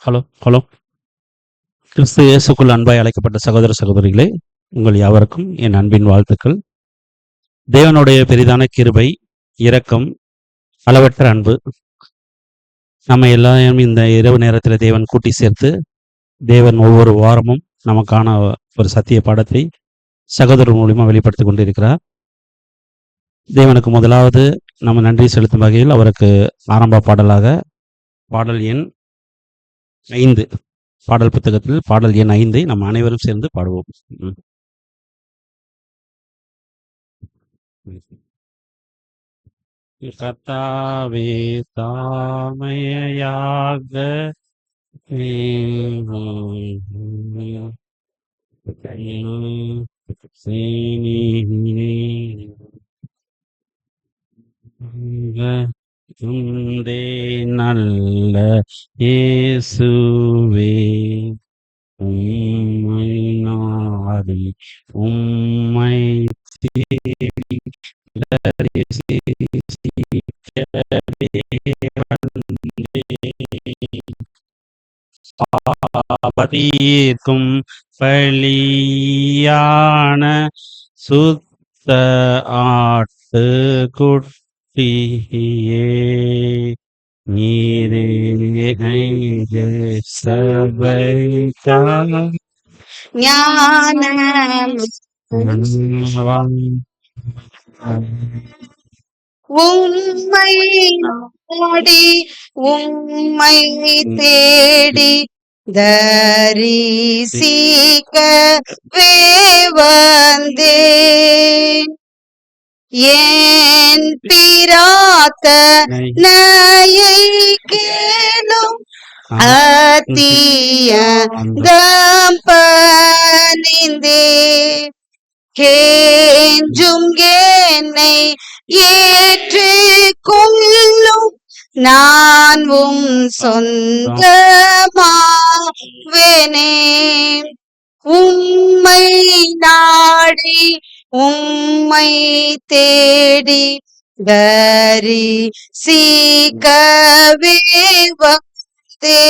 Hello hello. கிறிஸ்து இயேசுக்குள் அன்பாய் அழைக்கப்பட்ட சகோதர சகோதரிகளே, உங்கள் யாவருக்கும் என் அன்பின் வாழ்த்துக்கள். தேவனுடைய பெரிதான கிருபை, இரக்கம், அளவற்ற அன்பு நம்ம எல்லாரும் இந்த இரவு நேரத்தில் தேவன் கூட்டி சேர்த்து, தேவன் ஒவ்வொரு வாரமும் நமக்கான ஒரு சத்திய பாடத்தை சகோதரர் மூலியமாக வெளிப்படுத்தி கொண்டிருக்கிறார். தேவனுக்கு முதலாவது நம்ம நன்றி செலுத்தும் வகையில் அவருக்கு ஆரம்ப பாடலாக பாடல் எண் 5, பாடல் புத்தகத்தில் பாடல் எண் 5 நம்ம அனைவரும் சேர்ந்து பாடுவோம். கர்த்தாவே தாமையாக உந்தே நல்ல இயேசுவே, உம்மை நாடி உம்மை தேடி பாபதீர்க்கும் பலியான சுத்த ஆட்டு குட்டியே, நீரே சபைக்காக ஞானம் உம்மை நாடி உம்மை தேடி தரிசிக்கவே வந்தேன். ஏன் பிரார்த்தனையை கேளும், அத்தியந்தம் பணிந்தே கெஞ்சும் என்னை ஏற்றுக்கொள்ளும், நான் உம் சொந்தமாவேனே. உம்மை நாடி உம்மை தேடி தரிசிக்கவே வந்தே.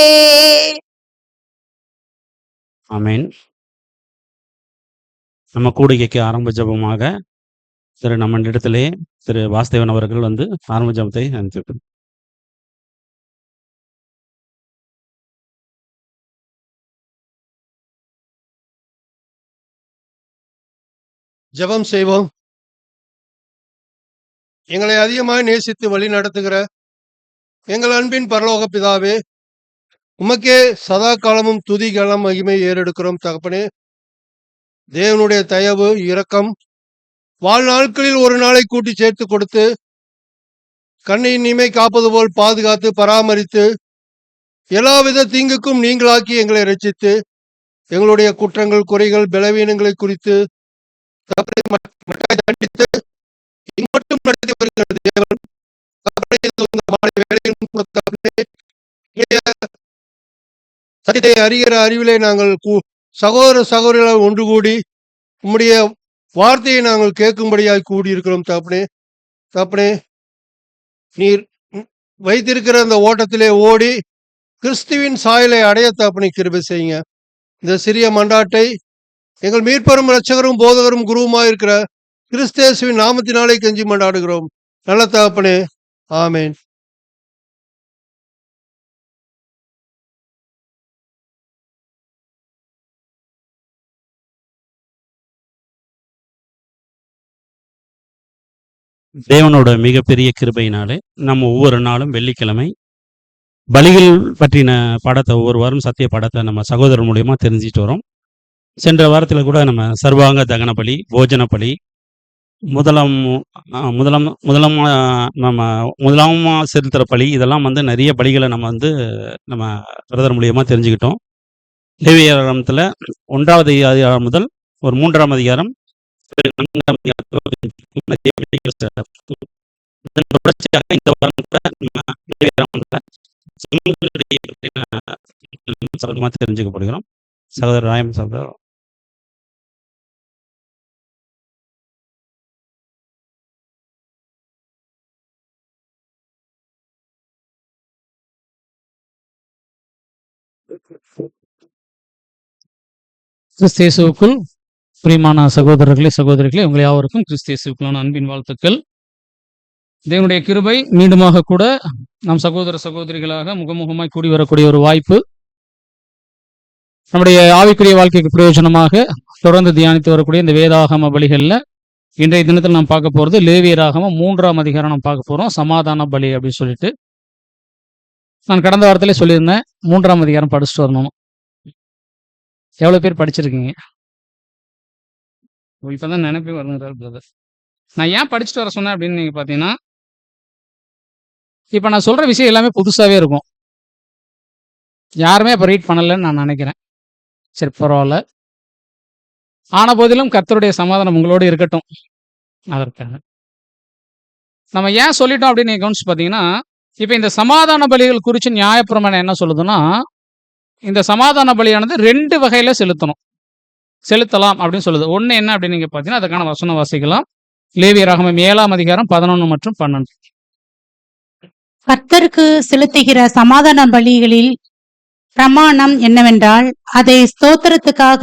ஆமென். நம்ம கூடுகைக்கு ஆரம்ப ஜெபமாக நம்ம இடத்திலே திரு வாசுதேவன் அவர்கள் வந்து ஆரம்ப ஜெபத்தை அனுப்பிவிட்டார். ஜெபம் செய்வோம். எங்களை அதிகமாய் நேசித்து வழி நடத்துகிற எங்கள் அன்பின் பரலோக பிதாவே, உமக்கே சதா காலமும் துதி கனம் மகிமை ஏறெடுக்கிறோம் தகப்பனே. தேவனுடைய தயவு இரக்கம் வாழ்நாட்களில் ஒரு நாளை கூட்டி சேர்த்து கொடுத்து, கண்ணையின் இமை காப்பது போல் பாதுகாத்து பராமரித்து, எல்லாவித தீங்குக்கும் நீங்களாக்கி எங்களை ரட்சித்து, எங்களுடைய குற்றங்கள் குறைகள் பலவீனங்களை குறித்து தண்டித்து மட்டும் நடத்தி வருகிறது தேவன். சத்தியத்தை அறிகிற அறிவிலே நாங்கள் சகோதர சகோதரிகள் ஒன்று கூடி உம்முடைய வார்த்தையை நாங்கள் கேட்கும்படியாய் கூடியிருக்கிறோம் தகப்பனே. தகப்பனே, நீர் வைத்திருக்கிற அந்த ஓட்டத்திலே ஓடி கிறிஸ்துவின் சாயலை அடைய தகப்பனை கிருபை செய்யுங்க. இந்த சிறிய மண்டாட்டை எங்கள் மீட்பரும் இரட்சகரும் போதகரும் குருவுமாய் இருக்கிற கிறிஸ்தேசுவின் நாமத்தினாலே கெஞ்சி மண்டாடுகிறோம் நல்ல தகப்பனே, ஆமேன். தேவனோட மிகப்பெரிய கிருபையினாலே நம்ம ஒவ்வொரு நாளும் வெள்ளிக்கிழமை பலிகள் பற்றின பாடத்தை ஒவ்வொரு வாரம் சத்திய பாடத்தை நம்ம சகோதரர் மூலியமா தெரிஞ்சிட்டு வரோம். சென்ற வாரத்தில் கூட நம்ம சர்வாங்க தகன பலி, போஜன பலி, முதலாம் செலுத்துகிற பலி, இதெல்லாம் வந்து நிறைய பலிகளை நம்ம பிரதர் மூலியமா தெரிஞ்சுக்கிட்டோம். லேவியராகமத்தில் 1வது அதிகாரம் முதல் ஒரு 3ஆம் அதிகாரம் தெரிஞ்சுக்கப்படுகிறோம். சகோதரர் ராயம் சகோதரர். கிறிஸ்து இயேசுவுக்குள் பிரியமான சகோதரர்களே சகோதரிகளே, உங்கள் யாவருக்கும் கிறிஸ்து இயேசுவுக்குள்ளான அன்பின் வாழ்த்துக்கள். தேவனுடைய கிருபை மீண்டுமாக கூட நம் சகோதர சகோதரிகளாக முகமுகமாய் கூடி வரக்கூடிய ஒரு வாய்ப்பு. நம்முடைய ஆவிக்குரிய வாழ்க்கைக்கு பிரயோஜனமாக தொடர்ந்து தியானித்து வரக்கூடிய இந்த வேதாகம பலிகளில் இன்றைய தினத்தில் நாம் பார்க்க போகிறது லேவியராகமம் 3ஆம் அதிகாரம் நாம் பார்க்க போகிறோம், சமாதான பலி அப்படின்னு சொல்லிட்டு. நான் கடந்த வாரத்திலே சொல்லியிருந்தேன் 3ஆம் அதிகாரம் படிச்சுட்டு வரணும். எவ்வளோ பேர் படிச்சிருக்கீங்க? இப்போதான் நினைப்பே வருங்கிறார் பிரதர். நான் ஏன் படிச்சுட்டு வர சொன்னேன் அப்படின்னு நீங்கள் பார்த்தீங்கன்னா, இப்போ நான் சொல்கிற விஷயம் எல்லாமே புதுசாகவே இருக்கும். யாருமே இப்போ ரீட் பண்ணலைன்னு நான் நினைக்கிறேன். சரி, பரவாயில்ல. ஆன போதிலும் கர்த்தருடைய சமாதானம் உங்களோடு இருக்கட்டும். அதற்காக நம்ம ஏன் சொல்லிட்டோம் அப்படின்னு நீங்கள் கவனிச்சு பார்த்தீங்கன்னா, இப்போ இந்த சமாதான பலிகள் குறித்து நியாயப்பிரமாணம் என்ன சொல்லுதுன்னா, இந்த சமாதான பலியானது 2 வகையில் செலுத்தலாம் அப்படின்னு சொல்லுது. ஒன்று என்ன அப்படின்னு நீங்கள் பார்த்தீங்கன்னா, அதுக்கான வசனம் வாசிக்கலாம். லேவியராகமம் 7ஆம் அதிகாரம் 11 மற்றும் 12. கர்த்தருக்கு செலுத்துகிற சமாதான பலிகளில் பிரமாணம் என்னவென்றால், அதை ஸ்தோத்திரத்துக்காக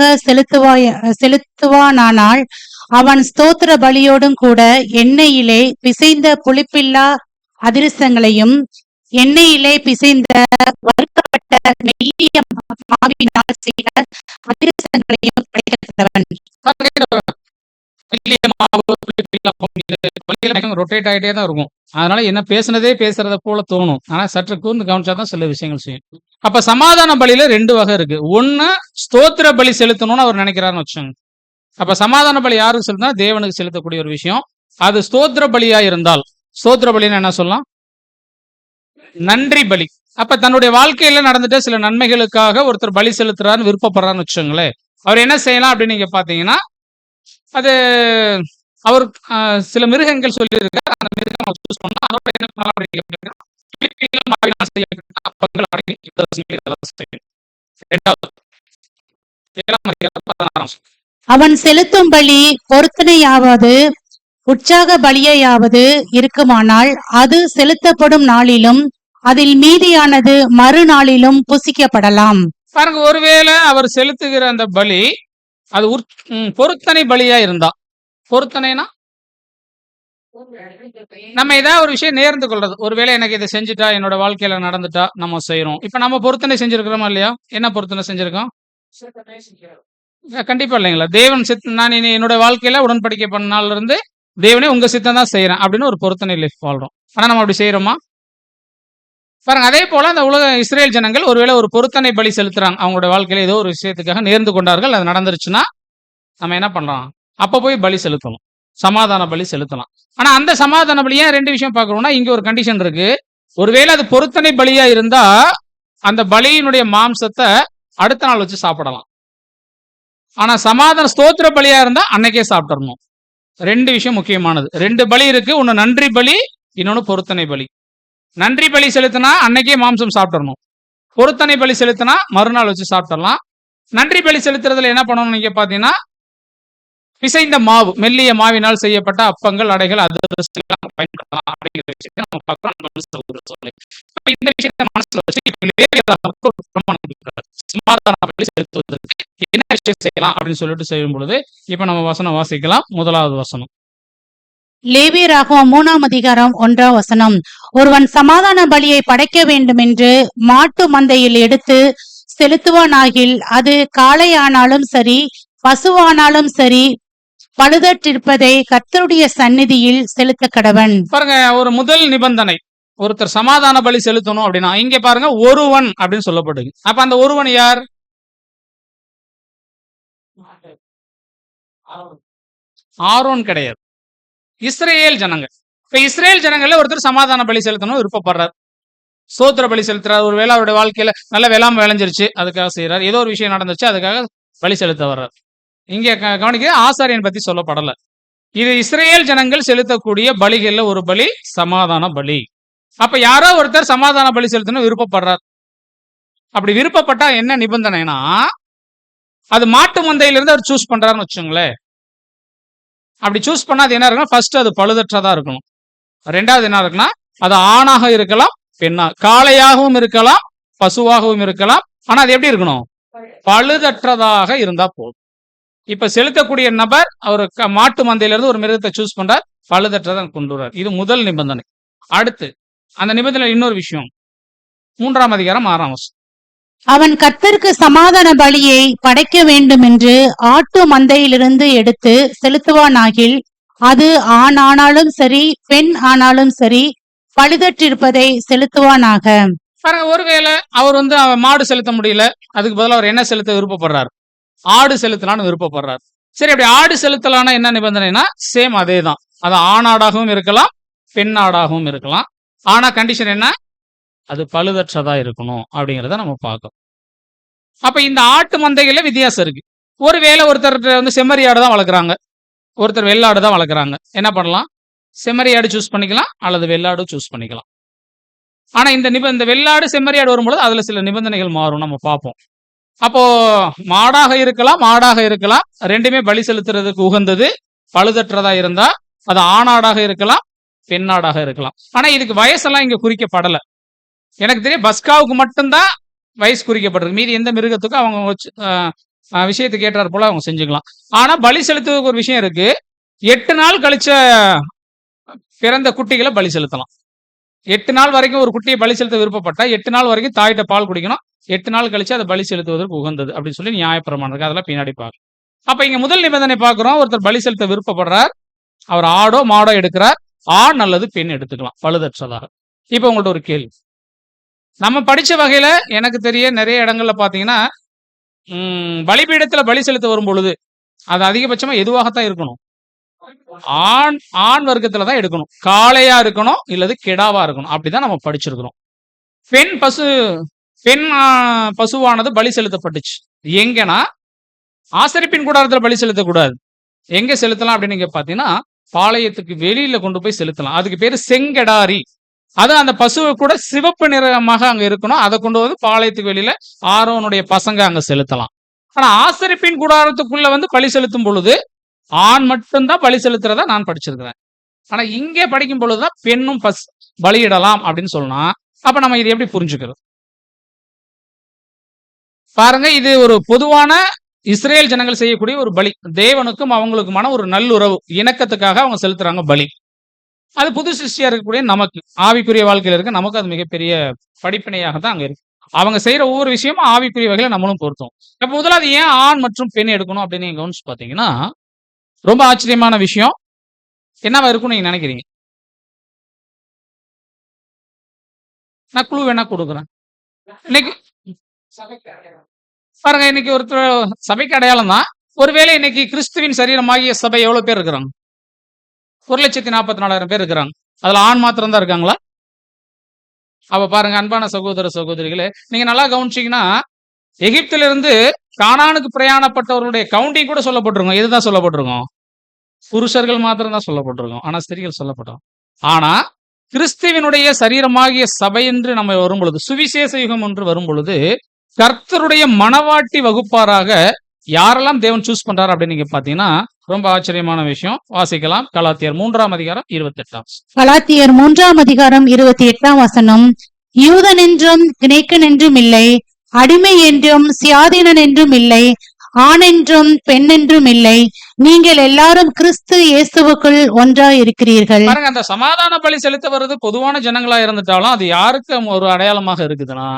செலுத்துவானானால் அவன் ஸ்தோத்திர பலியோடும் கூட எண்ணெயிலே பிசைந்த புளிப்பில்லா அதிரசங்களையும் எண்ணெயிலே பிசைந்த வறுக்கப்பட்ட மெல்லிய மாவினால் செய்த அதிரசங்களையும் படைக்கிறவன். ரொட்டேட் ஆகிட்டே தான் இருக்கும். அதனால என்ன பேசுறத போல தோணும். ஆனா சற்று கூர்ந்து கவனிச்சாதான் சில விஷயங்கள் செய்யும். அப்ப சமாதான பலியில 2 வகை இருக்கு. ஒன்னு ஸ்தோத்திர பலி செலுத்தணும்னு அவர் நினைக்கிறாருன்னு வச்சுங்க. அப்ப சமாதான பலி யாருக்கு செலுத்தினா தேவனுக்கு செலுத்தக்கூடிய ஒரு விஷயம். அது ஸ்தோத்திர பலியா இருந்தால், ஸ்தோத்திர பலின்னு என்ன சொல்லலாம்? நன்றி பலி. அப்ப தன்னுடைய வாழ்க்கையில நடந்துட்டு சில நன்மைகளுக்காக ஒருத்தர் பலி செலுத்துறாருன்னு விருப்பப்படுறான்னு வச்சுங்களேன். அவர் என்ன செய்யலாம் அப்படின்னு நீங்க பாத்தீங்கன்னா, அது அவர் சில மிருகங்கள் சொல்லி இருக்காரு. அந்த மிருகம் சூஸ் பண்ணா அதோட என்ன பண்ணலாம் அப்படின்னு அவன் செலுத்தும் பலி பொருத்தனையாவது உற்சாக பலியாவது இருக்குமானால் அது செலுத்தப்படும் நாளிலும் அதில் மீதியானது மறுநாளிலும் புசிக்கப்படலாம். பாருங்க, ஒருவேளை அவர் செலுத்துகிற அந்த பலி அது பொருத்தனை பலியா இருந்தா, பொருத்தனைனா நம்ம ஏதாவது ஒரு விஷயம் நேர்ந்து கொள்றது. ஒருவேளை எனக்கு இதை செஞ்சுட்டா, என்னோட வாழ்க்கையில நடந்துட்டா நம்ம செய்யறோம். இப்ப நம்ம பொருத்தனை செஞ்சிருக்கிறோமா இல்லையா? என்ன பொருத்தனை செஞ்சிருக்கோம்? கண்டிப்பா இல்லைங்களா? தேவன் நான் என்னோட வாழ்க்கையில உடன்படிக்கை பண்ண நாள்ல இருந்து தேவனே உங்க சித்தம் தான் செய்யறேன் அப்படின்னு ஒரு பொருத்தனை லைஃப் வாழ்றோம். ஆனா நம்ம அப்படி செய்யறோமா? பாருங்க, அதே போல அந்த உலக இஸ்ரேல் ஜனங்கள் ஒருவேளை ஒரு பொருத்தனை பலி செலுத்துறாங்க. அவங்களோட வாழ்க்கையில ஏதோ ஒரு விஷயத்துக்காக நேர்ந்து கொண்டார்கள், அது நடந்துருச்சுன்னா நம்ம என்ன பண்றோம்? அப்ப போய் பலி செலுத்தணும், சமாதான பலி செலுத்தலாம். ஆனா அந்த சமாதான பலி ஏன் 2 விஷயம் பார்க்கணும்னா, இங்க ஒரு கண்டிஷன் இருக்கு. ஒருவேளை அது பொருத்தனை பலியா இருந்தா அந்த பலியினுடைய மாம்சத்தை அடுத்த நாள் வச்சு சாப்பிடலாம். ஆனா சமாதான ஸ்தோத்திர பலியா இருந்தா அன்னைக்கே சாப்பிடணும். 2 விஷயம் முக்கியமானது. 2 பலி இருக்கு. ஒன்னு நன்றி பலி, இன்னொன்னு பொருத்தனை பலி. நன்றி பலி செலுத்தினா அன்னைக்கே மாம்சம் சாப்பிடணும். பொருத்தனை பலி செலுத்தினா மறுநாள் வச்சு சாப்பிடலாம். நன்றி பலி செலுத்துறதுல என்ன பண்ணணும் நீங்க பாத்தீங்கன்னா, பிசைந்த மாவு, மெல்லிய மாவினால் செய்யப்பட்ட அப்பங்கள், அடைகள், அதிரசங்கள் பயன்படுத்தலாம் அப்படிங்கிற விஷயத்தை நம்ம பார்க்கிறோம். இந்த விஷயத்தை மனசுல வச்சு சமாதான பலி செலுத்துவதற்கு என்ன விஷயம் செய்யலாம் அப்படின்னு சொல்லிட்டு செய்யும் பொழுது இப்ப நம்ம வசனம் வாசிக்கலாம். 1வது வசனம், லேவியராகமம் 3ஆம் அதிகாரம் 1ஆம் வசனம். ஒருவன் சமாதான பலியை படைக்க வேண்டும் என்று மாட்டு மந்தையில் எடுத்து செலுத்துவானாகில் அது காளையானாலும் சரி பசுவானாலும் சரி பழுதற்றிருப்பதை கர்த்தருடைய சந்நிதியில் செலுத்த கடவன். பாருங்க, ஒரு முதல் நிபந்தனை, ஒருத்தர் சமாதான பலி செலுத்தணும் அப்படின்னா இங்க பாருங்க ஒருவன் அப்படின்னு சொல்லப்படுது. அப்ப அந்த ஒருவன் யார்? ஆரோன் கிடையாது, இஸ்ரேல் ஜனங்க. இப்ப இஸ்ரேல் ஜனங்கள்ல ஒருத்தர் சமாதான பலி செலுத்தணும் விருப்பப்படுறார், சோத்திர பலி செலுத்துறாரு. ஒரு வேளை அவருடைய வாழ்க்கையில நல்ல வெள்ளாம விளைஞ்சிருச்சு, அதுக்காக செய்யறாரு. ஏதோ ஒரு விஷயம் நடந்துச்சு, அதுக்காக பலி செலுத்த வர்றார். இங்க கவனிக்க ஆசாரியன் பத்தி சொல்லப்படல. இது இஸ்ரேல் ஜனங்கள் செலுத்தக்கூடிய பலிகள்ல ஒரு பலி சமாதான பலி. அப்ப யாரோ ஒருத்தர் சமாதான பலி செலுத்தணும் விருப்பப்படுறார். அப்படி விருப்பப்பட்டா என்ன நிபந்தனைனா, அது மாட்டு மந்தையிலிருந்து அவர் சூஸ் பண்றாருன்னு வச்சுங்களேன். அப்படி சூஸ் பண்ணா அது என்ன இருக்கணும்? ஃபர்ஸ்ட் அது பழுதற்றதா இருக்கணும். 2வது என்ன இருக்குன்னா, அது ஆணாக இருக்கலாம், பெண்ணா, காளையாகவும் இருக்கலாம், பசுவாகவும் இருக்கலாம், ஆனா அது எப்படி இருக்கணும்? பழுதற்றதாக இருந்தா போதும். இப்ப செலுத்தக்கூடிய நபர் அவர் மாட்டு மந்தையில இருந்து ஒரு மிருகத்தை சூஸ் பண்றார், பழுதற்றதை கொண்டு வர்றார். இது முதல் நிபந்தனை. அடுத்து அந்த நிபந்தனை இன்னொரு விஷயம், 3ஆம் அதிகாரம் 6ஆம் வசனம். அவன் கர்த்தருக்கு சமாதான பலியை படைக்க வேண்டும் என்று ஆட்டு மந்தையிலிருந்து எடுத்து செலுத்துவானாகில் அது ஆண் ஆனாலும் சரி பெண் ஆனாலும் சரி பழுதற்றிருப்பதை செலுத்துவானாக. பாருங்க, ஒருவேளை அவர் மாடு செலுத்த முடியல, அதுக்கு பதிலா அவர் என்ன செலுத்த விருப்பப்படுறார்? ஆடு செலுத்தலான்னு விருப்பப்படுறார். சரி, அப்படி ஆடு செலுத்தலான்னா என்ன நிபந்தனைனா சேம் அதே தான். அது ஆணாடாகவும் இருக்கலாம், பெண் ஆடாகவும் இருக்கலாம். ஆனா கண்டிஷன் என்ன? அது பழுதற்றதா இருக்கணும் அப்படிங்கிறத நம்ம பார்க்கணும். அப்ப இந்த ஆட்டு மந்தைகள்ல வித்தியாசம் இருக்கு. ஒருவேளை ஒருத்தர் செம்மறி ஆடு தான் வளர்க்குறாங்க, ஒருத்தர் வெள்ளாடு தான் வளர்க்குறாங்க. என்ன பண்ணலாம்? செம்மறி ஆடு சூஸ் பண்ணிக்கலாம் அல்லது வெள்ளாடு சூஸ் பண்ணிக்கலாம். ஆனா இந்த வெள்ளாடு செம்மறி ஆடு வரும்பொழுது அதுல சில நிபந்தனைகள் மாறும், நம்ம பார்ப்போம். அப்போ மாடாக இருக்கலாம், ஆடாக இருக்கலாம், ரெண்டுமே பலி செலுத்துறதுக்கு உகந்தது. பழுதற்றதா இருந்தா அது ஆணாடாக இருக்கலாம், பெண்ணாடாக இருக்கலாம். ஆனா இதுக்கு வயசெல்லாம் இங்க குறிக்கப்படல. எனக்கு தெரியும் பஸ்காவுக்கு மட்டும்தான் வயசு குறிக்கப்பட்டிருக்கு. மீதி எந்த மிருகத்துக்கும் அவங்க விஷயத்துக்கு ஏற்றார் போல அவங்க செஞ்சுக்கலாம். ஆனா பலி செலுத்துவதற்கு ஒரு விஷயம் இருக்கு. 8 நாள் கழிச்ச பிறந்த குட்டிகளை பலி செலுத்தலாம். 8 நாள் வரைக்கும் ஒரு குட்டியை பலி செலுத்த விருப்பப்பட்டா 8 நாள் வரைக்கும் தாயிட்ட பால் குடிக்கணும். 8 நாள் கழிச்சு அதை பலி செலுத்துவதற்கு உகந்தது அப்படின்னு சொல்லி நியாயப்பிரமாணம் இருக்கு. அதெல்லாம் பின்னாடி பார்க்கலாம். அப்ப இங்க முதல் நிபந்தனை பார்க்கிறோம், ஒருத்தர் பலி செலுத்த விருப்பப்படுறார், அவர் ஆடோ மாடோ எடுக்கிறார், ஆண் அல்லது பெண் எடுத்துக்கலாம் பழுதற்றதாக. இப்ப உங்கள்ட்ட ஒரு கேள்வி, நம்ம படிச்ச வகையில எனக்கு தெரிய நிறைய இடங்கள்ல பாத்தீங்கன்னா பலிபீடத்துல பலி செலுத்த வரும் பொழுது அது அதிகபட்சமா எதுவாகத்தான் இருக்கணும்? ஆண் வர்க்கத்துல தான் எடுக்கணும். காளையா இருக்கணும் இல்லது கிடாவா இருக்கணும். அப்படிதான் நம்ம படிச்சிருக்கிறோம். பெண் பசுவானது பலி செலுத்தப்பட்டுச்சு எங்கன்னா ஆசரிப்பின் கூடாரத்துல பலி செலுத்தக்கூடாது. எங்க செலுத்தலாம் அப்படின்னு நீங்க பாத்தீங்கன்னா பாளையத்துக்கு வெளியில கொண்டு போய் செலுத்தலாம். அதுக்கு பேரு செங்கடாரி. அது அந்த பசுவை கூட சிவப்பு நிறமாக அங்க இருக்கணும். அதை கொண்டு வந்து பாளையத்துக்கு வெளியில ஆரோனுடைய பசங்க அங்க செலுத்தலாம். ஆனா ஆசரிப்பின் கூடாரத்துக்குள்ள பலி செலுத்தும் பொழுது ஆண் மட்டும்தான் பலி செலுத்துறதா நான் படிச்சிருக்கிறேன். ஆனா இங்கே படிக்கும் பொழுதுதான் பெண்ணும் பலியிடலாம் அப்படின்னு சொன்னா, அப்ப நம்ம இது எப்படி புரிஞ்சுக்கிறது? பாருங்க, இது ஒரு பொதுவான இஸ்ரேல் ஜனங்கள் செய்யக்கூடிய ஒரு பலி. தேவனுக்கும் அவங்களுக்குமான ஒரு நல்லுறவு, இணக்கத்துக்காக அவங்க செலுத்துறாங்க பலி. அது புது சிருஷ்டியா இருக்கக்கூடிய நமக்கு, ஆவிக்குரிய வாழ்க்கையில இருக்க நமக்கு அது மிகப்பெரிய படிப்பினையாக தான் அங்க இருக்கு. அவங்க செய்யற ஒவ்வொரு விஷயமும் ஆவிக்குரிய வகையில நம்மளும் பொருத்தோம். அப்ப முதலாவது ஏன் ஆண் மற்றும் பெண் எடுக்கணும் அப்படின்னு நீங்க கவனிச்சு பாத்தீங்கன்னா ரொம்ப ஆச்சரியமான விஷயம். என்னவா இருக்கும் நீங்க நினைக்கிறீங்க? நான் குழு வேணா கொடுக்குறேன். இன்னைக்கு பாருங்க, இன்னைக்கு ஒருத்தர் சபைக்கு அடையாளம் தான். ஒருவேளை இன்னைக்கு கிறிஸ்துவின் சரீரமாகிய சபை எவ்வளவு பேர் இருக்கிறாங்க? 1,44,000 பேர் இருக்கிறாங்க. அதுல ஆண் மாத்திரம் தான் இருக்காங்களா? அப்ப பாருங்க அன்பான சகோதர சகோதரிகளே, நீங்க நல்லா கவனிச்சீங்கன்னா எகிப்திலிருந்து கானானுக்கு பிரயாணப்பட்டவர்களுடைய கவுண்டிங் கூட சொல்லப்பட்டிருக்கும். இதுதான் சொல்லப்பட்டிருக்கும், புருஷர்கள் மாத்திரம் தான் சொல்லப்பட்டிருக்கும். ஆனா ஸ்திரீகள் சொல்லப்பட்டோம். ஆனா கிறிஸ்துவினுடைய சரீரமாகிய சபை என்று நம்ம வரும் பொழுது, சுவிசேஷ யுகம் என்று வரும் பொழுது, கர்த்தருடைய மணவாட்டி வகுப்பாராக யாரெல்லாம் தேவன் சூஸ் பண்றாரு அப்படின்னு நீங்க பாத்தீங்கன்னா ரொம்ப ஆச்சரியமான விஷயம். வாசிக்கலாம். கலாத்தியர் 3ஆம் அதிகாரம் 28. கலாத்தியர் 3ஆம் அதிகாரம் 28ஆம் வசனம். யூதன் என்றும் கிரேக்கன் என்றும் இல்லை, அடிமை என்றும் சுயாதீனன் என்றும் இல்லை, ஆண் என்றும் பெண் என்றும் இல்லை, நீங்கள் எல்லாரும் கிறிஸ்து இயேசுவுக்குள் ஒன்றாய் இருக்கிறீர்கள். பாருங்க, அந்த சமாதான பலி செலுத்த வருது பொதுவான ஜனங்களா இருந்துட்டாலும் அது யாருக்கு ஒரு அடையாளமாக இருக்குதுன்னா,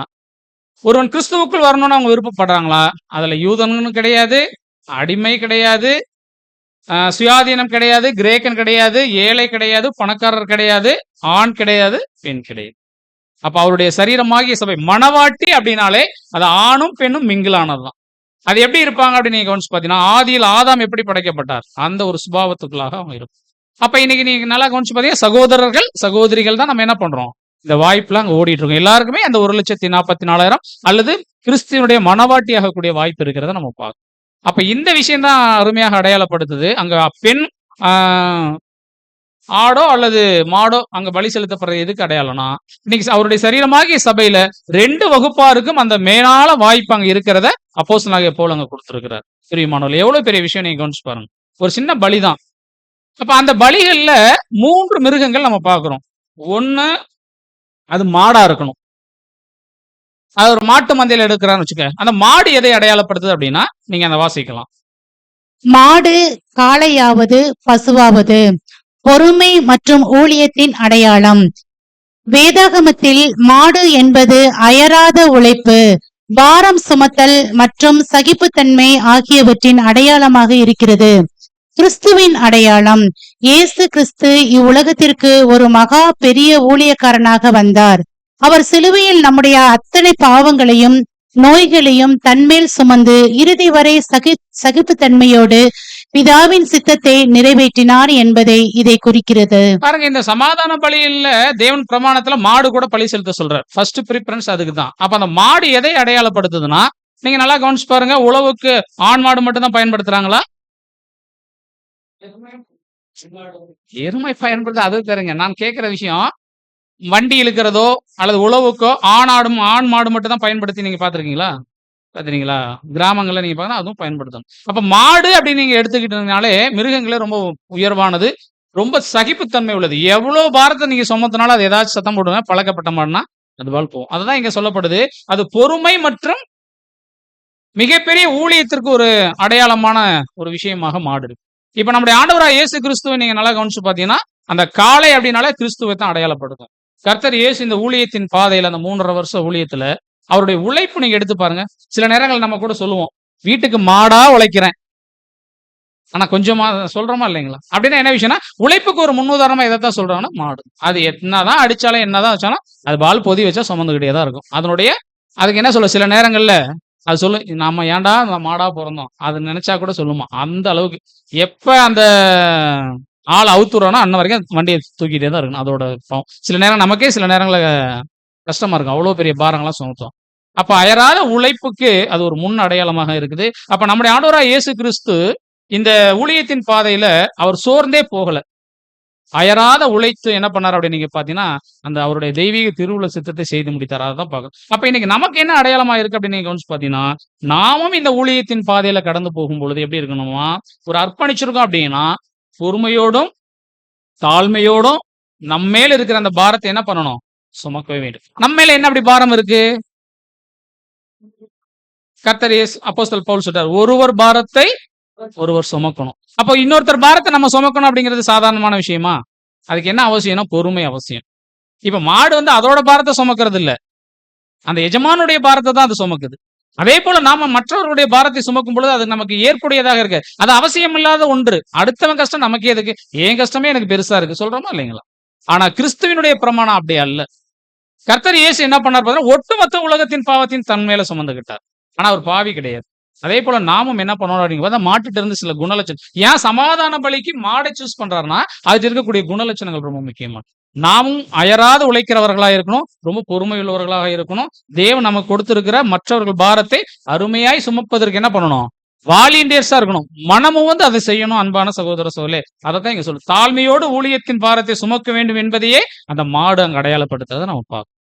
ஒருவன் கிறிஸ்துவுக்குள் வரணும்னு அவங்க விருப்பப்படுறாங்களா, அதுல யூதன்னு கிடையாது, அடிமை கிடையாது, சுயாதீனம் கிடையாது, கிரேக்கன் கிடையாது, ஏழை கிடையாது, பணக்காரர் கிடையாது, ஆண் கிடையாது, பெண் கிடையாது. அப்ப அவருடைய சரீரமாகிய சபை மணவாட்டி அப்படின்னாலே அது ஆணும் பெண்ணும் மிங்கிலானதுதான். அது எப்படி இருப்பாங்க அப்படின்னு நீங்க கவனிச்சு பாத்தீங்கன்னா, ஆதியில் ஆதாம் எப்படி படைக்கப்பட்டார் அந்த ஒரு சுபாவத்துக்குள்ளாக அவங்க இருக்கும். அப்ப இன்னைக்கு நீங்க நல்லா கவனிச்சு பாத்தீங்கன்னா சகோதரர்கள் சகோதரிகள் தான் நம்ம என்ன பண்றோம், இந்த வாய்ப்புல அங்க ஓடிட்டு இருக்கோம். எல்லாருக்குமே அந்த 1,44,000 அல்லது கிறிஸ்துவனுடைய மனவாட்டி ஆகக்கூடிய வாய்ப்பு இருக்கிறத நம்ம பார்க்கணும். அப்ப இந்த விஷயம் தான் அருமையாக அடையாளப்படுத்துது. அங்க பெண் ஆடோ அல்லது மாடோ அங்க பலி செலுத்தப்படுறது எதுக்கு அடையாளம்னா, இன்னைக்கு அவருடைய சரீரமாகிய சபையில 2 வகுப்பாருக்கும் அந்த மேலான வாய்ப்பு அங்க இருக்கிறத அப்போஸ்தலனாகிய பவுல் அங்க கொடுத்திருக்கிறார். பிரியமானவர்களே, எவ்வளவு பெரிய விஷயம் நீங்க கவனிச்சு பாருங்க. ஒரு சின்ன பலிதான். அப்ப அந்த பலிகள்ல 3 மிருகங்கள் நம்ம பார்க்கிறோம். ஒண்ணு அது மாடா இருக்கணும். அது ஒரு மாட்டு மந்தையில எடுக்கிறான்னு வச்சுக்க, அந்த மாடு எதை அடையாளப்படுத்துது அப்படின்னா நீங்க அந்த வாசிக்கலாம். மாடு காளையாவது பசுவாவது பொறுமை மற்றும் ஊழியத்தின் அடையாளம். வேதாகமத்தில் மாடு என்பது அயராத உழைப்பு, பாரம் சுமத்தல் மற்றும் சகிப்புத்தன்மை ஆகியவற்றின் அடையாளமாக இருக்கிறது. கிறிஸ்துவின் அடையாளம். இயேசு கிறிஸ்து இவ்வுலகத்திற்கு ஒரு மகா பெரிய ஊழியக்காரனாக வந்தார். அவர் சிலுவையில் நம்முடைய அத்தனை பாவங்களையும் நோய்களையும் தன்மேல் சுமந்து இறுதி வரை சகிப்புத்தன்மையோடு பிதாவின் சித்தத்தை நிறைவேற்றினார் என்பதை இதை குறிக்கிறது. பாருங்க, இந்த சமாதான பலியில தேவன் பிரமாணத்துல மாடு கூட பலி செலுத்த சொல்றார். ஃபர்ஸ்ட் ப்ரிஃபரன்ஸ் அதுக்கு தான். அப்ப அந்த மாடு எதை அடையாளப்படுத்துதுன்னா, நீங்க நல்லா கவனிச்சு பாருங்க, உழவுக்கு ஆண் மாடு மட்டும் தான் பயன்படுத்துறாங்களா? எருமை பயன்படுத்த அது தருங்க. நான் கேட்கிற விஷயம், வண்டி இழுக்கிறதோ அல்லது உழவுக்கோ ஆண் மாடு மட்டும் தான் பயன்படுத்தி நீங்க பாத்திருக்கீங்களா? பாத்தீங்களா? கிராமங்கள்ல நீங்க பாத்தா அதுவும் பயன்படுத்தணும். அப்ப மாடு அப்படின்னு நீங்க எடுத்துக்கிட்டதுனாலே மிருகங்களே ரொம்ப உயர்வானது, ரொம்ப சகிப்புத்தன்மை உள்ளது. எவ்வளவு பாரத்தை நீங்க சுமத்தினாலும் அது ஏதாச்சும் சத்தம் போடுங்க, பழக்கப்பட்ட மாடுனா அது பால் போகும். அதுதான் இங்க சொல்லப்படுது. அது பொறுமை மற்றும் மிகப்பெரிய ஊழியத்திற்கு ஒரு அடையாளமான ஒரு விஷயமாக மாடு இருக்கு. இப்ப நம்முடைய ஆண்டவராக இயேசு கிறிஸ்துவை நீங்க நல்லா கவனிச்சு பாத்தீங்கன்னா, அந்த காளை அப்படின்னாலே கிறிஸ்துவை தான் அடையாளப்படுத்தும். கர்த்தர் இயேசு இந்த ஊழியத்தின் பாதையில, அந்த 3.5 வருஷ ஊழியத்துல அவருடைய உழைப்பு நீங்க எடுத்து பாருங்க. சில நேரங்கள் நம்ம கூட சொல்லுவோம், வீட்டுக்கு மாடா உழைக்கிறேன், ஆனா கொஞ்சமா சொல்றோமா இல்லைங்களா? அப்படின்னா என்ன விஷயம்னா, உழைப்புக்கு ஒரு முன்னுதாரணமா எதைத்தான் சொல்றாங்கன்னா மாடு. அது என்னதான் அடிச்சாலும் என்னதான் வச்சாலும் அது பால் பொதி வச்சா சுமந்துகிட்டே தான் இருக்கும். அதுக்கு என்ன சொல்ல, சில நேரங்கள்ல அது சொல்லு, நாம ஏன்டா மாடா பிறந்தோம் அது நினைச்சா கூட சொல்லுமா. அந்த அளவுக்கு எப்ப அந்த ஆள் அவுத்துறோம்னா அன்ன வரைக்கும் வண்டியை தூக்கிட்டே தான் இருக்கணும். அதோட சில நேரம் நமக்கே சில நேரங்கள கஷ்டமா இருக்கும், அவ்வளவு பெரிய பாரங்கள்லாம் சுமத்தோம். அப்ப அயராத உழைப்புக்கு அது ஒரு முன் அடையாளமாக இருக்குது. அப்ப நம்முடைய ஆண்டவராக இயேசு கிறிஸ்து இந்த ஊழியத்தின் பாதையில அவர் சோர்ந்தே போகல, அயராத உழைத்து என்ன பண்ணார் அப்படின்னு நீங்க பாத்தீங்கன்னா, அந்த அவருடைய தெய்வீக திருவுள்ள சித்தத்தை செய்து முடித்தார். அதான் பார்க்கணும். அப்ப இன்னைக்கு நமக்கு என்ன அடையாளமா இருக்கு அப்படின்னு நீங்க கவனிச்சு பாத்தீங்கன்னா, நாமும் இந்த ஊழியத்தின் பாதையில கடந்து போகும் பொழுது எப்படி இருக்கணுமா, ஒரு அர்ப்பணிச்சிருக்கோம் அப்படின்னா பொறுமையோடும் தாழ்மையோடும் நம்ம மேல இருக்கிற அந்த பாரத்தை என்ன பண்ணணும், சுமக்கவே வேண்டும். நம்ம மேல என்ன அப்படி பாரம் இருக்கு? கர்த்தர் இயேசு அப்போஸ்தலர் பவுல் சொல்றார், ஒருவர் பாரத்தை ஒருவர் சுமக்கணும். அப்போ இன்னொருத்தர் பாரத்தை நம்ம சுமக்கணும் அப்படிங்கிறது சாதாரணமான விஷயமா? அதுக்கு என்ன அவசியம்னா பொறுமை அவசியம். இப்ப மாடு அதோட பாரத்தை சுமக்கிறது இல்ல, அந்த எஜமானுடைய பாரத்தை தான் அது சுமக்குது. அதே போல நாம மற்றவர்களுடைய பாரத்தை சுமக்கும் பொழுது அது நமக்கு ஏற்புடையதாக இருக்கு. அது அவசியம் இல்லாத ஒன்று. அடுத்தவன் கஷ்டம் நமக்கே எதுக்கு, என் கஷ்டமே எனக்கு பெருசா இருக்கு சொல்றோமா இல்லைங்களா? ஆனா கிறிஸ்துவினுடைய பிரமாணம் அப்படி அல்ல. கர்த்தர் இயேசு என்ன பண்ணார் பாத்தீங்கன்னா, ஒட்டுமொத்த உலகத்தின் பாவத்தின் தன் மேல சுமந்துகிட்டார். ஆனா அவர் பாவி கிடையாது. அதே போல நாமும் என்ன பண்ணணும் அப்படிங்க பார்த்தா, மாட்டுட்டு இருந்து சில குணலட்சணம். ஏன் சமாதான பலிக்கு மாடை சூஸ் பண்றாருன்னா, அதுக்கு இருக்கக்கூடிய குணலட்சணங்கள் ரொம்ப முக்கியமான. நாமும் அயராத உழைக்கிறவர்களா இருக்கணும், ரொம்ப பொறுமை உள்ளவர்களாக இருக்கணும். தேவன் நமக்கு கொடுத்திருக்கிற மற்றவர்கள் பாரத்தை அருமையாய் சுமப்பதற்கு என்ன பண்ணணும், வாலண்டியர்ஸா இருக்கணும். மனமும் அதை செய்யணும். அன்பான சகோதர சோலே, அதைத்தான் இங்க சொல்லு, தாழ்மையோடு ஊழியத்தின் பாரத்தை சுமக்க வேண்டும் என்பதையே அந்த மாடு அங்க அடையாளப்படுத்துறதை நம்ம பார்க்கணும்.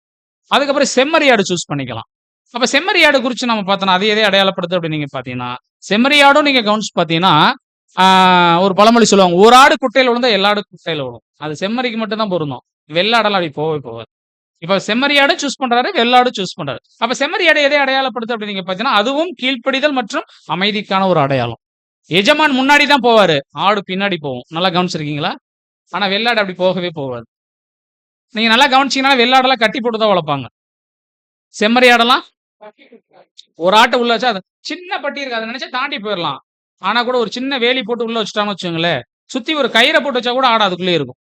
அதுக்கப்புறம் செம்மறியாடு சூஸ் பண்ணிக்கலாம். அப்ப செம்மறியாடு குறிச்சு நம்ம பார்த்தோம்னா அது எதை அடையாளப்படுத்து அப்படின்னு நீங்க பாத்தீங்கன்னா, செம்மறியாடும் நீங்க கவனிச்சு பாத்தீங்கன்னா, ஒரு பழமொழி சொல்லுவாங்க, ஒரு ஆடு குட்டையில விழுந்தா எல்லா ஆடு குட்டையில விழும். அது செம்மறிக்கு மட்டும் தான் பொருந்தும், வெள்ளாடெல்லாம் அப்படி போகவே போகாது. இப்ப செம்மறியாடு சூஸ் பண்றாரு, வெள்ளாடு சூஸ் பண்றாரு. அப்ப செம்மறியாடு எதை அடையாளப்படுத்து அப்படின்னு நீங்க பாத்தீங்கன்னா, அதுவும் கீழ்ப்படிதல் மற்றும் அமைதிக்கான ஒரு அடையாளம். எஜமான் முன்னாடி தான் போவாரு, ஆடு பின்னாடி போகும். நல்லா கவனிச்சிருக்கீங்களா? ஆனா வெள்ளாடு அப்படி போகவே போகாது. நீங்க நல்லா கவனிச்சீங்கன்னா வெள்ளாடெல்லாம் கட்டி போட்டு தான் வளர்ப்பாங்க. செம்மறியாடெல்லாம் ஒரு ஆட்டை உள்ள வச்சா, அது சின்ன பட்டி இருக்கு, அதை நினைச்சா தாண்டி போயிடலாம். ஆனா கூட ஒரு சின்ன வேலி போட்டு உள்ள வச்சுட்டான்னு வச்சுங்களேன், சுத்தி ஒரு கயிறை போட்டு வச்சா கூட ஆடு அதுக்குள்ளே இருக்கும்.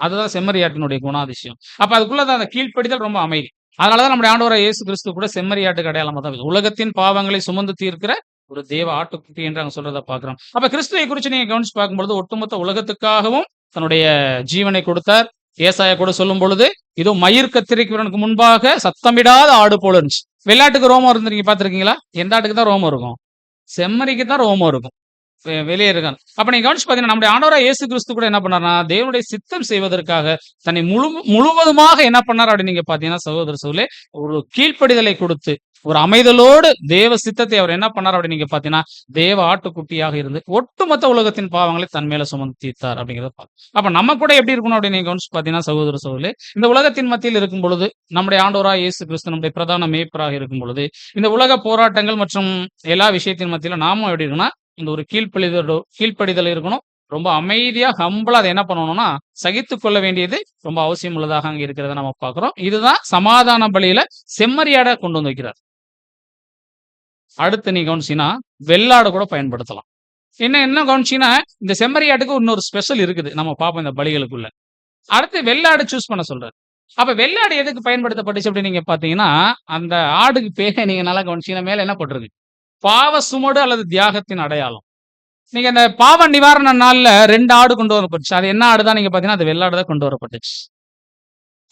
அதுதான் செம்மறியாட்டினுடைய குணாதிசயம். அப்ப அதுக்குள்ளதான் அந்த கீழ்ப்படிதல் ரொம்ப அமைதி. அதனாலதான் நம்முடைய ஆண்டவராகிய இயேசு கிறிஸ்து கூட செம்மறியாட்டுக்கு அடையாளமா தான் உலகத்தின் பாவங்களை சுமந்து தீர்க்கிற ஒரு தேவ ஆட்டுக்குட்டி என்று அங்க சொல்றதை பாக்குறோம். அப்ப கிறிஸ்துவை குறிச்சு நீங்க கவனிச்சு பார்க்கும்பொழுது, ஒட்டுமொத்த உலகத்துக்காகவும் தன்னுடைய ஜீவனை கொடுத்தார். ஏசாயா கூட சொல்லும் பொழுது, இதோ மயிர் கத்திரிக்கிறவனுக்கு முன்பாக சத்தமிடாத ஆடு போல இருந்துச்சு. வெள்ளாட்டுக்கு ரோமம் இருந்து நீங்க பாத்திருக்கீங்களா? எந்த ஆட்டுக்கு தான் ரோமம் இருக்கும்? செம்மறிக்கு தான் ரோமம் இருக்கும், வெளியே இருக்காங்க. அப்ப நீங்க கவனிச்சு பாத்தீங்கன்னா, நம்முடைய ஆண்டவராகிய இயேசு கிறிஸ்து கூட என்ன பண்ணார்னா, தேவனுடைய சித்தம் செய்வதற்காக தன்னை முழுவதுமாக என்ன பண்ணார் அப்படின்னு நீங்க பாத்தீங்கன்னா, சகோதர சகோதரர்களே, ஒரு கீழ்ப்படிதலை கொடுத்து ஒரு அமைதலோடு தேவ சித்தத்தை அவர் என்ன பண்ணார் அப்படின்னு நீங்க பாத்தீங்கன்னா, தேவ ஆட்டுக்குட்டியாக இருந்து ஒட்டுமொத்த உலகத்தின் பாவங்களை தன் மேல சுமந்து தீர்த்தார் அப்படிங்கிறத பார்க்கிறோம். அப்ப நம்ம கூட எப்படி இருக்கணும் அப்படின்னு நீங்க கவனிச்சு பாத்தீங்கன்னா, சகோதர சகோதரி, இந்த உலகத்தின் மத்தியில் இருக்கும் பொழுது நம்முடைய ஆண்டவராய் இயேசு கிறிஸ்து நம்முடைய பிரதான மேய்ப்பராக இருக்கும் பொழுது, இந்த உலக போராட்டங்கள் மற்றும் எல்லா விஷயத்தின் மத்தியில நாமும் எப்படி இருக்குன்னா, இந்த ஒரு கீழ்ப்படிதல் இருக்கணும். ரொம்ப அமைதியா ஹம்பிளா அதை என்ன பண்ணணும்னா சகித்துக் கொள்ள வேண்டியது ரொம்ப அவசியம் உள்ளதாக அங்க இருக்கிறத நம்ம பார்க்கிறோம். இதுதான் சமாதான பலியில செம்மறியாட கொண்டு வந்து வைக்கிறார். அடுத்து நீ கவனிச்சீங்கன்னா வெள்ளாடு கூட பயன்படுத்தலாம். என்ன கவனிச்சீங்கன்னா, இந்த செம்மறியாட்டுக்கு இன்னொரு ஸ்பெஷல் இருக்குது. நம்ம பார்ப்போம் இந்த பலிகளுக்குள்ள. அடுத்து வெள்ளாடு சூஸ் பண்ண சொல்றாரு. அப்ப வெள்ளாடு எதுக்கு பயன்படுத்தப்பட்டுச்சு அப்படின்னு நீங்க பாத்தீங்கன்னா, அந்த ஆடுக்கு பேரை நீங்க நல்லா கவனிச்சீங்கன்னா மேல என்ன போட்டிருக்கு? பாவ சுமடு அல்லது தியாகத்தின் அடையாளம். நீங்க இந்த பாவ நிவாரண நாள்ல 2 ஆடு கொண்டு வரப்பட்டுச்சு. அது என்ன ஆடு தான் நீங்க பாத்தீங்கன்னா, அது வெள்ளாடு தான் கொண்டு வரப்பட்டுச்சு.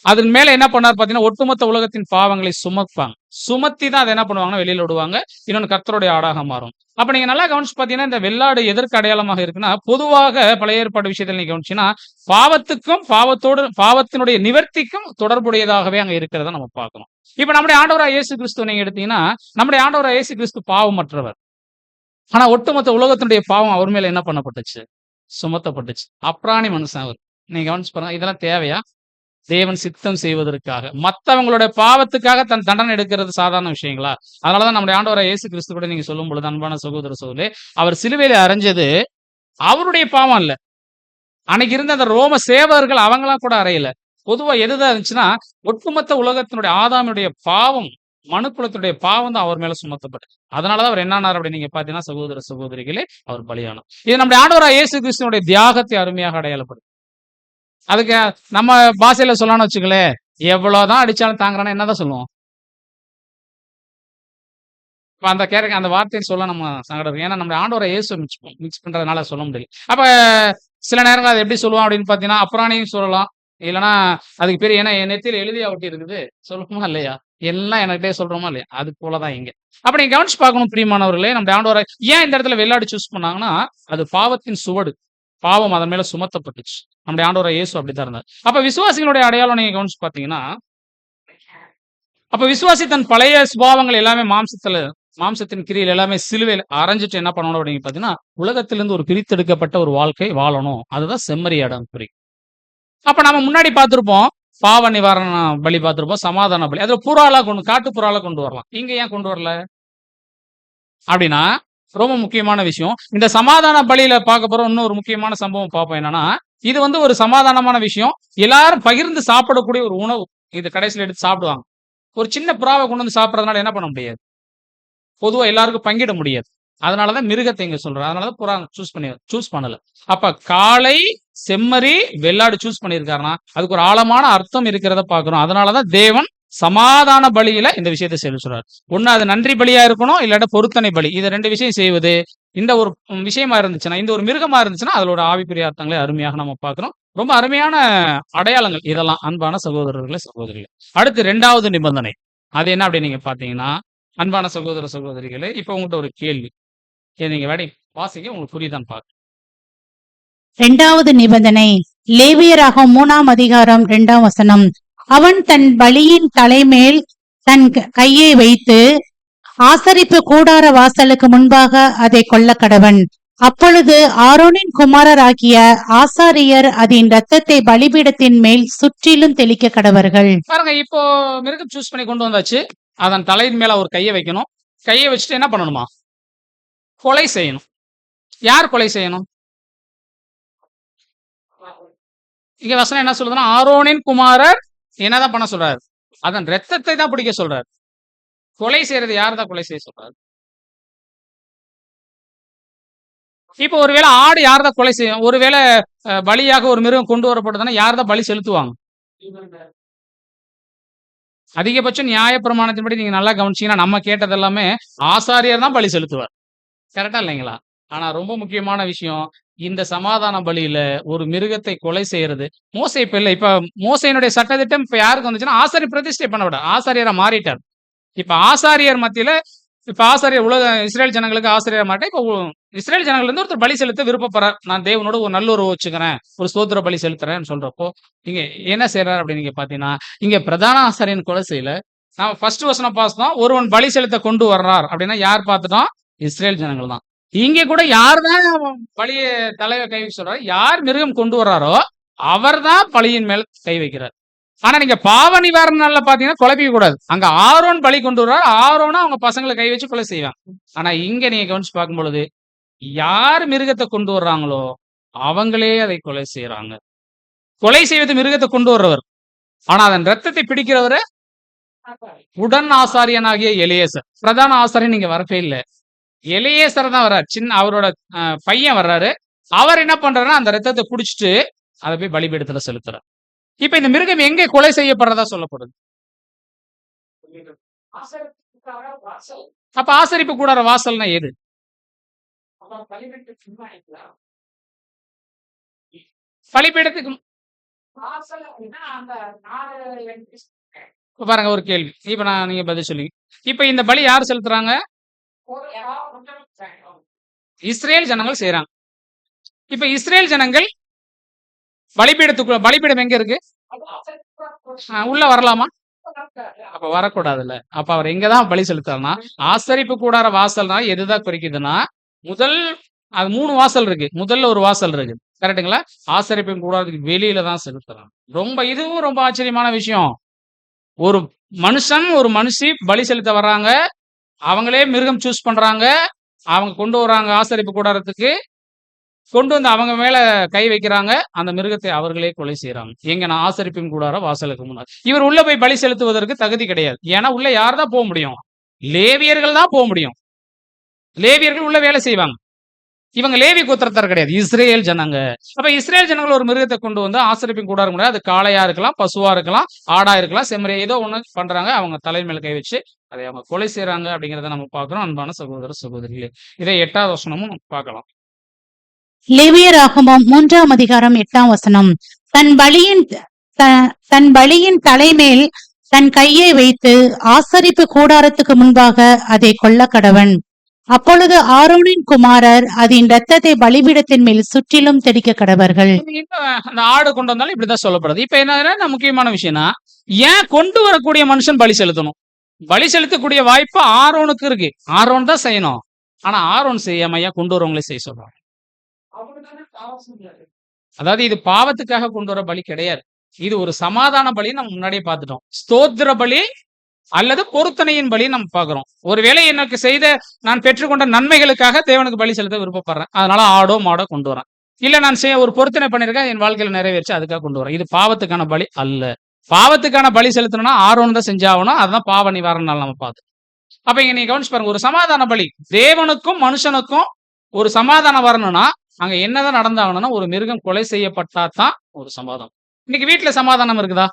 அதன் மேல என்ன பண்ணார் பாத்தீங்கன்னா, ஒட்டுமொத்த உலகத்தின் பாவங்களை சுமப்பாங்க. சுமத்தி தான் அதை என்ன பண்ணுவாங்கன்னா வெளியில விடுவாங்க. இன்னொன்னு கர்த்தருடைய ஆடாக மாறும். அப்ப நீங்க நல்லா கவனிச்சு பாத்தீங்கன்னா, இந்த வெள்ளாடு எதற்கு அடையாளமாக இருக்குன்னா, பொதுவாக பழைய ஏற்பாடு விஷயத்துல நீங்க கவனிச்சீங்கன்னா, பாவத்துக்கும் பாவத்தினுடைய நிவர்த்திக்கும் தொடர்புடையதாகவே அங்க இருக்கிறத நம்ம பார்க்கிறோம். இப்ப நம்முடைய ஆண்டவராய் இயேசு கிறிஸ்துவ நீங்க எடுத்தீங்கன்னா, நம்முடைய ஆண்டவராய் இயேசு கிறிஸ்து பாவமற்றவர். ஆனா ஒட்டுமொத்த உலகத்தினுடைய பாவம் அவர் மேல என்ன பண்ணப்பட்டுச்சு? சுமத்தப்பட்டுச்சு. அப்ராணி மனுஷன் அவர். நீங்க கவனிச்சு பாருங்க. இதெல்லாம் தேவையா? தேவன் சித்தம் செய்வதற்காக, மத்தவங்களுடைய பாவத்துக்காக தன் தண்டனை எடுக்கிறது சாதாரண விஷயங்களா? அதனாலதான் நம்முடைய ஆண்டவராய் இயேசு கிறிஸ்து கூட நீங்க சொல்லும் பொழுது, அன்பான சகோதர சகோதரே, அவர் சிலுவையில அறைஞ்சது அவருடைய பாவம் இல்ல. அன்னைக்கு இருந்த அந்த ரோம சேவகர்கள் அவங்களாம் கூட அறையல. பொதுவா எதுதான் இருந்துச்சுன்னா, ஒட்டுமொத்த உலகத்தினுடைய ஆதாமுடைய பாவம், மனுக்குலத்துடைய பாவம் தான் அவர் மேல சுமத்தப்பட்டது. அதனாலதான் அவர் என்னானார் அப்படின்னு நீங்க பாத்தீங்கன்னா, சகோதர சகோதரிகளே, அவர் பலியானார். இது நம்முடைய ஆண்டவராய் இயேசு கிறிஸ்துவனுடைய தியாகத்தை அருமையாக அடையாளப்படுது. அதுக்கு நம்ம பாஷையில சொல்லலாம்னு வச்சுக்கலேன், எவ்வளவுதான் அடிச்சாலும் தாங்குறானா என்னதான் சொல்லுவோம்? இப்ப அந்த வார்த்தையை சொல்ல நம்ம சங்கடம் இருக்கு. ஏன்னா நம்ம ஆண்டவரை இயேசு மிக்ஸ் பண்றதுனால சொல்ல முடியல. அப்ப சில நேரங்கள் அதை எப்படி சொல்லுவோம் அப்படின்னு பாத்தீங்கன்னா, அப்புறானையும் சொல்லலாம். இல்லைன்னா அதுக்கு பேர் ஏன்னா என் நெத்தியில எழுதியா ஒட்டி இருக்குது சொல்லுமா இல்லையா? எல்லாம் எனக்கிட்டே சொல்றோமா இல்லையா? அது போலதான் இங்க. அப்ப நீங்க கவனிச்சு பார்க்கணும் பிரியமானவர்களே, நம்ம ஆண்டவரை ஏன் இந்த இடத்துல வெள்ளாடு சூஸ் பண்ணாங்கன்னா, அது பாவத்தின் சுவடு. பாவம் அதன் மேல சுமத்தப்பட்டுச்சு. நம்முடைய ஆண்டவராய் இயேசு அப்படித்தான் இருந்தார். அப்ப விசுவாசிகளுடைய அடையாளம் நீங்க கவனிச்சு பாத்தீங்கன்னா, அப்ப விசுவாசி தன் பழைய சுபாவங்கள் எல்லாமே மாம்சத்தின் கிரியில் எல்லாமே சிலுவையில் அரைஞ்சிட்டு என்ன பண்ணணும் அப்படின்னு பாத்தீங்கன்னா, உலகத்திலிருந்து ஒரு பிரித்தெடுக்கப்பட்ட ஒரு வாழ்க்கை வாழணும். அதுதான் செம்மறியாடம் குறி. அப்ப நம்ம முன்னாடி பார்த்திருப்போம், பாவ நிவாரண பலி பார்த்திருப்போம், சமாதான பலி. அதுல காட்டு புறாலா கொண்டு வரலாம். இங்க ஏன் கொண்டு வரல அப்படின்னா, ரொம்ப முக்கியமான விஷயம். இந்த சமாதான பலியில பார்க்க போறோம். இன்னும் ஒரு முக்கியமான சம்பவம் பார்ப்போம். என்னன்னா, இது ஒரு சமாதானமான விஷயம். எல்லாரும் பகிர்ந்து சாப்பிடக்கூடிய ஒரு உணவு. இது கடைசியில எடுத்து சாப்பிடுவாங்க. ஒரு சின்ன புறாவை கொண்டு வந்து சாப்பிடறதுனால என்ன பண்ண முடியாது? பொதுவா எல்லாருக்கும் பங்கிட முடியாது. அதனாலதான் மிருகத்தை இங்க சொல்றேன். அதனாலதான் புறா சூஸ் பண்ணல. அப்ப காளை, செம்மறி, வெள்ளாடு சூஸ் பண்ணியிருக்காருன்னா அதுக்கு ஒரு ஆழமான அர்த்தம் இருக்கிறத பாக்குறோம். அதனாலதான் தேவன் சமாதான பலியில இந்த விஷயத்தை செய்ய சொல்றாரு. ஒண்ணு அது நன்றி பலியா இருக்கணும், இல்லாட்ட பொருத்தனை பலி. இதை 2 விஷயம் செய்வது இந்த ஒரு விஷயமா இருந்துச்சுன்னா, இந்த ஒரு மிருகமா இருந்துச்சுன்னா அதோட ஆவிக்குரிய அர்த்தங்களை அருமையாக நம்ம பார்க்கிறோம். ரொம்ப அருமையான அடையாளங்கள் இதெல்லாம், அன்பான சகோதரர்களே சகோதரிகளே. அடுத்து 2வது நிபந்தனை. அது என்ன அப்படின்னு நீங்க பாத்தீங்கன்னா, அன்பான சகோதர சகோதரிகளே, இப்ப உங்கள்கிட்ட ஒரு கேள்வி. நீங்க வாசிங்க, உங்களுக்கு புரியுதான்னு பாருங்க. 2வது நிபந்தனை லேவியராகும் 3ஆம் அதிகாரம் 2ஆம் வசனம். அவன் தன் பலியின் தலைமேல் தன் கையை வைத்து ஆசரிப்பு கூடார வாசலுக்கு முன்பாக அதை கொல்ல கடவன். அப்பொழுது ஆரோனின் குமாரராகிய ஆசாரியர் அதன் இரத்தத்தை பலிபீடத்தின் மேல் சுற்றிலும் தெளிக்க கடவர்கள். பாருங்க, இப்போ மிருகம் சூஸ் பண்ணி கொண்டு வந்தாச்சு. அதன் தலையின் மேல ஒரு கையை வைக்கணும். கையை வச்சுட்டு என்ன பண்ணணுமா? கொலை செய்யணும். யார் கொலை செய்யணும்? இங்க வசனம் என்ன சொல்றதுன்னா, ஆரோனின் குமாரர் என்னதான் பண்ண சொல்றாரு? அதன் ரத்தத்தை தான் பிடிக்க சொல்றாரு. கொலை செய்யறது யார்தான் கொலை செய்ய சொல்றாரு? இப்ப ஒருவேளை ஆடு யார்தான் கொலை செய்யும்? ஒருவேளை பலியாக ஒரு மிருகம் கொண்டு வரப்பட்டதுன்னா யார்தான் பலி செலுத்துவாங்க? அதிகபட்சம் நியாய பிரமாணத்தின்படி நீங்க நல்லா கவனிச்சீங்கன்னா, நம்ம கேட்டது எல்லாமே ஆசாரியர் தான் பலி செலுத்துவார். கரெக்டா இல்லைங்களா? ஆனா ரொம்ப முக்கியமான விஷயம், இந்த சமாதான பலியில ஒரு மிருகத்தை கொலை செய்யறது மோசே இப்ப இல்ல. இப்ப மோசையினுடைய சட்டத்திட்டம் இப்ப யாருக்கு வந்துச்சுன்னா, ஆசாரியர் பிரதிஷ்டை பண்ண விட ஆசாரியரா மாறிட்டார். இப்ப ஆசாரியர் மத்தியில ஆசாரியர் இஸ்ரேல் ஜனங்களுக்கு ஆசிரியர் மாட்டேன். இப்ப இஸ்ரேல் ஜனங்கள்ல இருந்து ஒருத்தர் பலி செலுத்த விருப்பப்படுறார். நான் தேவனோட ஒரு நல்ல உறவு வச்சுக்கிறேன், ஒரு ஸ்தோத்திர பலி செலுத்துறேன்னு சொல்றப்போ இங்க என்ன செய்யறாரு அப்படின்னு நீங்க பாத்தீங்கன்னா, இங்க பிரதான ஆசாரியன் கொலை செய்யல, நாம ஃபர்ஸ்ட் வசனம் பார்த்தோம், ஒருவன் பலி செலுத்த கொண்டு வர்றார் அப்படின்னா யார் பார்த்துட்டோம்? இஸ்ரேல் ஜனங்கள் தான். இங்க கூட யார் தான் பலிய தலைவர் கை வைக்க சொல்றாரு? யார் மிருகம் கொண்டு வர்றாரோ அவர் தான் பலியின் மேல் கை வைக்கிறார். ஆனா நீங்க பாவ நிவாரண நாள்ல பாத்தீங்கன்னா குழப்பிக்க கூடாது. அங்க ஆரோன் பலி கொண்டு வர்றார், ஆரோனா அவங்க பசங்களை கை வச்சு கொலை செய்வாங்க. ஆனா இங்க நீங்க கவனிச்சு பார்க்கும் பொழுது யார் மிருகத்தை கொண்டு வர்றாங்களோ அவங்களே அதை கொலை செய்யறாங்க. கொலை செய்வது மிருகத்தை கொண்டு வர்றவர், ஆனா அதன் ரத்தத்தை பிடிக்கிறவரு உடன் ஆசாரியனாகிய எலியேசர். பிரதான ஆசாரியன் நீங்க வரவே இல்லை, எலியேசர் தான் வர்றாரு. சின்ன அவரோட பையன் வர்றாரு. அவர் என்ன பண்றாருன்னா அந்த ரத்தத்தை குடிச்சிட்டு அதை போய் பலிபீடத்துல செலுத்துறார். இப்ப இந்த மிருகம் எங்க கொலை செய்யப்படுறதா சொல்லப்படுது? அப்ப ஆசரிப்பு கூடார வாசல்னா எது? பலிபீடத்துக்கு இப்ப பாருங்க ஒரு கேள்வி. இப்ப நீங்க பதில் சொல்லுங்க. இப்ப இந்த பலி யார் செலுத்துறாங்க? இஸ்ரேல் ஜனங்கள் செய்யறாங்க. இப்ப இஸ்ரேல் ஜனங்கள் பலிபீடம் எங்க இருக்கு? உள்ள வரலாமா? அப்ப வரக்கூடாதுல்ல. அப்ப அவர் எங்கதான் பலி செலுத்தாருன்னா ஆசரிப்பு கூடார வாசல்னா எதுதான் குறிக்குதுன்னா அது 3 வாசல் இருக்கு. முதல்ல ஒரு வாசல் இருக்கு, கரெக்டுங்களா? ஆசரிப்பு கூடாரத்துக்கு வெளியில தான் செலுத்துறாங்க. இதுவும் ரொம்ப ஆச்சரியமான விஷயம். ஒரு மனுஷன் ஒரு மனுஷி பலி செலுத்த வர்றாங்க, அவங்களே மிருகம் சூஸ் பண்றாங்க, அவங்க கொண்டு வர்றாங்க ஆசரிப்பு கூடாரத்துக்கு, கொண்டு வந்து அவங்க மேல கை வைக்கிறாங்க, அந்த மிருகத்தை அவர்களே கொலை செய்யறாங்க. எங்க ஆசரிப்பின் கூடார வாசலுக்கு முன்னாடி. இவர் உள்ள போய் பலி செலுத்துவதற்கு தகுதி கிடையாது. ஏன்னா உள்ள யார் தான் போக முடியும்? லேவியர்கள் தான் போக முடியும். லேவியர்கள் உள்ள வேலை செய்வாங்க. இவங்க லேவி கோத்திரத்தார் கிடையாது, இஸ்ரேல் ஜனங்க. அப்ப இஸ்ரேல் ஜனங்கள் ஒரு மிருகத்தை கொண்டு வந்து ஆசரிப்பின் கூடாரம் முடியாது. அது காளையா இருக்கலாம், பசுவா இருக்கலாம், ஆடா இருக்கலாம், செம்மறியா ஏதோ ஒண்ணு பண்றாங்க. அவங்க தலைமையில கை வச்சு அதை அவங்க கொலை செய்யறாங்க அப்படிங்கிறத நம்ம பார்க்கிறோம். அன்பான சகோதர சகோதரிகளே, இதை 8வது வசனமும் பார்க்கலாம். லேவியராகமம் 3ஆம் அதிகாரம் 8ஆம் வசனம். தன் பலியின் தலைமேல் தன் கையை வைத்து ஆசரிப்பு கூடாரத்துக்கு முன்பாக அதை கொல்ல கடவன். அப்பொழுது ஆரோனின் குமாரர் அதன் இரத்தத்தை பலிபீடத்தின் மேல் சுற்றிலும் தெளிக்க கடவர்கள். அந்த ஆடு கொண்டு வந்தாலும் இப்படிதான் சொல்லப்படுது. இப்ப என்ன முக்கியமான விஷயம்னா, ஏன் கொண்டு வரக்கூடிய மனுஷன் பலி செலுத்தணும்? பலி செலுத்தக்கூடிய வாய்ப்பு ஆரோனுக்கு இருக்கு, ஆரோன் தான் செய்யணும். ஆனா ஆரோன் செய்யாம ஏன் கொண்டு வரவங்களே செய்ய சொல்றாங்க? அதாவது இது பாவத்துக்காக கொண்டு வர பலி கிடையாது, இது ஒரு சமாதான பலி. நம்ம முன்னாடியே பார்த்துட்டோம். ஸ்தோத்திர பலி அல்லது பொருத்தனையின் பலி நம்ம பார்க்கிறோம். ஒருவேளை எனக்கு செய்த நான் பெற்றுக்கொண்ட நன்மைகளுக்காக தேவனுக்கு பலி செலுத்த விருப்பப்படுறேன், அதனால ஆடோ மாடோ கொண்டு வரேன். இல்ல நான் ஒரு பொருத்தனை பண்ணிருக்கேன், என் வாழ்க்கையில நிறைவேற்றி அதுக்காக கொண்டு வரேன். இது பாவத்துக்கான பலி அல்ல. பாவத்துக்கான பலி செலுத்தணும்னா ஆரோன் தான் செஞ்சாகணும். அதுதான் பாவ நிவாரண நாள் நம்ம பார்த்து. அப்ப இங்க நீங்க கவனிச்சு பாருங்க, ஒரு சமாதான பலி, தேவனுக்கும் மனுஷனுக்கும் ஒரு சமாதானம் வரணும்னா அங்க என்னதான் நடந்தாகணும்னா ஒரு மிருகம் கொலை செய்யப்பட்டா தான் ஒரு சமாதானம். இன்னைக்கு வீட்டுல சமாதானம் இருக்குதா?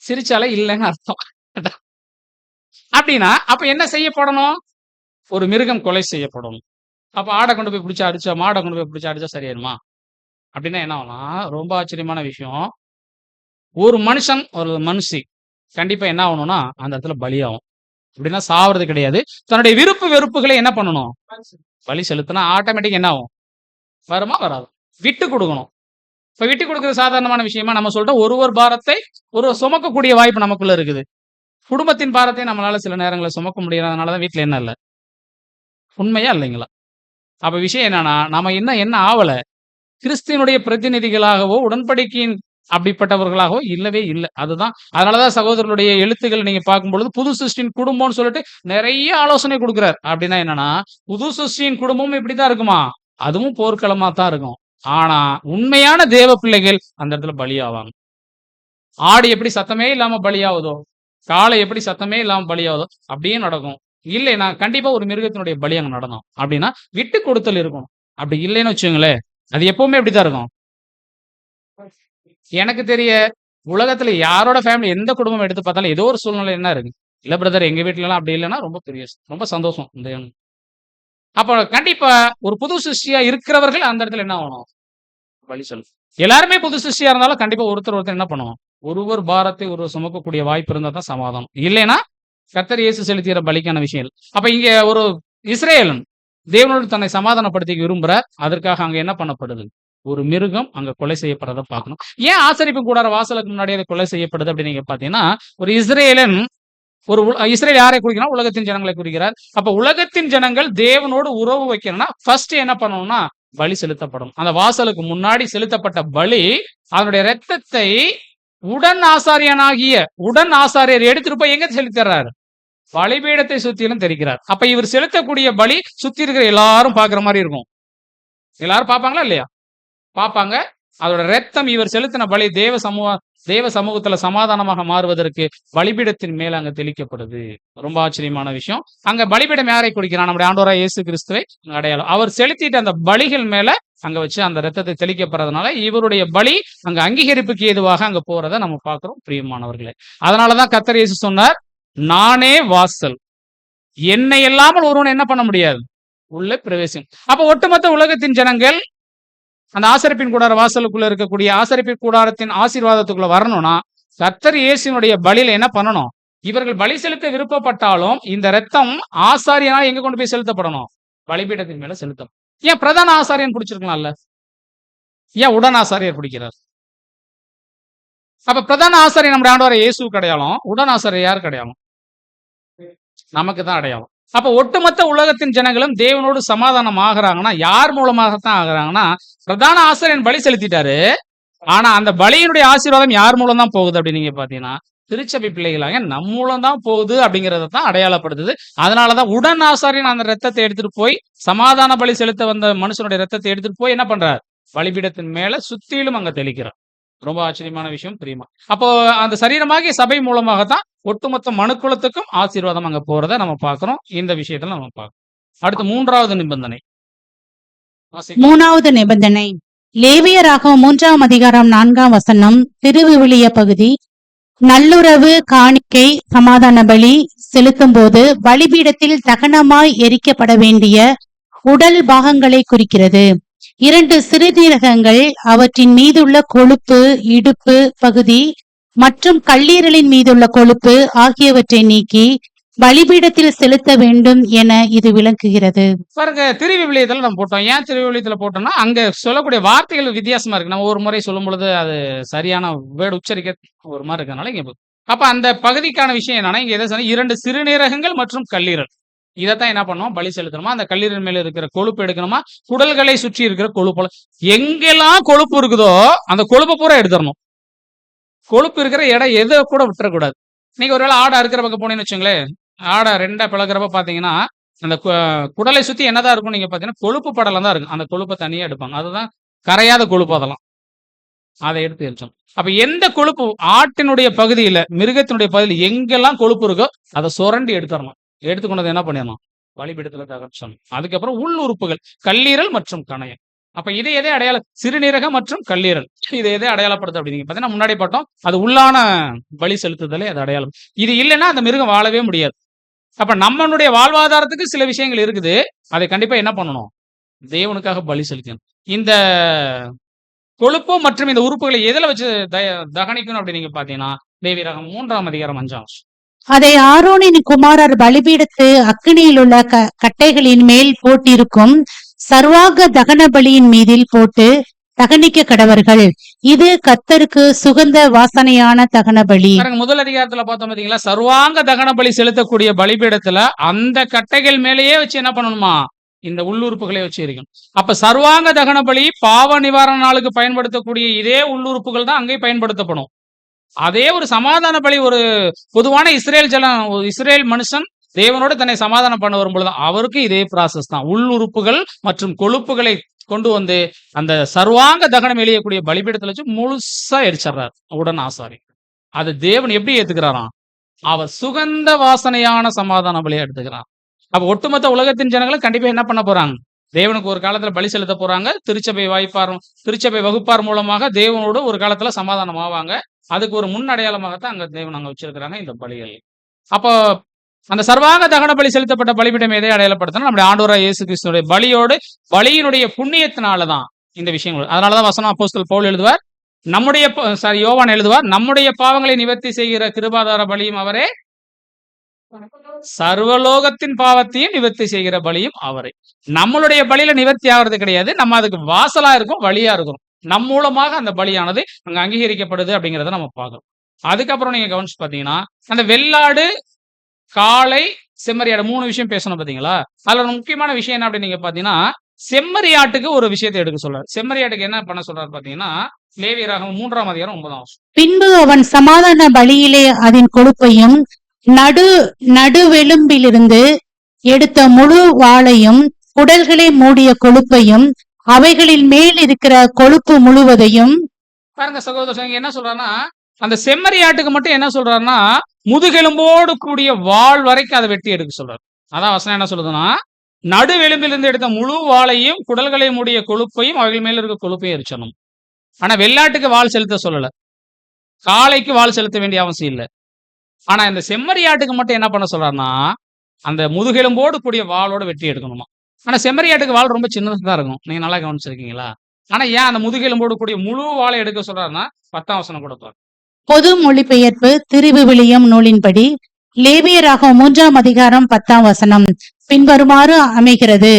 சிரிச்சாலே இல்லைன்னு அர்த்தம். அப்படின்னா அப்ப என்ன செய்யப்படணும்? ஒரு மிருகம் கொலை செய்யப்படணும். அப்ப ஆடை கொண்டு போய் பிடிச்சா அடிச்சா, மாடை கொண்டு போய் பிடிச்சா அடிச்சா சரியாயிருமா? அப்படின்னா என்ன ஆகும்னா, ரொம்ப ஆச்சரியமான விஷயம், ஒரு மனுஷன் ஒரு மனுஷி கண்டிப்பா என்ன ஆகணும்னா அந்த இடத்துல பலியாகும். அப்படின்னா சாவறது கிடையாது. தன்னுடைய விருப்பு வெறுப்புகளை என்ன பண்ணணும்? பலி செலுத்தினா ஆட்டோமேட்டிக் என்ன ஆகும்? வருமா வராது? விட்டு கொடுக்கணும். இப்ப விட்டு கொடுக்கறது சாதாரணமான விஷயமா? நம்ம சொல்லிட்டோம், ஒரு பாரத்தை ஒரு சுமக்கக்கூடிய வாய்ப்பு நமக்குள்ள இருக்குது. குடும்பத்தின் பாரத்தை நம்மளால சில நேரங்களில் சுமக்க முடியாதனாலதான் வீட்டுல என்ன இல்லை. உண்மையா இல்லைங்களா? அப்ப விஷயம் என்னன்னா, நாம என்ன ஆவல, கிறிஸ்தினுடைய பிரதிநிதிகளாகவோ உடன்படிக்கையின் அப்படிப்பட்டவர்களாகவோ இல்லவே இல்லை. அதுதான், அதனாலதான் சகோதரனுடைய எழுத்துக்கள் நீங்க பார்க்கும்பொழுது புது சிருஷ்டியின் குடும்பம்னு சொல்லிட்டு நிறைய ஆலோசனை கொடுக்குறாரு. அப்படின்னா என்னன்னா, புது சிருஷ்டியின் குடும்பமும் இப்படிதான் இருக்குமா? அதுவும் போர்க்களமா தான் இருக்கும். ஆனா உண்மையான தேவ பிள்ளைகள் அந்த இடத்துல பலியாவாங்க. ஆடு எப்படி சத்தமே இல்லாம பலியாவதோ, காளை எப்படி சத்தமே இல்லாம பலியாவதோ அப்படியே நடக்கும். இல்லைன்னா கண்டிப்பா ஒரு மிருகத்தினுடைய பலி அங்க நடக்கும். அப்படின்னா விட்டு கொடுத்தல் இருக்கும். அப்படி இல்லைன்னு வச்சுங்களேன், அது எப்பவுமே அப்படித்தான் இருக்கும். எனக்கு தெரிய உலகத்துல யாரோட ஃபேமிலி எந்த குடும்பம் எடுத்து பார்த்தாலும் ஏதோ ஒரு சூழ்நிலை என்ன இருக்கு, இல்ல பிரதர் எங்க வீட்டுல எல்லாம் அப்படி இல்லைன்னா ரொம்ப பெரிய ரொம்ப சந்தோஷம். அப்ப கண்டிப்பா ஒரு புது சிருஷ்டியா இருக்கிறவர்கள் அந்த இடத்துல என்ன ஆகணும்? பலி செலுத்தும். எல்லாருமே புது சிருஷ்டியா இருந்தாலும் கண்டிப்பா ஒருத்தர் என்ன பண்ணுவோம்? ஒருவர் பாரத்தை ஒரு சுமக்கக்கூடிய வாய்ப்பு இருந்தா தான் சமாதானம். இல்லைன்னா கர்த்தர் இயேசு செலுத்திற பலிக்கான விஷயம். அப்ப இங்க ஒரு இஸ்ரேலன் தேவனோடு தன்னை சமாதானப்படுத்திக்க விரும்புறார். அதற்காக அங்க என்ன பண்ணப்படுது? ஒரு மிருகம் அங்க கொலை செய்யப்படுறத பார்க்கணும். ஏன் ஆசரிப்பு கூடார வாசலுக்கு முன்னாடி அது கொலை செய்யப்படுது அப்படின்னு நீங்க பாத்தீங்கன்னா, ஒரு இஸ்ரேலன் இஸ்ரேல் யாரை குறிக்கிறார்? உலகத்தின் ஜனங்களை குறிக்கிறார். அப்ப உலகத்தின் ஜனங்கள் தேவனோடு உறவு வைக்கணும்னா ஃபர்ஸ்ட் என்ன பண்ணணும்னா பலி செலுத்தப்படும். அந்த வாசலுக்கு முன்னாடி செலுத்தப்பட்ட பலி அதனுடைய இரத்தத்தை உடன் ஆசாரியர் எடுத்துட்டு போய் எங்க செலுத்துறாரு? பலிபீடத்தை சுத்திலும் தெரிக்கிறார். அப்ப இவர் செலுத்தக்கூடிய பலி சுத்தி இருக்கிற எல்லாரும் பாக்குற மாதிரி இருக்கும். எல்லாரும் பார்ப்பாங்களா இல்லையா? பார்ப்பாங்க. அதோட ரத்தம் இவர் செலுத்தின பலி தேவ சமூகத்துல சமாதானமாக மாறுவதற்கு பலிபீடத்தின் மேல அங்க தெளிக்கப்படுது. ரொம்ப ஆச்சரியமான விஷயம். அங்க பலிபீடம் யாரை குறிக்கிறான்? நம்முடைய ஆண்டவராய் இயேசு கிறிஸ்துவை அடையாளம். அவர் செலுத்திட்டு அந்த பலிகள் மேல அங்க வச்சு அந்த ரத்தத்தை தெளிக்கப்படுறதுனால இவருடைய பலி அங்க அங்கீகரிப்புக்கு ஏதுவாக அங்க போறதை நம்ம பார்க்கிறோம் பிரியமானவர்களே. அதனாலதான் கர்த்தர் இயேசு சொன்னார், நானே வாசல், என்னை இல்லாமல் ஒருவன் என்ன பண்ண முடியாது? உள்ள பிரவேசம். அப்ப ஒட்டுமொத்த உலகத்தின் ஜனங்கள் அந்த ஆசரிப்பின் கூடார வாசலுக்குள்ள இருக்கக்கூடிய ஆசரிப்பின் கூடாரத்தின் ஆசீர்வாதத்துக்குள்ள வரணும்னா கர்த்தர் இயேசுனுடைய பலியில என்ன பண்ணணும்? இவர்கள் பலி செலுத்த விருப்பப்பட்டாலும் இந்த ரத்தம் ஆசாரியனா எங்க கொண்டு போய் செலுத்தப்படணும்? பலிபீடத்தின் மேல செலுத்தணும். ஏன் பிரதான ஆசாரியன் பிடிச்சிருக்கலாம்ல? ஏன் உடன் ஆசாரியர் பிடிக்கிறார்? அப்ப பிரதான ஆசாரியர் நம்முடைய ஆண்டவராய் இயேசு அடையாளம், உடன் ஆசாரியர் யாருக்கு அடையாளம்? நமக்கு தான் அடையாளம். அப்ப ஒட்டுமொத்த உலகத்தின் ஜனங்களும் தேவனோடு சமாதானம் ஆகிறாங்கன்னா யார் மூலமாகத்தான் ஆகுறாங்கன்னா, பிரதான ஆசாரியன் பலி செலுத்திட்டாரு. ஆனா அந்த பலியினுடைய ஆசீர்வாதம் யார் மூலம் தான் போகுது அப்படின்னு நீங்க பாத்தீங்கன்னா, திருச்சபை பிள்ளைகளாக நம் மூலம் தான் போகுது அப்படிங்கறத தான் அடையாளப்படுத்துது. அதனாலதான் உடன் ஆசாரியன் அந்த ரத்தத்தை எடுத்துட்டு போய் சமாதான பலி செலுத்த வந்த மனுஷனுடைய ரத்தத்தை எடுத்துட்டு போய் என்ன பண்றார்? பலிபீடத்தின் மேல சுத்திலும் அங்க தெளிக்கிறார். ரொம்ப ஆச்சரியமான விஷயம் தெரியுமா? அப்போ அந்த சரீரமாகிய சபை மூலமாகத்தான் ஒட்டுமொத்த மனுக்குலத்துக்கும் ஆசீர்வாதம் அங்க போறத நம்ம பார்க்கிறோம். இந்த விஷயத்துல நம்ம பார்க்கிறோம். அடுத்து 3வது நிபந்தனை. மூணாவது நிபந்தனை, லேவியராகமம் 3ஆம் அதிகாரம் 4ஆம் வசனம், திருவிவிலிய பகுதி. நல்லுறவு காணிக்கை சமாதான பலி செலுத்தும் போது பலிபீடத்தில் தகனமாய் எரிக்கப்பட வேண்டிய உடல் பாகங்களை குறிக்கிறது. 2 சிறுநீரகங்கள், அவற்றின் மீதுள்ள கொழுப்பு, இடுப்பு பகுதி மற்றும் கல்லீரலின் மீதுள்ள கொழுப்பு ஆகியவற்றை நீக்கி பலிபீடத்தில் செலுத்த வேண்டும் என இது விளக்குகிறது. பாருங்க, திருவிவிலியத்துல நம்ம போட்டோம். ஏன் திருவிவிலியத்துல போட்டோம்னா அங்க சொல்லக்கூடிய வார்த்தைகள் வித்தியாசமா இருக்கு. நம்ம ஒரு முறை சொல்லும் பொழுது அது சரியான வேர்டு உச்சரிக்க ஒரு மாதிரி இருக்கனால இங்க அப்ப அந்த பகுதிக்கான விஷயம் என்னன்னா, இங்க எதை சொன்னா 2 சிறுநீரகங்கள் மற்றும் கல்லீரல். இதைத்தான் என்ன பண்ணுவோம்? பலி செலுத்தணுமா? அந்த கல்லீரல் மேல இருக்கிற கொழுப்பு எடுக்கணுமா? குடல்களை சுற்றி இருக்கிற கொழுப்பு, எங்கெல்லாம் கொழுப்பு இருக்குதோ அந்த கொழுப்பை பூரா எடுத்துடணும். கொழுப்பு இருக்கிற இடம் எதை கூட விட்டுறக்கூடாது. நீங்க ஒருவேளை ஆடை அறுக்கிற பக்கம் போனீங்கன்னு வச்சுங்களேன், ஆடை 2 பிளக்கிறப்ப பாத்தீங்கன்னா அந்த குடலை சுத்தி என்னதான் இருக்கும் நீங்க பாத்தீங்கன்னா கொழுப்பு படலம் தான் இருக்கும். அந்த கொழுப்பை தனியா எடுப்பாங்க. அதுதான் கரையாத கொழுப்பு. அதெல்லாம் அதை எடுத்து எரிச்சோம். அப்ப எந்த கொழுப்பு ஆட்டினுடைய பகுதியில, மிருகத்தினுடைய பகுதியில் எங்கெல்லாம் கொழுப்பு இருக்கோ அதை சுரண்டி எடுத்துடணும். எடுத்துக்கொண்டது என்ன பண்ணிடணும்? பலிபீடத்துல தகர்ச்சணும். அதுக்கப்புறம் உள் உறுப்புகள் கல்லீரல் மற்றும் கணையம். அப்ப இதை எதை சிறுநீரகம் மற்றும் கல்லீரல் இதை எதை அடையாளப்படுது அப்படின்னு பாத்தீங்கன்னா, முன்னாடி பார்த்தோம் அது உள்ளான பலி செலுத்துதலே அது அடையாளம். இது இல்லைன்னா அந்த மிருகம் வாழவே முடியாது. அப்ப நம்மளுடைய வாழ்வாதாரத்துக்கு சில விஷயங்கள் இருக்குது. அதை கண்டிப்பா என்ன பண்ணணும்? தேவனுக்காக பலி செலுத்தணும். இந்த கொழுப்பு மற்றும் இந்த உறுப்புகளை எதுல வச்சு தகனிக்கணும் அப்படின்னு நீங்க பாத்தீங்கன்னா, லேவியராகமம் 3ஆம் அதிகாரம் 5ஆம் வசனம். அதை ஆரோனின் குமாரர் பலிபீடத்து அக்கினியில் உள்ள கட்டைகளின் மேல் போட்டிருக்கும் சர்வாக தகன பலியின் மீதில் போட்டு தகனிக்க கடவர்கள். இது கர்த்தருக்கு சுகந்த வாசனையான தகன பலி. முதல் அதிகாரத்துல பார்த்தோம் பாத்தீங்களா, சர்வாங்க தகன பலி செலுத்தக்கூடிய பலிபீடத்துல அந்த கட்டைகள் மேலேயே வச்சு என்ன பண்ணணுமா? இந்த உள்ளுறுப்புகளை வச்சு இருக்கணும். அப்ப சர்வாங்க தகன பலி பாவ நிவாரண நாளுக்கு பயன்படுத்தக்கூடிய இதே உள்ளுறுப்புகள் தான் அங்கே பயன்படுத்தப்படும். அதே ஒரு சமாதான பலி ஒரு பொதுவான இஸ்ரேல் மனுஷன் தேவனோடு தன்னை சமாதானம் பண்ண வரும்பொழுது அவருக்கு இதே ப்ராசஸ் தான். உள்ளுறுப்புகள் மற்றும் கொழுப்புகளை கொண்டு வந்து அந்த சர்வாங்க தகனம் எழியக்கூடிய பலிபீடத்துல வச்சு முழுசா எரிச்சிடுறார் உடன் ஆசாரி. அது தேவன் எப்படி ஏத்துக்கிறாராம்? அவர் சுகந்த வாசனையான சமாதான பலியை எடுத்துக்கிறான். அப்ப ஒட்டுமொத்த உலகத்தின் ஜனங்களும் கண்டிப்பா என்ன பண்ண போறாங்க? தேவனுக்கு ஒரு காலத்துல பலி செலுத்த போறாங்க. திருச்சபை வகுப்பார் மூலமாக தேவனோடு ஒரு காலத்துல சமாதானம் ஆவாங்க. அதுக்கு ஒரு முன் அடையாளமாகத்தான் அங்க தேவன் அங்க வச்சிருக்கிறாங்க இந்த பலிகள். அப்போ அந்த சர்வாங்க தகன பலி செலுத்தப்பட்ட பலிபீடம் எதை அடையாளப்படுத்தணும்? நம்முடைய ஆண்டவராய் இயேசு கிறிஸ்துடைய பலியினுடைய புண்ணியத்தினாலதான் இந்த விஷயங்கள். அதனாலதான் வசனம் அப்போஸ்தலன் பவுல் எழுதுவார், யோவான் எழுதுவார், நம்முடைய பாவங்களை நிவர்த்தி செய்கிற கிருபாதார பலியும் அவரே, சர்வலோகத்தின் பாவத்தையும் நிவர்த்தி செய்கிற பலியும் அவரே. நம்மளுடைய பலியில நிவர்த்தி ஆகிறது கிடையாது. நம்ம அதுக்கு வாசலா இருக்கும், வழியா இருக்கும். நம் மூலமாக அந்த பலியானது அங்க அங்கீகரிக்கப்படுது அப்படிங்கிறத நம்ம பார்க்கறோம். அதுக்கப்புறம் நீங்க கவனிச்சு பார்த்தீங்கன்னா, அந்த வெள்ளாடு, காளை, செம்மறியாடு 3 விஷயம் பேசணும் பார்த்தீங்களா? அதுல ஒரு முக்கியமான விஷயம் என்ன அப்படின்னு நீங்க பார்த்தீங்கன்னா, செம்மறியாட்டுக்கு ஒரு விஷயத்தை எடுக்க சொல்றாரு. செம்மறியாட்டுக்கு என்ன பண்ண சொல்றாரு பார்த்தீங்கன்னா, லேவியராகமம் 3ஆம் அதிகாரம் 9ஆம் வசனம். பின்பு அவன் சமாதான பலியிலே அதன் கொழுப்பையும் நடுவெலும்பிலிருந்து எடுத்த முழு வாளையும் குடல்களை மூடிய கொழுப்பையும் அவைகளில் மேல் இருக்கிற கொழுப்பு முழுவதையும் பாருங்க சகோதரர் என்ன சொல்றாருன்னா, அந்த செம்மறியாட்டுக்கு மட்டும் என்ன சொல்றாருன்னா, முதுகெலும்போடு கூடிய வாள் வரைக்கும் அதை வெட்டி எடுக்க சொல்றாரு. அதான் வசனம் என்ன சொல்லுதுன்னா, நடுவெலும்பிலிருந்து எடுத்த முழு வாளையும் குடல்களை மூடிய கொழுப்பையும் அவைகள் மேல இருக்க கொழுப்பையும் எரிச்சணும். ஆனா வெள்ளாட்டுக்கு வாள் செலுத்த சொல்லல, காளைக்கு வாள் செலுத்த வேண்டிய அவசியம் இல்லை. ஆனா இந்த செம்மறியாட்டுக்கு மட்டும் என்ன பண்ண சொல்றாருன்னா, அந்த முதுகெலும்போடு கூடிய வாளோட வெட்டி எடுக்கணுமா. ஆனா செம்மறியாட்டுக்கு வாள் ரொம்ப சின்னதா தான் இருக்கும். நீங்க நல்லா கவனிச்சிருக்கீங்களா? ஆனா ஏன் அந்த முதுகெலும்போடு கூடிய முழு வாளை எடுக்க சொல்றாருன்னா 10ஆம் வசனம் கூட பாருங்க. பொது மொழிபெயர்ப்பு திருவிவிலியம் நூலின்படி லேவியராகமம் 3ஆம் அதிகாரம் 10ஆம் வசனம் பின்வருமாறு அமைகிறது.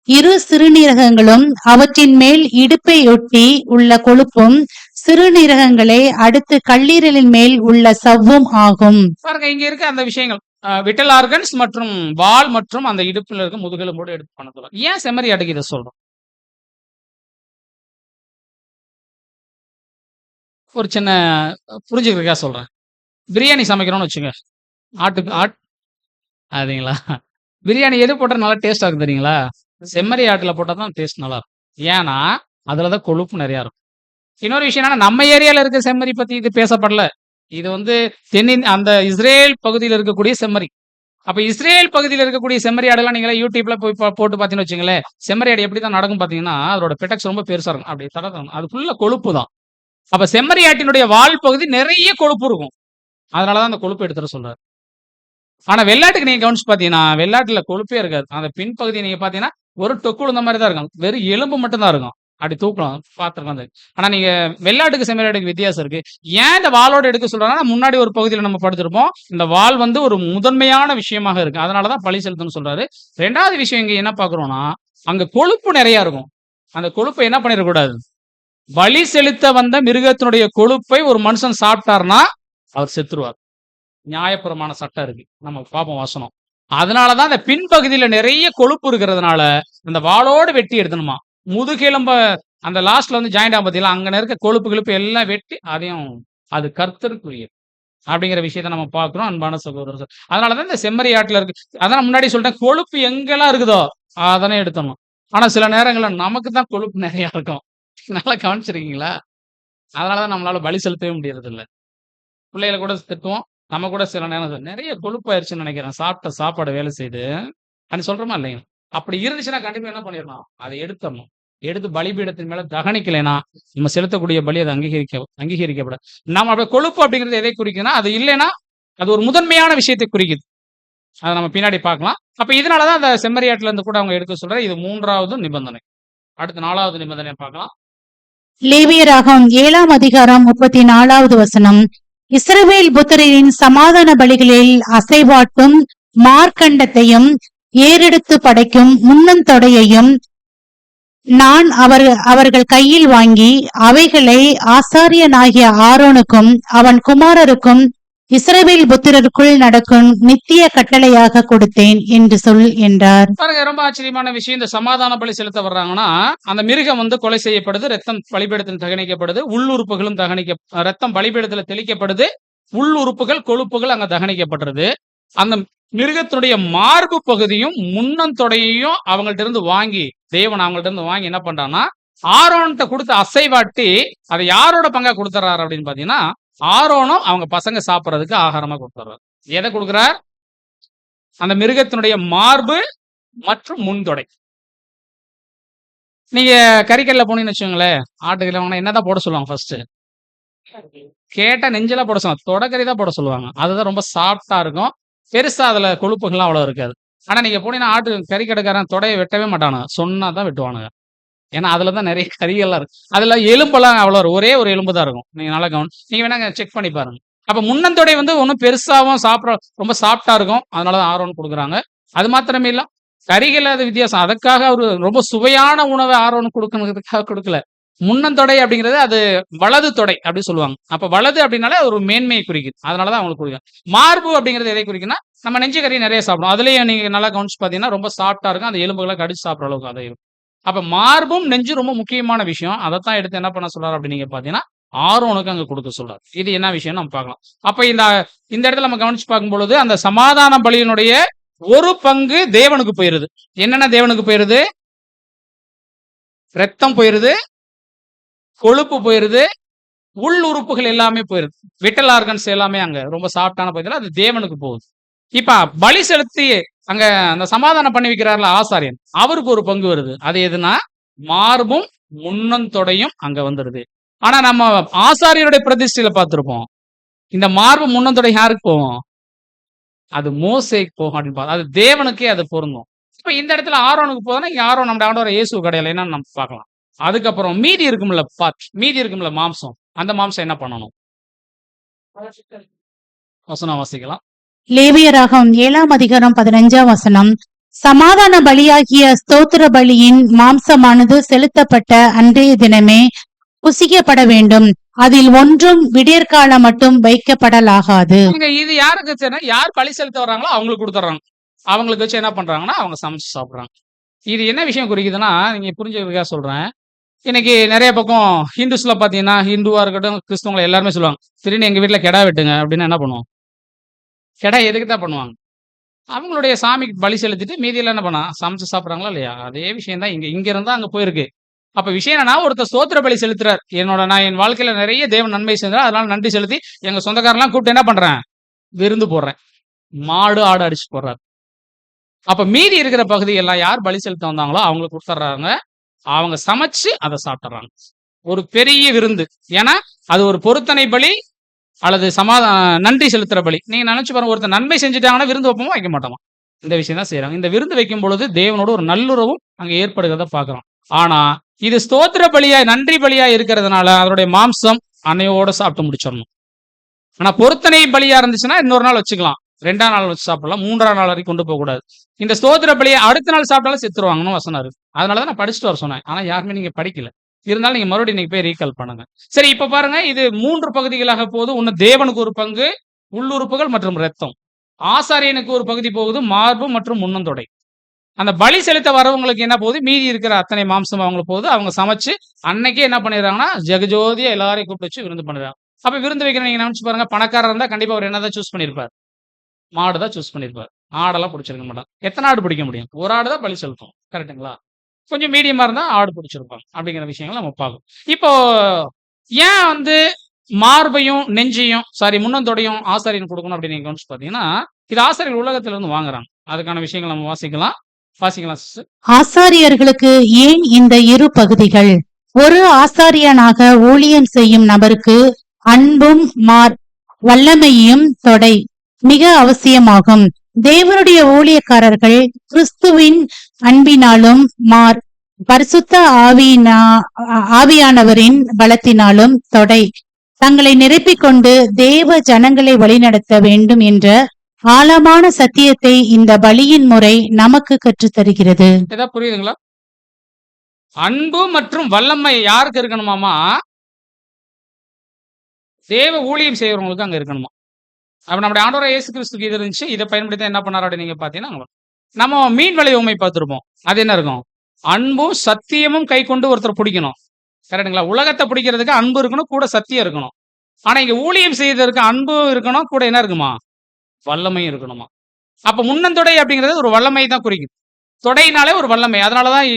இரு சிறுநீரகங்களும் அவற்றின் மேல் இடுப்பையொட்டி உள்ள கொழுப்பும் சிறுநீரகங்களை அடுத்து கல்லீரலின் மேல் உள்ள சவ்வும் ஆகும். பாருங்க இங்க இருக்க அந்த விஷயங்கள் விட்டல் ஆர்கன்ஸ் மற்றும் வால் மற்றும் அந்த இடுப்புல இருக்க முதுகெலும்போடு எடுத்து பண்ண சொல்றோம். ஏன் செம்மறியாட்டுக்கு இதை சொல்றோம்? ஒரு சின்ன புரிஞ்சுக்கிறதுக்கா சொல்றேன். பிரியாணி சமைக்கிறோம்னு வச்சுங்க, அதுங்களா பிரியாணி எது போட்டா நல்லா டேஸ்ட் ஆகும் தெரியுங்களா? செம்மறி ஆட்டுல போட்டா தான் டேஸ்ட் நல்லா இருக்கும். ஏன்னா அதுலதான் கொழுப்பு நிறைய இருக்கும். இன்னொரு விஷயம் என்னன்னா, நம்ம ஏரியால இருக்க செம்மறி பத்தி இது பேசப்படல. இது அந்த இஸ்ரேல் பகுதியில் இருக்கக்கூடிய செம்மறி. அப்ப இஸ்ரேல் பகுதியில் இருக்கக்கூடிய செம்மறி ஆடெல்லாம் நீங்களே யூடியூப்ல போய் போட்டு பார்த்தீங்கன்னு வச்சுங்களேன், செம்மறி ஆடு எப்படி தான் நடக்கும் பார்த்தீங்கன்னா, அதோட பெட்டக்ஸ் ரொம்ப பெருசா இருக்கும். அப்படி தடக்கும், அது ஃபுல்லா கொழுப்பு தான். அப்ப செம்மறி ஆட்டினுடைய வால் பகுதி நிறைய கொழுப்பு இருக்கும். அதனாலதான் அந்த கொழுப்பு எடுத்துட சொல்றாரு. ஆனா வெள்ளாட்டுக்கு நீங்க கவனிச்சு பாத்தீங்கன்னா, வெள்ளாட்டுல கொழுப்பே இருக்காது. அந்த பின்பகுதி நீங்க பாத்தீங்கன்னா ஒரு டொக்குள் இந்த மாதிரி தான் இருக்கும். வெறும் எலும்பு மட்டும் தான் இருக்கும். அப்படி தூக்கலாம் பார்த்துருக்கோம். ஆனா நீங்க வெள்ளாட்டுக்கு செம்மறியாட்டுக்கு வித்தியாசம் இருக்கு. ஏன் இந்த வாளோட எடுக்க சொல்றாங்கன்னா, முன்னாடி ஒரு பகுதியில நம்ம படிச்சிருப்போம், இந்த வாள் ஒரு முதன்மையான விஷயமாக இருக்கு. அதனாலதான் பழி செலுத்தணும்னு சொல்றாரு. 2வது விஷயம் இங்க என்ன பாக்குறோம்னா, அங்க கொழுப்பு நிறைய இருக்கும். அந்த கொழுப்பை என்ன பண்ணிடக்கூடாது, பலி செலுத்த வந்த மிருகத்தினுடைய கொழுப்பை ஒரு மனுஷன் சாப்பிட்டார்னா அவர் செத்துருவார். நியாயபுரமான சட்டம் இருக்கு, நம்ம பாப்போம் வசனம். அதனாலதான் அந்த பின்பகுதியில நிறைய கொழுப்பு இருக்கிறதுனால அந்த வாளோடு வெட்டி எடுத்தணுமா. முதுகெலும்ப அந்த லாஸ்ட்ல ஜாயிண்ட் ஆகும் பார்த்தீங்களா, அங்க இருக்க கொழுப்பு கிழுப்பு எல்லாம் வெட்டி அதையும் அது கர்த்தருக்குரியது அப்படிங்கிற விஷயத்த நம்ம பார்க்கிறோம் அன்பான சகோதரர்கள். அதனாலதான் இந்த செம்மறி ஆட்டுல இருக்கு. அதான் முன்னாடி சொல்லிட்டேன், கொழுப்பு எங்கெல்லாம் இருக்குதோ அதனே எடுத்தணும். ஆனா சில நேரங்கள்ல நமக்கு தான் கொழுப்பு நிறைய இருக்கும். நல்லா கவனிச்சிருக்கீங்களா? அதனாலதான் நம்மளால பலி செலுத்தவே முடியறது இல்லை. பிள்ளைகளை கூட திட்டுவோம், நம்ம கூட சில நேரம் நிறைய கொழுப்பாயிருச்சுன்னு நினைக்கிறேன், சாப்பிட்ட சாப்பாடு வேலை செய்து அது சொல்றோமா இல்லைங்க? அப்படி இருந்துச்சுன்னா கண்டிப்பா என்ன பண்ணிடணும், அதை எடுத்துடணும். எடுத்து பலிபீடத்தின் மேல தகனிக்கலைன்னா நம்ம செலுத்தக்கூடிய பலி அதை அங்கீகரிக்கப்பட. நம்ம அப்படி கொழுப்பு அப்படிங்கிறது எதை குறிக்குதுன்னா, அது இல்லைன்னா அது ஒரு முதன்மையான விஷயத்தை குறிக்குது. அதை நம்ம பின்னாடி பார்க்கலாம். அப்ப இதனாலதான் அந்த செம்மறியாட்டுல இருந்து கூட அவங்க எடுக்க சொல்ற. இது 3வது நிபந்தனை. அடுத்து 4வது நிபந்தனை பார்க்கலாம். லேவியராகமம் 7ஆம் அதிகாரம் 34வது வசனம் இஸ்ரவேல் புத்திரரின் சமாதான பலிகளில் அசைவாட்டும் மார்க்கண்டத்தையும் ஏறெடுத்து படைக்கும் முன்னந்தொடையையும் நான் அவர்கள் கையில் வாங்கி அவைகளை ஆசாரியனாகிய ஆரோனுக்கும் அவன் குமாரருக்கும் இஸ்ரவேல் புத்திரருக்குள் நடக்கும் நித்திய கட்டளையாக கொடுத்தேன் என்று சொல் என்றார். பாருங்க, ரொம்ப ஆச்சரியமான விஷயம். இந்த சமாதான பலி செலுத்த வர்றாங்கன்னா, அந்த மிருகம் கொலை செய்யப்படுது, ரத்தம் பலிபீடத்தில் தகனிக்கப்படுது, உள்ளுறுப்புகளும் ரத்தம் பலிபீடத்துல தெளிக்கப்படுது, உள்ளுறுப்புகள் கொழுப்புகள் அங்க தகனிக்கப்படுறது. அந்த மிருகத்தினுடைய மார்பு பகுதியும் முன்னந்தொடையையும் அவங்கள்ட்ட இருந்து வாங்கி, தேவன் அவங்கள்ட்ட இருந்து வாங்கி என்ன பண்றான்னா, ஆரோன்கிட்ட கொடுத்து அசைவாட்டி அதை யாரோட பங்கா கொடுத்துறாரு அப்படின்னு பாத்தீங்கன்னா, ஆரோனும் அவங்க பசங்க சாப்பிட்றதுக்கு ஆகாரமா கொடுத்துறாரு. எதை கொடுக்கிறார்? அந்த மிருகத்தினுடைய மார்பு மற்றும் முன்தொடை. நீங்க கறிக்கல்ல போனீங்கன்னு வச்சுக்கோங்களேன், ஆட்டுக்கல்ல வாங்கினா என்னதான் போட சொல்லுவாங்க? ஃபர்ஸ்ட் கேட்டா நெஞ்செல்லாம் போட சொல்லுவாங்க, தொடக்கறி தான் போட சொல்லுவாங்க. அதுதான் ரொம்ப சாஃப்டா இருக்கும், பெருசா அதுல கொழுப்புகள்லாம் அவ்வளவு இருக்காது. ஆனா நீங்க போனீங்கன்னா ஆட்டு கறி கடைக்காரன் தொடையை வெட்டவே மாட்டானுங்க, சொன்னாதான் வெட்டுவானுங்க. ஏன்னா அதுலதான் நிறைய கறிகள்லாம் இருக்கு. அதுல எலும்பெல்லாம் அவ்வளவு ஒரே ஒரு எலும்பு தான் இருக்கும். நீங்க நல்லா நீங்க வேணா செக் பண்ணி பாருங்க. அப்ப முன்னந்தொடை ஒன்னும் பெருசாவும் ரொம்ப சாஃப்டா இருக்கும். அதனாலதான் ஆரோன் கொடுக்குறாங்க. அது மாத்திரமே இல்ல, கறிகள் அது வித்தியாசம். அதுக்காக அவரு ரொம்ப சுவையான உணவை ஆரோன் கொடுக்கறதுக்காக கொடுக்கல. முன்னந்தொடை அப்படிங்கிறது அது வலது தொடை அப்படி சொல்லுவாங்க. அப்ப வலது அப்படின்னாலே அது ஒரு மேன்மையை குறிக்குது. அதனாலதான் அவங்களுக்கு குறிக்கும். மார்பு அப்படிங்கிறது எதை குறிக்குன்னா, நம்ம நெஞ்சு கறி நிறைய சாப்பிடும். அதுலயும் நீங்க நல்லா கவனிச்சு பாத்தீங்கன்னா ரொம்ப சாஃப்டா இருக்கும். அந்த எலும்புகளை கடிச்சு சாப்பிடுற அளவுக்கு அதை இருக்கும். அப்ப மார்பும் நெஞ்சும் ரொம்ப முக்கியமான விஷயம். அதைத்தான் எடுத்து என்ன பண்ண சொல்றாரு அப்படின்னு நீங்க பாத்தீங்கன்னா, ஆரோனுக்கு அங்க கொடுக்க சொல்றாரு. இது என்ன விஷயம் நம்ம பார்க்கலாம். அப்ப இந்த இடத்துல நம்ம கவனிச்சு பார்க்கும் பொழுது அந்த சமாதான பலியினுடைய ஒரு பங்கு தேவனுக்கு போயிருது. என்னென்ன தேவனுக்கு போயிருது? ரத்தம் போயிருது, கொழுப்பு போயிருது, உள் உறுப்புகள் எல்லாமே போயிருது. விட்டல் ஆர்கன்ஸ் எல்லாமே அங்க ரொம்ப சாஃப்டான பகுதியில் அது தேவனுக்கு போகுது. இப்ப பலி செலுத்தி அங்க அந்த சமாதானம் பண்ணி வைக்கிறார்ல ஆசாரியன், அவருக்கு ஒரு பங்கு வருது. அது எதுனா மார்பும் முன்னந்தொடையும் அங்க வந்துருது. ஆனா நம்ம ஆசாரியருடைய பிரதிஷ்டையில பார்த்திருப்போம், இந்த மார்பு முன்னந்தொடை யாருக்கு போகும்? அது மோசேக்கு போகும் அப்படின்னு அது தேவனுக்கே அது பொருந்தும். இப்ப இந்த இடத்துல ஆரோனுக்கு போதுன்னா இங்க ஆரோன் நம்ம ஆண்டவர் இயேசு கிடையாது என்னன்னு நம்ம பார்க்கலாம். அதுக்கப்புறம் மீதி இருக்கும்ல மீதி இருக்கும்ல மாம்சம், அந்த மாம்சம் என்ன பண்ணணும்? வசனம் வாசிக்கலாம். லேவியராகமம் 7ஆம் அதிகாரம் 15ஆம் வசனம். சமாதான பலியாகிய ஸ்தோத்திர பலியின் மாம்சமானது செலுத்தப்பட்ட அன்றைய தினமே புசிக்கப்பட வேண்டும். அதில் ஒன்றும் விடியற்காலம் மட்டும் வைக்கப்படலாகாது. இது யாருக்கு வச்சுன்னா, யார் பலி செலுத்த வர்றாங்களோ அவங்களுக்கு கொடுத்துட்றாங்க. அவங்களுக்கு வச்சு என்ன பண்றாங்கன்னா அவங்க சமைச்சு சாப்பிடுறாங்க. இது என்ன விஷயம் குறிக்குதுன்னா, நீங்க புரிஞ்சுக்கிறதுக்காக சொல்றேன். இன்னைக்கு நிறைய பக்கம் ஹிந்துஸ்ல பாத்தீங்கன்னா, ஹிந்துவா இருக்கட்டும் கிறிஸ்தவங்களை எல்லாருமே சொல்லுவாங்க, திடீர்னு எங்க வீட்டுல கெடா வெட்டுங்க அப்படின்னு என்ன பண்ணுவோம்? கெடா எதுக்கு தான் பண்ணுவாங்க? அவங்களுடைய சாமிக்கு பலி செலுத்திட்டு மீதியெல்லாம் என்ன பண்ணா சமைச்சு சாப்பிடுறாங்களா இல்லையா? அதே விஷயம் தான் இங்க இருந்தா அங்க போயிருக்கு. அப்ப விஷயம் என்னன்னா, ஒருத்தர் ஸ்தோத்திர பலி செலுத்துறார். நான் என் வாழ்க்கையில நிறைய தேவன் நன்மை செஞ்சார், அதனால நன்றி செலுத்தி எங்க சொந்தக்காரெல்லாம் கூப்பிட்டு என்ன பண்றேன்? விருந்து போடுறேன். மாடு ஆடு அடிச்சு போடுறாரு. அப்ப மீதி இருக்கிற பகுதியெல்லாம் யார் பலி செலுத்த வந்தாங்களோ அவங்களுக்கு கொடுத்துட்றாங்க. அவங்க சமைச்சு அதை சாப்பிட்றாங்க. ஒரு பெரிய விருந்து. ஏன்னா அது ஒரு பொருத்தனை பலி அல்லது நன்றி செலுத்துற பலி. நீங்க நினைச்சு பாருங்க, ஒருத்தர் நன்மை செஞ்சுட்டாங்கன்னா விருந்து வைப்போமா வைக்க மாட்டோமா? இந்த விஷயம் தான் செய்யறாங்க. இந்த விருந்து வைக்கும் பொழுது தேவனோட ஒரு நல்லுறவும் அங்க ஏற்படுகிறத பாக்குறோம். ஆனா இது ஸ்தோத்திர பலியாய் நன்றி பலியாய் இருக்கிறதுனால அதனுடைய மாம்சம் அன்னையோட சாப்பிட்டு முடிச்சிடணும். ஆனா பொருத்தனை பலியா இருந்துச்சுன்னா இன்னொரு நாள் வச்சுக்கலாம், 2ஆம் நாள் வச்சு சாப்பிடலாம், 3ஆம் நாள் வரைக்கும் கொண்டு போக கூடாது. இந்த ஸ்தோத்திர பலியை அடுத்த நாள் சாப்பிட்டாலும் செத்துருவாங்கன்னு வசனம் இருக்கு. அதனாலதான் நான் படிச்சுட்டு வர சொன்னேன். ஆனா யாருமே நீங்க படிக்கல. இருந்தாலும் நீங்க மறுபடியும் இன்னைக்கு போய் ரீகால் பண்ணுங்க. சரி, இப்ப பாருங்க, இது 3 பகுதிகளாக போகுது. ஒன்னு தேவனுக்கு ஒரு பங்கு, உள்ளுறுப்புகள் மற்றும் ரத்தம். ஆசாரியனுக்கு ஒரு பகுதி போகுது, மார்பு மற்றும் முன்னந்தொடை. அந்த பலி செலுத்த வரவங்களுக்கு என்ன போகுது? மீதி இருக்கிற அத்தனை மாம்சம் அவங்களுக்கு போகுது. அவங்க சமைச்சு அன்னைக்கே என்ன பண்ணிடுறாங்கன்னா ஜெகஜோதியா எல்லாரையும் கூப்பிட்டு வச்சு விருந்து பண்ணுறாங்க. அப்ப விருந்து வைக்கிற நீங்க நினைச்சு பாருங்க, பணக்காரர் இருந்தா கண்டிப்பா அவர் என்னதான் சூஸ் பண்ணிருப்பார்? மாடு தான் சூஸ் பண்ணிருப்பார். ஆடெல்லாம் பிடிச்சிருக்க மாட்டாங்க. எத்தனை ஆடு பிடிக்க முடியும்? ஒரு ஆடு தான் பலி செலுத்தும். கரெக்டுங்களா? கொஞ்சம் மீடியமா இருந்தா ஆடு பிடிச்சிருப்பாங்க. அப்படிங்கிற விஷயங்கள் நம்ம பார்க்கணும். இப்போ ஏன் மார்பையும் நெஞ்சையும் முன்னந்தொடையும் ஆசாரியன் கொடுக்கணும் அப்படின்னு நீங்க கவனிச்சு பாத்தீங்கன்னா, இது ஆசாரியர்கள் உலகத்துல இருந்து வாங்குறாங்க. அதுக்கான விஷயங்கள் நம்ம வாசிக்கலாம் சிஸ்டர். ஆசாரியர்களுக்கு ஏன் இந்த இரு பகுதிகள்? ஒரு ஆசாரியனாக ஊழியம் செய்யும் நபருக்கு அன்பும் வல்லமையும் தொடை மிக அவசியமாகும். தேவனுடைய ஊழியக்காரர்கள் கிறிஸ்துவின் அன்பினாலும் பரிசுத்த ஆவியானவரின் பலத்தினாலும் தொடை தங்களை நிரப்பிக் கொண்டு தேவ ஜனங்களை வழிநடத்த வேண்டும் என்ற ஆழமான சத்தியத்தை இந்த பலியின் முறை நமக்கு கற்றுத்தருகிறது. ஏதாவது புரியுதுங்களா? அன்பு மற்றும் வல்லமை யாருக்கு இருக்கணுமாமா? தேவ ஊழியம் செய்யறவங்களுக்கு அங்க இருக்கணுமா? அப்ப நம்முடைய ஆண்டவர் இயேசு கிறிஸ்துக்கு இது இருந்துச்சு. இதை பயன்படுத்தி என்ன பண்ணாரு அப்படின்னு நீங்க பாத்தீங்கன்னா, நம்ம மீன் வலை உண்மை பார்த்திருப்போம். அது என்ன இருக்கும்? அன்பும் சத்தியமும் கை கொண்டு ஒருத்தர் பிடிக்கணும். கரெக்டுங்களா? உலகத்தை பிடிக்கிறதுக்கு அன்பு இருக்கணும், கூட சத்தியம் இருக்கணும். ஆனா இங்க ஊழியம் செய்யறதுக்கு அன்பு இருக்கணும், கூட என்ன இருக்குமா? வல்லமையும் இருக்கணுமா? அப்ப முன்னந்தொடை அப்படிங்கிறது ஒரு வல்லமை தான் குறிக்குது. தொடையினாலே ஒரு வல்லமை. அதனாலதான்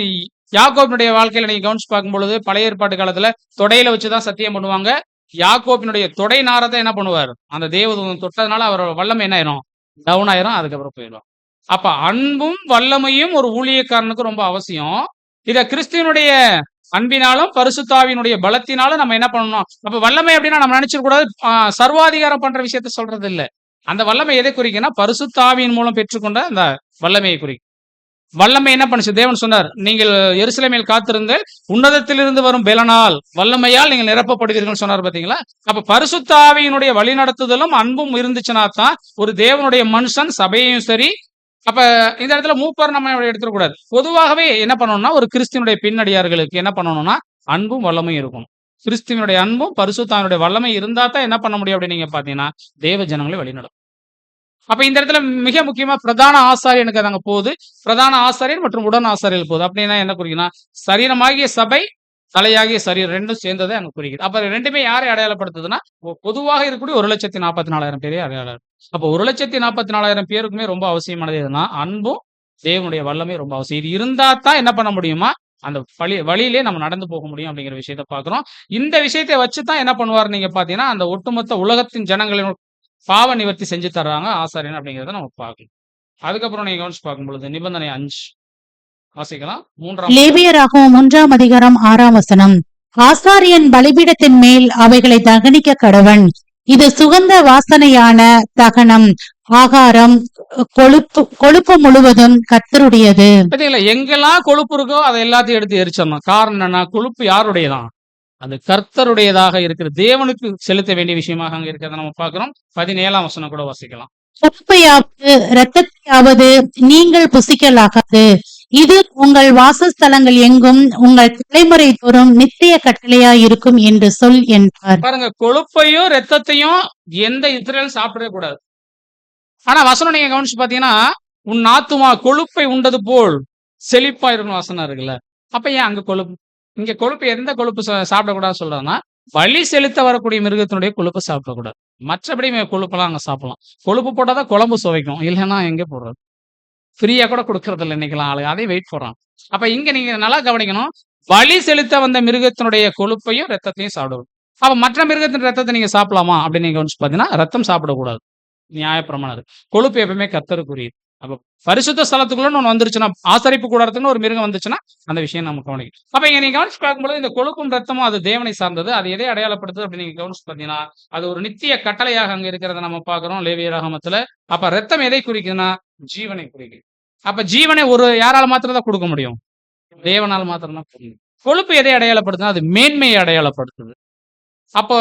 யாக்கோபினுடைய வாழ்க்கையில நீங்க கவனிச்சு பார்க்கும் பொழுது பழைய ஏற்பாட்டு காலத்துல தொடையில வச்சுதான் சத்தியம் பண்ணுவாங்க. யாக்கோபினுடைய தொடை நாரத்தை என்ன பண்ணுவார்? அந்த தேவதூதன் தொட்டதுனால அவரோட வல்லமை என்ன ஆயிரும்? டவுன் ஆயிரும். அதுக்கப்புறம் போயிடும். அப்ப அன்பும் வல்லமையும் ஒரு ஊழியக்காரனுக்கு ரொம்ப அவசியம். இத கிறிஸ்துவனுடைய அன்பினாலும் பரிசுத்தாவினுடைய பலத்தினாலும் நம்ம என்ன பண்ணணும்? அப்ப வல்லமை அப்படின்னா நம்ம நினைச்சிட கூடாது சர்வாதிகாரம் பண்ற விஷயத்த சொல்றது இல்ல. அந்த வல்லமை எதை குறிக்குன்னா பரிசுத்தாவியின் மூலம் பெற்றுக்கொண்ட அந்த வல்லமையை குறிக்கும். வல்லமை என்ன பண்ணுச்சு? தேவன் சொன்னார், நீங்கள் எருசலேமில் காத்திருங்கள், உன்னதத்திலிருந்து வரும் பெலனால் வல்லமையால் நீங்கள் நிரப்பப்படுவீர்கள் சொன்னார். பாத்தீங்களா? அப்ப பரிசுத்தாவியினுடைய வழிநடத்துதலும் அன்பும் இருந்துச்சுன்னா தான் ஒரு தேவனுடைய மனுஷன் சபையையும் சரி. அப்ப இந்த இடத்துல மூப்பர் நம்ம எடுத்துடக்கூடாது. பொதுவாகவே என்ன பண்ணணும்னா, ஒரு கிறிஸ்தியனுடைய பின்னடியார்களுக்கு என்ன பண்ணணும்னா, அன்பும் வல்லமையும் இருக்கணும். கிறிஸ்துவனுடைய அன்பும் பரிசுத்தாவினுடைய வல்லமை இருந்தா தான் என்ன பண்ண முடியும் அப்படின்னு நீங்க பாத்தீங்கன்னா தேவ ஜனங்களை வழிநடத்தும். அப்ப இந்த இடத்துல மிக முக்கியமா பிரதான ஆசாரியனுக்கு அங்க போகுது. பிரதான ஆசாரியர் மற்றும் உடன் ஆசாரியர் போகுது. அப்படின்னா என்ன குறிக்குன்னா சரீரமாகிய சபை, தலையாகிய சரீரம் ரெண்டும் சேர்ந்ததை அங்க குறிக்குது. அப்ப ரெண்டுமே யாரை அடையாளப்படுத்துதுன்னா பொதுவாக இருக்கக்கூடிய 1,44,000 பேரே அடையாளம். அப்போ 1,44,000 பேருக்குமே ரொம்ப அவசியமானது எதுனா அன்பும் தேவனுடைய வல்லமை ரொம்ப அவசியம். இது இருந்தா தான் என்ன பண்ண முடியுமா அந்த வழியிலே நம்ம நடந்து போக முடியும் அப்படிங்கிற விஷயத்த பாக்குறோம். இந்த விஷயத்தை வச்சுதான் என்ன பண்ணுவார் நீங்க பாத்தீங்கன்னா அந்த ஒட்டுமொத்த உலகத்தின் ஜனங்களின் பாவ நிவர்த்தி செஞ்சு தர்றாங்க ஆசாரியன் அப்படிங்கிறத நம்ம பார்க்கணும். அதுக்கப்புறம் நீங்க கவனிச்சு பார்க்கும் பொழுது நிபந்தனை 5 வாசிக்கலாம். 3ஆம் லேவியராகமம் 1ஆம் அதிகாரம் 6ஆம் வசனம். ஆசாரியன் பலிபீடத்தின் மேல் அவைகளை தகனிக்க கடவன். இது சுகந்த வாசனையான தகனம், ஆகாரம், கொழுப்பு முழுவதும் கர்த்தருடையது. பாத்தீங்களா, எங்கெல்லாம் கொழுப்பு இருக்கோ அதை எல்லாத்தையும் எடுத்து எரிச்சிடணும். காரணம் என்னன்னா கொழுப்பு யாருடையதான்? அது கர்த்தருடையதாக இருக்கிற தேவனுக்கு செலுத்த வேண்டிய விஷயமாக அங்க இருக்கிறத நம்ம பார்க்கிறோம். 17ஆம் வசனம் கூட வாசிக்கலாம். கொழுப்பையாவது இரத்தத்தையாவது நீங்கள் புசிக்கலாகாது. இது உங்கள் வாசஸ்தலங்கள் எங்கும் உங்கள் தலைமுறை தோறும் நித்திய கட்டளையாய் இருக்கும் என்று சொல் என்றார். பாருங்க, கொழுப்பையும் ரத்தத்தையும் எந்த இஸ்ரேல் சாப்பிடவே கூடாது. ஆனா வசனம் நீங்க கவனிச்சு பாத்தீங்கன்னா உன் ஆத்துமா கொழுப்பை உண்டது போல் செழிப்பா இருக்கணும் வசனம் இருக்குல்ல. அப்ப ஏன் அங்க கொழுப்பு? இங்க கொழுப்பு எந்த கொழுப்பு சாப்பிடக்கூடாது சொல்றாங்கன்னா வழி செலுத்த வரக்கூடிய மிருகத்தினுடைய கொழுப்பு சாப்பிடக்கூடாது. மற்றபடி கொழுப்பெல்லாம் அங்க சாப்பிடலாம். கொழுப்பு போட்டாதான் குழம்பு சுவைக்கும், இல்லைன்னா எங்க போடுறது? ஃப்ரீயா கூட கொடுக்கறது இல்லை இன்னைக்கெல்லாம் ஆளு, அதே வெயிட் போடுறான். அப்ப இங்க நீங்க நல்லா கவனிக்கணும், வழி செலுத்த வந்த மிருகத்தினுடைய கொழுப்பையும் ரத்தத்தையும் சாப்பிடணும். அப்ப மற்ற மிருகத்தின் ரத்தத்தை நீங்க சாப்பிடலாமா அப்படின்னு நீங்க கவனிச்சு பாத்தீங்கன்னா ரத்தம் சாப்பிடக்கூடாது, நியாயப்பிரமாணம். கொழுப்பு எப்பவுமே கர்த்தருக்குரியது. அப்ப பரிசுத்த ஸ்தலத்துக்குள்ள ஒண்ணு வந்துருச்சுன்னா, ஆசரிப்பு கூடாரத்துக்குன்னு ஒரு மிருகம் வந்துச்சுன்னா அந்த விஷயம் நம்ம கவனிக்கும். அப்ப இங்க நீங்க கவனிச்சு பார்க்கும்போது இந்த கொழுப்பும் ரத்தமும் அது தேவனை சார்ந்தது. அது எதை அடையாளப்படுத்துது அப்படின்னு நீங்க கவனிச்சு பாத்தீங்கன்னா அது ஒரு நித்திய கட்டளையாக அங்க இருக்கிறத நம்ம பாக்குறோம் லேவியராகமத்துல. அப்ப ரத்தம் எதை குறிக்குதுன்னா ஜீவனை குறிக்குது. அப்ப ஜீவனை ஒரு யாரால மாத்திரம் தான் கொடுக்க முடியும்? தேவனால் மாத்திரம் தான் கொடுக்க முடியும். கொழுப்பு எதை அடையாளப்படுத்துனா அது மேன்மையை அடையாளப்படுத்துது. அப்போ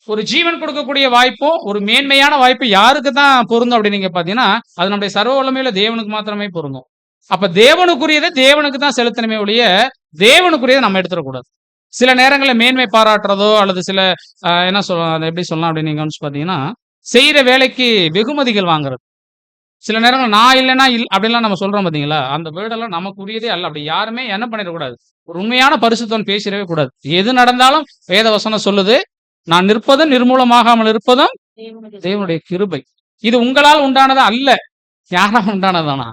ஒரு ஜீவன் கொடுக்கக்கூடிய வாய்ப்பும் ஒரு மேன்மையான வாய்ப்பு யாருக்கு தான் பொருந்தும் அப்படின்னு நீங்க பாத்தீங்கன்னா அது நம்முடைய சர்வ வல்லமையில தேவனுக்கு மாத்திரமே பொருந்தும். அப்ப தேவனுக்குரியதை தேவனுக்கு தான் செலுத்தணுமே ஒழிய தேவனுக்குரியதை நம்ம எடுத்துடக்கூடாது. சில நேரங்களில் மேன்மை பாராட்டுறதோ அல்லது சில என்ன சொல்லலாம், அதை எப்படி சொல்லலாம் அப்படின்னு நீங்க கவனிச்சு பாத்தீங்கன்னா செய்யற வேலைக்கு வெகுமதிகள் வாங்குறது. சில நேரங்கள் நான் இல்லைன்னா அப்படின்லாம் நம்ம சொல்றோம் பாத்தீங்களா, அந்த வேர்டெல்லாம் நமக்குரியதே அல்ல. அப்படி யாருமே என்ன பண்ணிடக்கூடாது, ஒரு உண்மையான பரிசுத்தம் பேசிடவே கூடாது. எது நடந்தாலும் வேத வசனம் சொல்லுது, நான் நிற்பதும் நிர்மூலமாகாமல் இருப்பதும் தேவனுடைய கிருபை. இது உங்களால் உண்டானதா அல்ல, யாரால் உண்டானதானா?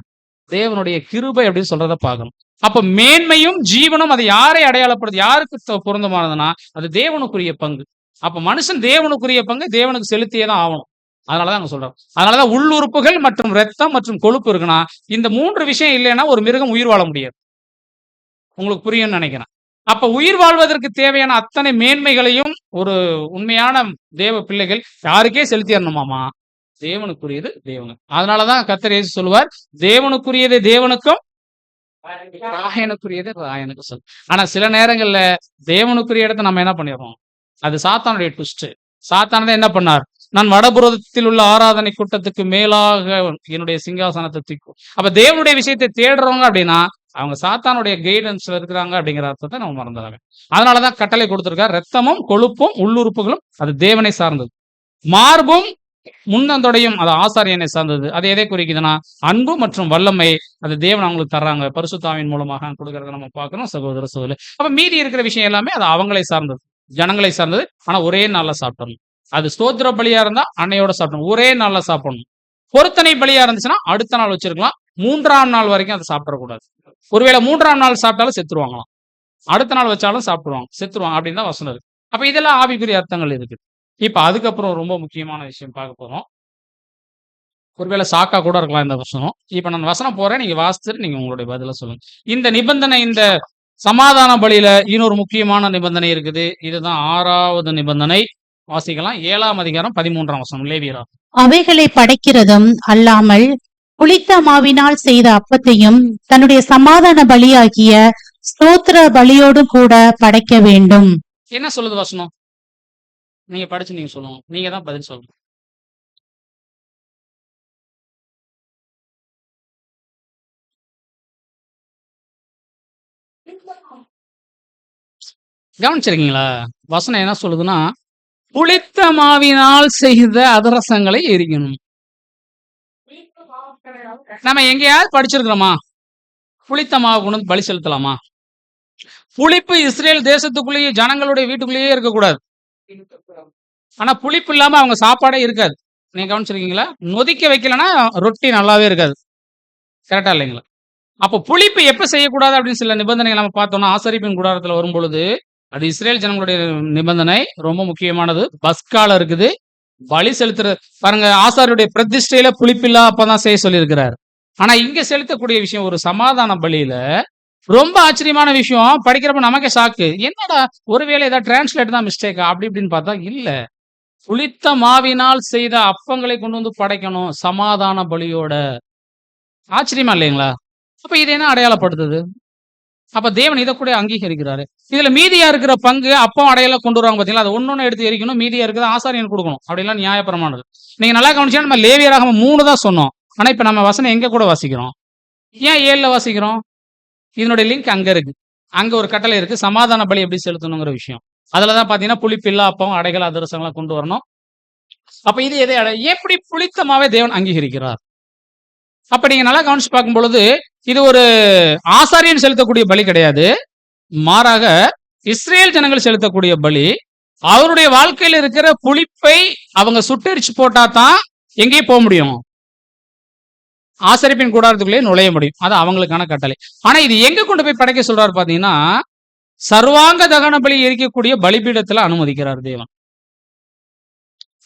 தேவனுடைய கிருபை அப்படின்னு சொல்றத பார்க்கணும். அப்ப மேன்மையும் ஜீவனும் அது யாரை அடையாளப்படுது, யாருக்கு பொருந்தமானதுன்னா அது தேவனுக்குரிய பங்கு. அப்ப மனுஷன் தேவனுக்குரிய பங்கு தேவனுக்கு செலுத்தியதான் ஆகணும். அதனாலதான் அங்க சொல்றோம். அதனாலதான் உள்ளுறுப்புகள் மற்றும் ரத்தம் மற்றும் கொழுப்பு இருக்குன்னா இந்த 3 விஷயம் இல்லைன்னா ஒரு மிருகம் உயிர் வாழ முடியாது. உங்களுக்கு புரியும்னு நினைக்கிறேன். அப்ப உயிர் வாழ்வதற்கு தேவையான அத்தனை மேன்மைகளையும் ஒரு உண்மையான தேவ பிள்ளைகள் யாருக்கே செலுத்திடணுமாமா? தேவனுக்குரியது தேவனுக்கு. அதனாலதான் கர்த்தர் இயேசு சொல்லுவார், தேவனுக்குரியதை தேவனுக்கும் ராயனுக்குரியதை ராயனுக்கு சொல். ஆனா சில நேரங்கள்ல தேவனுக்குரிய இடத்தை நம்ம என்ன பண்ணிடுறோம், அது சாத்தானுடைய ட்விஸ்ட். சாத்தானதான் என்ன பண்ணார், நான் வடபுறத்தில் உள்ள ஆராதனை கூட்டத்துக்கு மேலாக என்னுடைய சிங்காசனத்தை தூக்கும். அப்ப தேவனுடைய விஷயத்தை தேடுறவங்க அப்படின்னா அவங்க சாத்தானுடைய கைடன்ஸ்ல இருக்கிறாங்க அப்படிங்கிற அர்த்தத்தை நம்ம மறந்துடாங்க. அதனாலதான் கட்டளை கொடுத்திருக்கார், ரத்தமும் கொழுப்பும் உள்ளுறுப்புகளும் அது தேவனை சார்ந்தது, மார்பும் முன்னந்தொடையும் அது ஆசாரியனை சார்ந்தது. அது எதை குறிக்குதுன்னா அன்பு மற்றும் வல்லமை அது தேவன் அவங்களுக்கு தர்றாங்க, பரிசுத்தாவின் மூலமாக கொடுக்கறத நம்ம பார்க்கணும் சகோதர சகோதரி. அப்ப மீதி இருக்கிற விஷயம் எல்லாமே அது அவங்களை சார்ந்தது, ஜனங்களை சார்ந்தது. ஆனா ஒரே நாள்ல சாப்பிடணும். அது ஸ்தோத்திர பலியா இருந்தா அன்னையோட சாப்பிடணும், ஒரே நாள்ல சாப்பிடணும். பொருத்தனை பலியா இருந்துச்சுன்னா அடுத்த நாள் வச்சிருக்கலாம், 3ஆம் நாள் வரைக்கும் அதை சாப்பிடக்கூடாது. ஒருவேளை 3ஆம் நாள் சாப்பிட்டாலும் செத்துருவாங்களாம், அடுத்த நாள் வச்சாலும் சாப்பிடுவாங்க, செத்துருவாங்க அப்படின்னு தான் வசனம் இருக்கு. அப்ப இதெல்லாம் ஆவிக்குரிய அர்த்தங்கள் இருக்கு. இப்ப அதுக்கப்புறம் ரொம்ப முக்கியமான விஷயம் பார்க்க போறோம். ஒருவேளை சாக்கா கூட இருக்கலாம் இந்த வசனம். இப்ப நான் வசனம் போறேன், நீங்க வாசிச்சுட்டு நீங்க உங்களுடைய பதில சொல்லுங்க. இந்த நிபந்தனை, இந்த சமாதான பலியில இன்னொரு முக்கியமான நிபந்தனை இருக்குது. இதுதான் 6வது நிபந்தனை. வாசிக்கலாம். 7ஆம் அதிகாரம் 13ஆம் வசனம் லேவியரா. அவைகளை படைக்கிறதும் அல்லாமல் புளித்த மாவினால் செய்த அப்பத்தையும் தன்னுடைய சமாதான பலியாகிய ஸ்தோத்திர பலியோடு கூட படைக்க வேண்டும். என்ன சொல்லுது வசனம்? நீங்க படிச்சு நீங்க சொல்லுங்க, நீங்க தான் பதில் சொல்லணும். கவனிச்சிருக்கீங்களா? வசனம் என்ன சொல்லுதுன்னா, புளித்த மாவினால் செய்த அதிரசங்களை எரிக்கணும். நம்ம எங்கேயாவது படிச்சிருக்கிறோமா? புளித்த மாவு கொண்டு வந்து பலி செலுத்தலாமா? புளிப்பு இஸ்ரேல் தேசத்துக்குள்ளேயே ஜனங்களுடைய வீட்டுக்குள்ளேயே இருக்கக்கூடாது. ஆனா புளிப்பு இல்லாம அவங்க சாப்பாடே இருக்காது. நீங்க கவனிச்சிருக்கீங்களா? நொதிக்க வைக்கலன்னா ரொட்டி நல்லாவே இருக்காது. கரெக்டா இல்லைங்களா? அப்போ புளிப்பு எப்ப செய்யக்கூடாது அப்படின்னு சில நிபந்தனைகள் நம்ம பார்த்தோம்னா, ஆசரிப்பின் கூடாரத்துல வரும்பொழுது அது இஸ்ரேல் ஜனங்களுடைய நிபந்தனை ரொம்ப முக்கியமானது. பஸ்கால இருக்குது, பலி செலுத்துற பாருங்க, ஆசாரியுடைய பிரதிஷ்டையில புளிப்பில்லா அப்பதான் செய்ய சொல்லியிருக்கிறார். ஆனா இங்க செலுத்தக்கூடிய விஷயம் ஒரு சமாதான பலியில ரொம்ப ஆச்சரியமான விஷயம். படிக்கிறப்ப நமக்கே ஷாக்கு. என்னடா ஒருவேளை ஏதாவது டிரான்ஸ்லேட் தான் மிஸ்டேக்கா அப்படி இப்படின்னு பார்த்தா இல்ல. புளித்த மாவினால் செய்த அப்பங்களை கொண்டு வந்து படைக்கணும் சமாதான பலியோட. ஆச்சரியமா இல்லைங்களா? அப்ப இது என்ன அடையாளப்படுத்துது? அப்ப தேவன் இதை கூட அங்கீகரிக்கிறாரு. இதுல மீதியா இருக்கிற பங்கு அப்பம் அடையாளம் கொண்டு வருவாங்க பாத்தீங்களா? அதை ஒன்னொன்னு எடுத்து எரிக்கணும், மீதியா இருக்கிறது ஆசாரியன் கொடுக்கணும். அப்படிலாம் நியாயப்பிரமானது. நீங்க நல்லா கவனிச்சா நம்ம லேவியராகமம் 3 தான் சொன்னோம். ஆனா இப்ப நம்ம வசனம் எங்க கூட வாசிக்கிறோம்? ஏன் 7ல வாசிக்கிறோம்? இதனுடைய லிங்க் அங்க இருக்கு. அங்க ஒரு கட்டளை இருக்கு, சமாதான பலி எப்படி செலுத்தணுங்கிற விஷயம். அதுலதான் பாத்தீங்கன்னா புளிப்பில்லா அப்பம் அடைகள் அதிரசங்களை கொண்டு வரணும். அப்ப இது எதை எப்படி புளித்தமாவே தேவன் அங்கீகரிக்கிறார்? அப்ப நீங்க நல்லா கவனிச்சு பார்க்கும் பொழுது இது ஒரு ஆசாரியன் செலுத்தக்கூடிய பலி கிடையாது. மாறாக இஸ்ரேல் ஜனங்கள் செலுத்தக்கூடிய பலி. அவருடைய வாழ்க்கையில் இருக்கிற புளிப்பை அவங்க சுட்டெரிச்சு போட்டா தான் எங்கேயும் போக முடியும், ஆசரிப்பின் கூடாரத்துக்குள்ளே நுழைய முடியும். அது அவங்களுக்கான கட்டளை. ஆனா இது எங்க கொண்டு போய் படைக்க சொல்றாரு பாத்தீங்கன்னா, சர்வாங்க தகன பலி எரிக்கக்கூடிய பலிபீடத்துல அனுமதிக்கிறார் தேவன்.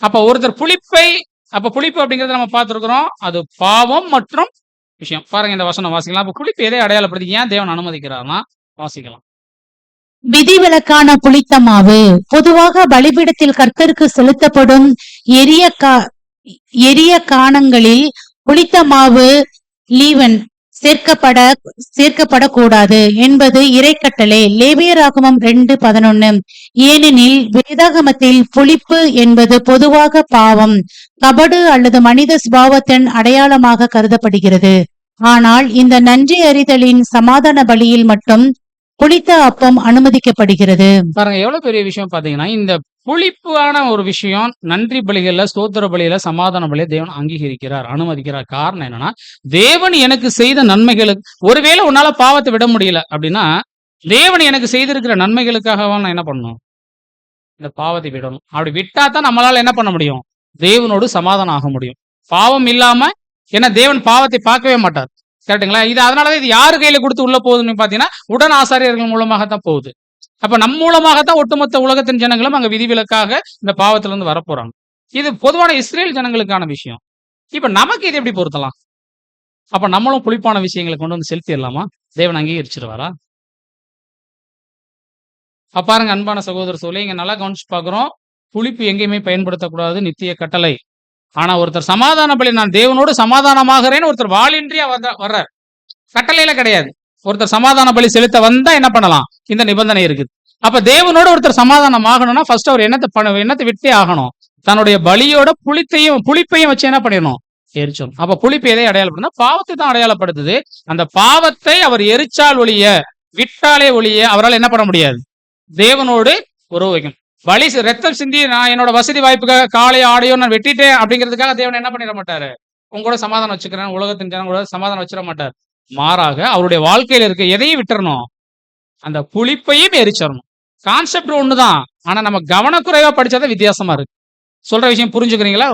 அப்ப ஒருத்தர் புளிப்பை, அப்ப புளிப்பு அப்படிங்கறத நம்ம பார்த்திருக்கிறோம். அது பாவம் மற்றும் விஷயம். பாருங்க இந்த வசனம் வாசிக்கலாம். அப்ப புளிப்பு எதை அடையாளப்படுத்தி ஏன் தேவன் அனுமதிக்கிறார்னா வாசிக்கலாம். விதிவிலக்கான புளித்த மாவு பொதுவாக பலிபீடத்தில் கர்த்தருக்கு செலுத்தப்படும் எரிய காணங்களில் புளித்த மாவு லீவன் சேர்க்கப்படக்கூடாது என்பது இறைக்கட்டளை. லேவியராகமம் 2:11. ஏனெனில் வேதாகமத்தில் புளிப்பு என்பது பொதுவாக பாவம், கபடு அல்லது மனித சுபாவத்தின் அடையாளமாக கருதப்படுகிறது. ஆனால் இந்த நன்றி அறிதலின் சமாதான பலியில் மட்டும் புளித்த அப்பம் அனுமதிக்கப்படுகிறது. பாருங்க எவ்வளவு பெரிய விஷயம் பாத்தீங்கன்னா, இந்த புளிப்பான ஒரு விஷயம் நன்றி பலிகள்ல, ஸ்தோத்திர பலியில, சமாதான பலியில தேவன் அங்கீகரிக்கிறார், அனுமதிக்கிறார். காரணம் என்னன்னா, தேவன் எனக்கு செய்த நன்மைகளுக்கு, ஒருவேளை உன்னால பாவத்தை விட முடியல அப்படின்னா, தேவன் எனக்கு செய்திருக்கிற நன்மைகளுக்காக நான் என்ன பண்ணணும்? இந்த பாவத்தை விடணும். அப்படி விட்டா தான் நம்மளால என்ன பண்ண முடியும்? தேவனோடு சமாதானம் ஆக முடியும். பாவம் இல்லாம, ஏன்னா தேவன் பாவத்தை பார்க்கவே மாட்டார். கரெக்டுங்களா? இது அதனாலதான் இது யாரு கையில கொடுத்து உள்ள போகுதுன்னு பாத்தீங்கன்னா, உடன் ஆசாரியர்கள் மூலமாகத்தான் போகுது. அப்ப நம் மூலமாகத்தான் ஒட்டுமொத்த உலகத்தின் ஜனங்களும் அங்க விதிவிலக்காக இந்த பாவத்துல இருந்து வரப்போறாங்க. இது பொதுவான இஸ்ரேல் ஜனங்களுக்கான விஷயம். இப்ப நமக்கு இது எப்படி பொருத்தலாம்? அப்ப நம்மளும் புளிப்பான விஷயங்களை கொண்டு வந்து செலுத்திடலாமா? தேவன் அங்கீகரிச்சிருவாரா? பாருங்க அன்பான சகோதர சோழி, இங்க நல்லா கவனிச்சு பாக்குறோம். புளிப்பு எங்கேயுமே பயன்படுத்தக்கூடாது, நித்திய கட்டளை. ஆனா ஒருத்தர் சமாதான பலி, நான் தேவனோடு சமாதானமாகிறேன்னு ஒருத்தர் வாலின்றியா வர்றார், கட்டளையில கிடையாது. ஒருத்தர் சமாதான பலி செலுத்த வந்தா என்ன பண்ணலாம்? இந்த நிபந்தனை இருக்குது. அப்ப தேவனோட ஒருத்தர் சமாதானம் ஆகணும்னா ஃபர்ஸ்ட் அவர் என்னத்தை விட்டே ஆகணும்? தன்னுடைய பலியோட புளிப்பையும் வச்சு என்ன பண்ணிடணும்? எரிச்சோம். அப்ப புளிப்பு எதை அடையாளப்படுதுன்னா பாவத்தை தான் அடையாளப்படுத்துது. அந்த பாவத்தை அவர் எரிச்சால் ஒழிய, விட்டாலே ஒழிய அவரால் என்ன பண்ண முடியாது? தேவனோடு உறவு வைக்கணும். பலி ரத்தம் சிந்தி நான் என்னோட வசதி வாய்ப்புக்காக காளையோ ஆடையோ நான் வெட்டிட்டேன் அப்படிங்கிறதுக்காக தேவன் என்ன பண்ணிட மாட்டாரு? உங்களோட சமாதானம் வச்சுக்கிறேன், உலகத்தின் ஜனங்களோட சமாதானம் வச்சிட மாட்டார். மாறாக அவருடைய வாழ்க்கையில இருக்க எதையும் விட்டுறணும், அந்த புளிப்பையும் எரிச்சிடணும். கான்செப்ட் ஒண்ணுதான், ஆனா நம்ம கவனக்குறைவா படிச்சாதான் வித்தியாசமா இருக்கு. சொல்ற விஷயம் புரிஞ்சுக்கிறீங்களா?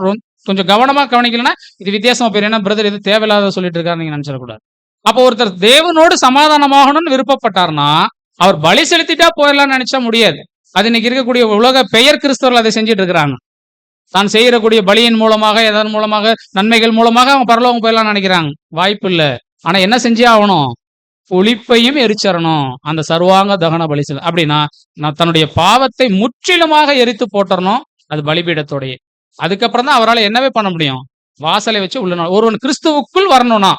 கொஞ்சம் கவனமா கவனிக்கலன்னா இது வித்தியாசமா போயிடும். ஏன்னா பிரதர் இது தேவையில்லாத சொல்லிட்டு இருக்காரு நீங்க நினைச்சிடக்கூடாது. அப்போ ஒருத்தர் தேவனோடு சமாதானமாகணும்னு விருப்பப்பட்டார்னா அவர் பலி செலுத்திட்டா போயிடலாம்னு நினைச்சா முடியாது. அது இன்னைக்கு இருக்கக்கூடிய உலக பெயர் கிறிஸ்தவர்கள் அதை செஞ்சுட்டு இருக்கிறாங்க. தான் செய்யக்கூடிய பலியின் மூலமாக, எதன் மூலமாக, நன்மைகள் மூலமாக அவங்க பரலோகம் போயிடலாம் நினைக்கிறாங்க. வாய்ப்பு இல்லை. ஆனா என்ன செஞ்சே ஆகணும்? புளிப்பையும் எரிச்சரணும். அந்த சர்வாங்க தகன பலி அப்படின்னா நான் தன்னுடைய பாவத்தை முற்றிலுமாக எரித்து போட்டுறணும். அது பலிபீடத்தோடைய. அதுக்கப்புறம் தான் அவரால் என்னவே பண்ண முடியும்? வாசலை வச்சு உள்ள ஒருவன் கிறிஸ்துவுக்குள் வரணும்னா,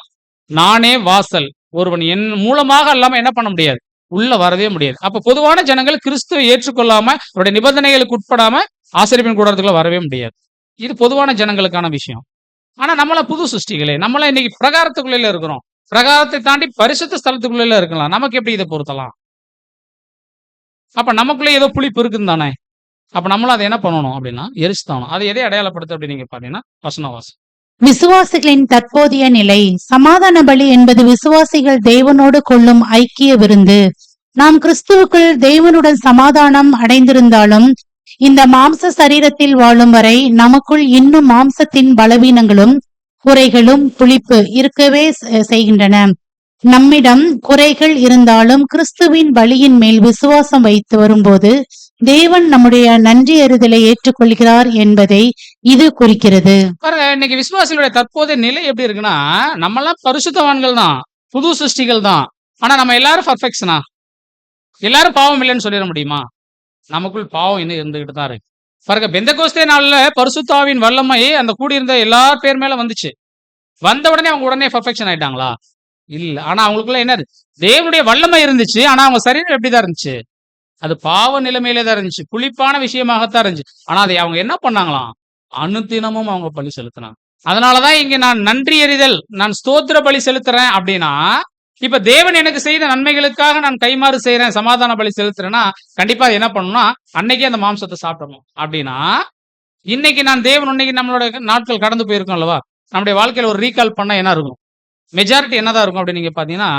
நானே வாசல், ஒருவன் என் மூலமாக இல்லாம என்ன பண்ண முடியாது? உள்ள வரவே முடியாது. அப்ப பொதுவான ஜனங்கள் கிறிஸ்துவை ஏற்றுக்கொள்ளாம, அவருடைய நிபந்தனைகளுக்கு உட்படாம ஆசரிப்பின் கூடாரத்துக்குள்ள வரவே முடியாது. இது பொதுவான ஜனங்களுக்கான விஷயம். ஆனா நம்மள புது சிருஷ்டிகளே, நம்மள இன்னைக்கு பிரகாரத்துக்குள்ள இருக்கிறோம். பிரகாரத்தை தாண்டி பரிசுத்த ஸ்தலத்துக்குள்ள இருக்கலாம். நமக்கு எப்படி இதை பொருத்தலாம்? அப்ப நமக்குள்ளே ஏதோ புளிப்பு இருக்குன்னு தானே. அப்ப நம்மளும் அதை என்ன பண்ணணும் அப்படின்னா எரிச்சு தாணும். அது எதை அடையாளப்படுத்து அப்படின்னு நீங்க பாத்தீங்கன்னா வசனவாசி. விசுவாசிகளின் தற்போதைய நிலை. சமாதான பலி என்பது விசுவாசிகள் தேவனோடு கொள்ளும் ஐக்கிய விருந்து. நாம் கிறிஸ்துவுக்குள் தேவனுடன் சமாதானம் அடைந்திருந்தாலும் இந்த மாம்ச சரீரத்தில் வாழும் வரை நமக்குள் இன்னும் மாம்சத்தின் பலவீனங்களும் குறைகளும் புளிப்பு இருக்கவே செய்கின்றன. நம்மிடம் குறைகள் இருந்தாலும் கிறிஸ்துவின் பலியின் மேல் விசுவாசம் வைத்து வரும்போது தேவன் நம்முடைய நன்றி அறிதலை ஏற்றுக்கொள்கிறார் என்பதை இது குறிக்கிறது. பாருங்க, இன்னைக்கு விசுவாசிகளுடைய தற்போதைய நிலை எப்படி இருக்குன்னா, நம்ம எல்லாம் பரிசுத்தவான்கள் தான், புது சிருஷ்டிகள் தான். ஆனா நம்ம எல்லாரும் பர்ஃபெக்ஷனா? எல்லாரும் பாவம் இல்லைன்னு சொல்லிட முடியுமா? நமக்குள் பாவம் இன்னும் இருந்துகிட்டு தான் இருக்கு. பாருங்க, பெந்தெகோஸ்தே நாள்ல பரிசுத்தாவின் வல்லமை அந்த கூடியிருந்த எல்லார் பேர் மேல வந்துச்சு. வந்த உடனே அவங்க உடனே பர்ஃபெக்ஷன் ஆயிட்டாங்களா? இல்ல. ஆனா அவங்களுக்குள்ள என்ன தேவனுடைய வல்லமை இருந்துச்சு. ஆனா அவங்க சரீரம் எப்படிதான் இருந்துச்சு? அது பாவ நிலைமையிலே தான் இருந்துச்சு, புளிப்பான விஷயமாகத்தான் இருந்துச்சு. ஆனா அதை அவங்க என்ன பண்ணாங்களாம்? அனுதினமும் அவங்க பலி செலுத்தினாங்க. அதனாலதான் இங்க நான் நன்றி எறிதல், நான் ஸ்தோத்திர பலி செலுத்துறேன் அப்படின்னா, இப்ப தேவன் எனக்கு செய்த நன்மைகளுக்காக நான் கைமாறு செய்யறேன், சமாதான பலி செலுத்துறேன்னா கண்டிப்பா என்ன பண்ணணும்னா அன்னைக்கே அந்த மாம்சத்தை சாப்பிடணும். அப்படின்னா இன்னைக்கு நான் தேவன் இன்னைக்கு நம்மளோட நாட்கள் கடந்து போயிருக்கோம் அல்லவா, நம்முடைய வாழ்க்கையில ஒரு ரீகால் பண்ண என்ன இருக்கும்? மெஜாரிட்டி என்னதான் இருக்கும் அப்படின்னு நீங்க பாத்தீங்கன்னா,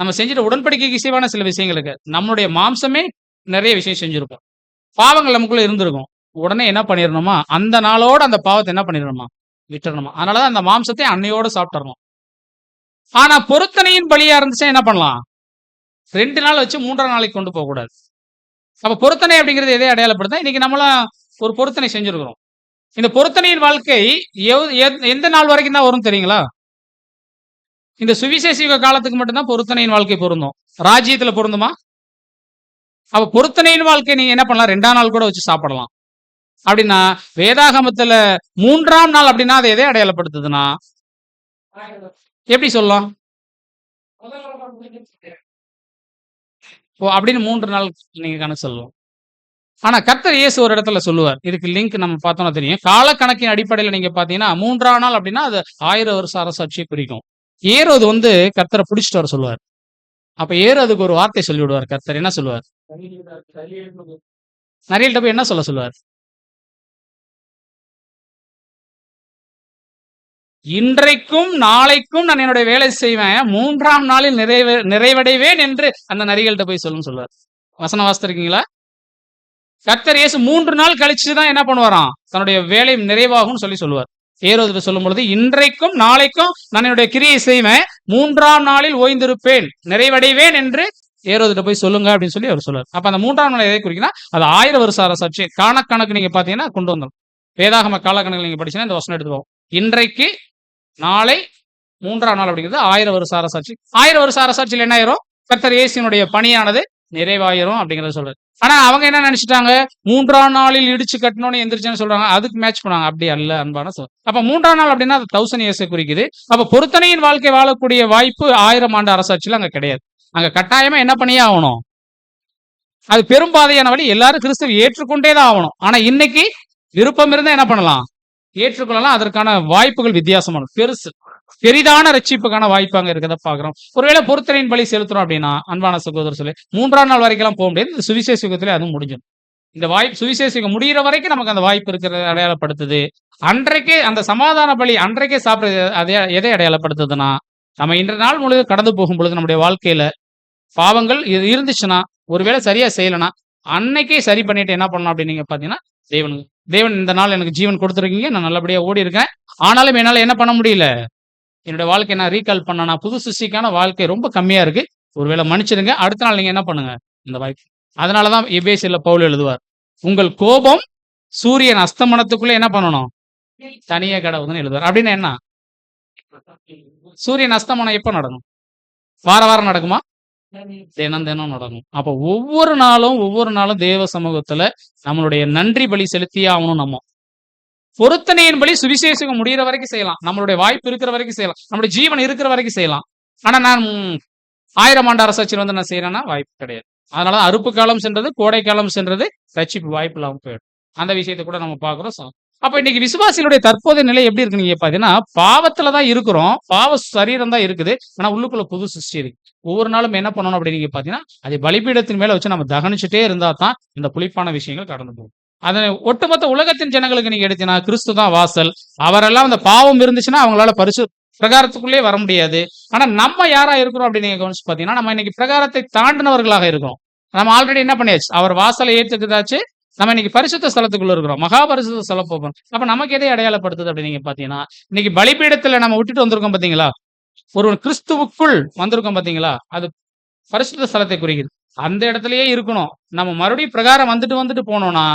நம்ம செஞ்சுட்டு உடன்படிக்கைக்கு இசைவான சில விஷயங்கள் இருக்கு. நம்மளுடைய மாம்சமே நிறைய விஷயம் செஞ்சிருக்கும், பாவங்கள் நமக்குள்ள இருந்திருக்கும். உடனே என்ன பண்ணிடணுமா, அந்த நாளோட அந்த பாவத்தை என்ன பண்ணிடணுமா, விட்டுறணுமா. அதனாலதான் அந்த மாம்சத்தை அன்னையோட சாப்பிட்டுறணும். ஆனா பொருத்தனையின் பலியா இருந்துச்சுன்னா என்ன பண்ணலாம்? 2 நாள் வச்சு 3ஆம் நாளைக்கு கொண்டு போக கூடாது. அப்ப பொருத்தனை அப்படிங்கிறது எதை அடையாளப்படுத்த? இன்னைக்கு நம்மளாம் ஒரு பொருத்தனை செஞ்சிருக்கிறோம். இந்த பொருத்தனையின் வாழ்க்கை எந்த நாள் வரைக்கும் தான் வரும் தெரியுங்களா? இந்த சுவிசேஷ காலத்துக்கு மட்டும்தான் பொருத்தனையின் வாழ்க்கை பொருந்தும். ராஜ்யத்துல பொருந்துமா? அப்ப பொருத்தனையின் வாழ்க்கை நீங்க என்ன பண்ணலாம்? 2ஆம் நாள் கூட வச்சு சாப்பிடலாம். அப்படின்னா வேதாகமத்துல 3ஆம் நாள் அப்படின்னா அதை எதை அடையாளப்படுத்துதுன்னா எப்படி சொல்லலாம்? அப்படின்னு 3 நாள் நீங்க கணக்கு சொல்லலாம். ஆனா கர்த்தர் இயேசு ஒரு இடத்துல சொல்லுவார், இதுக்கு லிங்க் நம்ம பார்த்தோம்னா தெரியும். காலக்கணக்கின் அடிப்படையில நீங்க பாத்தீங்கன்னா 3ஆம் நாள் அப்படின்னா அது 1000 வருஷ அரசாட்சியை குறிக்கும். ஏரோது கர்த்தரை பிடிச்சிட்டு வர சொல்லுவார். அப்ப ஏரோதுக்கு ஒரு வார்த்தை சொல்லி விடுவார். கர்த்தர் என்ன சொல்லுவார்? நரியல்கிட்ட போய் என்ன சொல்லுவார்? இன்றைக்கும் நாளைக்கும் நான் என்னுடைய வேலை செய்வேன், 3ஆம் நாளில் நிறைவடைவேன் என்று அந்த நரிகள்கிட்ட போய் சொல்லுவார். வசனம் வாசித்திருக்கீங்களா? கர்த்தர் இயேசு 3 நாள் கழிச்சுதான் என்ன பண்ணுவாராம்? தன்னுடைய வேலை நிறைவாகும் சொல்லுவார். ஏரோது சொல்லும் பொழுது இன்றைக்கும் நாளைக்கும் நான் என்னுடைய கிரியை செய்வேன், 3ஆம் நாளில் ஓய்ந்திருப்பேன், நிறைவடைவேன் என்று ஏரோதுகிட்ட போய் சொல்லுங்க அப்படின்னு சொல்லி அவர் சொல்லுவார். அப்ப அந்த 3ஆம் நாள் எதை குறிக்குன்னா அது 1000 வருஷ அரசாட்சி. காலக்கணக்கு நீங்க பாத்தீங்கன்னா கொண்டு வந்தோம். வேதாகம காலக்கணக்கு நீங்க படிச்சீங்கன்னா இந்த வசனம் எடுத்துக்கோம். இன்றைக்கு நாளை 3ஆம் நாள் அப்படிங்கிறது 1000 வருஷ அரசாட்சி. 1000 வருஷ அரசாட்சியில் என்ன ஆயிரும்? கர்த்தர் இயேசுவினுடைய பணியானது நிறைவாயிரும் அப்படிங்கறத சொல்றாரு. ஆனா அவங்க என்ன நினைச்சிட்டாங்க? 3ஆம் நாளில் இடிச்சு கட்டணும்னு எந்திரிச்சுன்னு சொல்றாங்க. அதுக்கு மேட்ச் பண்ணாங்க. அப்படி அல்ல அன்பான சொல். அப்ப 3ஆம் நாள் அப்படின்னா அது 1000 இயர்ஸை குறிக்குது. அப்ப பொருத்தனையின் வாழ்க்கை வாழக்கூடிய வாய்ப்பு 1000 ஆண்டு அரசாட்சியில அங்க கிடையாது. அங்க கட்டாயமா என்ன பண்ணியே ஆகணும்? அது பெரும்பாதையான வழி, எல்லாரும் கிறிஸ்துவை ஏற்றுக்கொண்டேதான் ஆகணும். ஆனா இன்னைக்கு விருப்பம் இருந்தா என்ன பண்ணலாம்? ஏற்றுக்கொள்ளலாம். அதற்கான வாய்ப்புகள் வித்தியாசமானது, பெரிதான ரட்சிப்புக்கான வாய்ப்பு அங்க இருக்கிறத பாக்குறோம். ஒருவேளை பொருத்தனையின் பலி செலுத்துறோம் அப்படின்னா அன்பான சகோதரர் சொல்லி 3ஆம் நாள் வரைக்கும் போக முடியாது. இந்த சுவிசேஷ யுகத்திலே அதுவும் முடிஞ்சிடும். இந்த வாய்ப்பு சுவிசேஷ யுகம் முடிகிற வரைக்கும் நமக்கு அந்த வாய்ப்பு இருக்கிறத அடையாளப்படுத்துது. அன்றைக்கே அந்த சமாதான பலி அன்றைக்கே சாப்பிடுறது அதை எதை அடையாளப்படுத்துதுன்னா, நம்ம இன்ற நாள் முழுவதும் கடந்து போகும் பொழுது நம்முடைய வாழ்க்கையில பாவங்கள் இருந்துச்சுன்னா, ஒருவேளை சரியா செய்யலைன்னா அன்னைக்கே சரி பண்ணிட்டு என்ன பண்ணணும் அப்படின்னு நீங்க பாத்தீங்கன்னா, தேவன் இந்த நாள் எனக்கு ஜீவன் கொடுத்துருக்கீங்க, நான் நல்லபடியா ஓடி இருக்கேன், ஆனாலும் என்னால என்ன பண்ண முடியல, என்னோட வாழ்க்கை நான் ரீகால் பண்ணனா புது சிருஷ்டிக்கான வாழ்க்கை ரொம்ப கம்மியா இருக்கு, ஒருவேளை மன்னிச்சிடுங்க, அடுத்த நாள் நீங்க என்ன பண்ணுங்க இந்த வாய்ப்பு. அதனாலதான் எபேசியர்ல பவுல் எழுதுவார், உங்கள் கோபம் சூரியன் அஸ்தமனத்துக்குள்ள என்ன பண்ணணும், தனியே கடவுதுன்னு எழுதுவார். அப்படின்னு என்ன, சூரியன் அஸ்தமனம் எப்ப நடக்கும்? வாரம் நடக்குமா? தினம் நடக்கும். அப்ப ஒவ்வொரு நாளும் தேவ சமூகத்துல நம்மளுடைய நன்றி பலி செலுத்தியே ஆகணும். நம்ம பொருத்தனையின் பலி சுவிசேஷம் முடிகிற வரைக்கும் செய்யலாம், நம்மளுடைய வாய்ப்பு இருக்கிற வரைக்கும் செய்யலாம், நம்மளுடைய ஜீவன் இருக்கிற வரைக்கும் செய்யலாம். ஆனா நான் 1000 ஆண்டு அரசாட்சியில் நான் செய்யறேன்னா வாய்ப்பு கிடையாது. அதனால அறுப்பு காலம் சென்றது, கோடை காலம் சென்றது, ரட்சிப்பு வாய்ப்பு இல்லாம போயிடும். அந்த விஷயத்தை கூட நம்ம பாக்குறோம். அப்ப இன்னைக்கு விசுவாசிகளுடைய தற்போதைய நிலை எப்படி இருக்கு நீங்க பாத்தீங்கன்னா, பாவத்துல தான் இருக்கிறோம். பாவ சரீரம் தான் இருக்குது. ஆனா உள்ளுக்குள்ள புது சிருஷ்டி இருக்கு. ஒவ்வொரு நாளும் என்ன பண்ணணும் அப்படின்னு நீங்க பாத்தீங்கன்னா, அதை பலிபீடத்தின் மேல வச்சு நம்ம தகனிச்சுட்டே இருந்தா தான் இந்த புளிப்பான விஷயங்கள் கடந்து போகும். அத ஒட்டுமொத்த உலகத்தின் ஜனங்களுக்கு நீங்க எடுத்தீங்கன்னா, கிறிஸ்து தான் வாசல். அவரெல்லாம் அந்த பாவம் இருந்துச்சுன்னா அவங்களால பிரகாரத்துக்குள்ளே வர முடியாது. ஆனா நம்ம யாரா இருக்கிறோம் அப்படின்னு நீங்க கவனிச்சு பாத்தீங்கன்னா, நம்ம இன்னைக்கு பிரகாரத்தை தாண்டினவர்களாக இருக்கிறோம். நம்ம ஆல்ரெடி என்ன பண்ணியாச்சு, அவர் வாசலை ஏத்துக்குதாச்சு. நம்ம இன்னைக்கு பரிசுத்த ஸ்தலத்துக்குள்ள இருக்கிறோம். மகா பரிசுத்த ஸ்தலம் போகிறோம். அப்ப நமக்கு எதை அடையாளப்படுத்துது அப்படின்னு நீங்க பாத்தீங்கன்னா, இன்னைக்கு பலிபீடத்துல நம்ம விட்டுட்டு வந்திருக்கோம் பாத்தீங்களா, ஒரு கிறிஸ்துவுக்குள் வந்திருக்கோம் பாத்தீங்களா, அது பரிசுத்த ஸ்தலத்தை குறிக்குது. அந்த இடத்துலயே இருக்கணும். நம்ம மறுபடியும் பிரகாரம் வந்துட்டு போனோம்னா,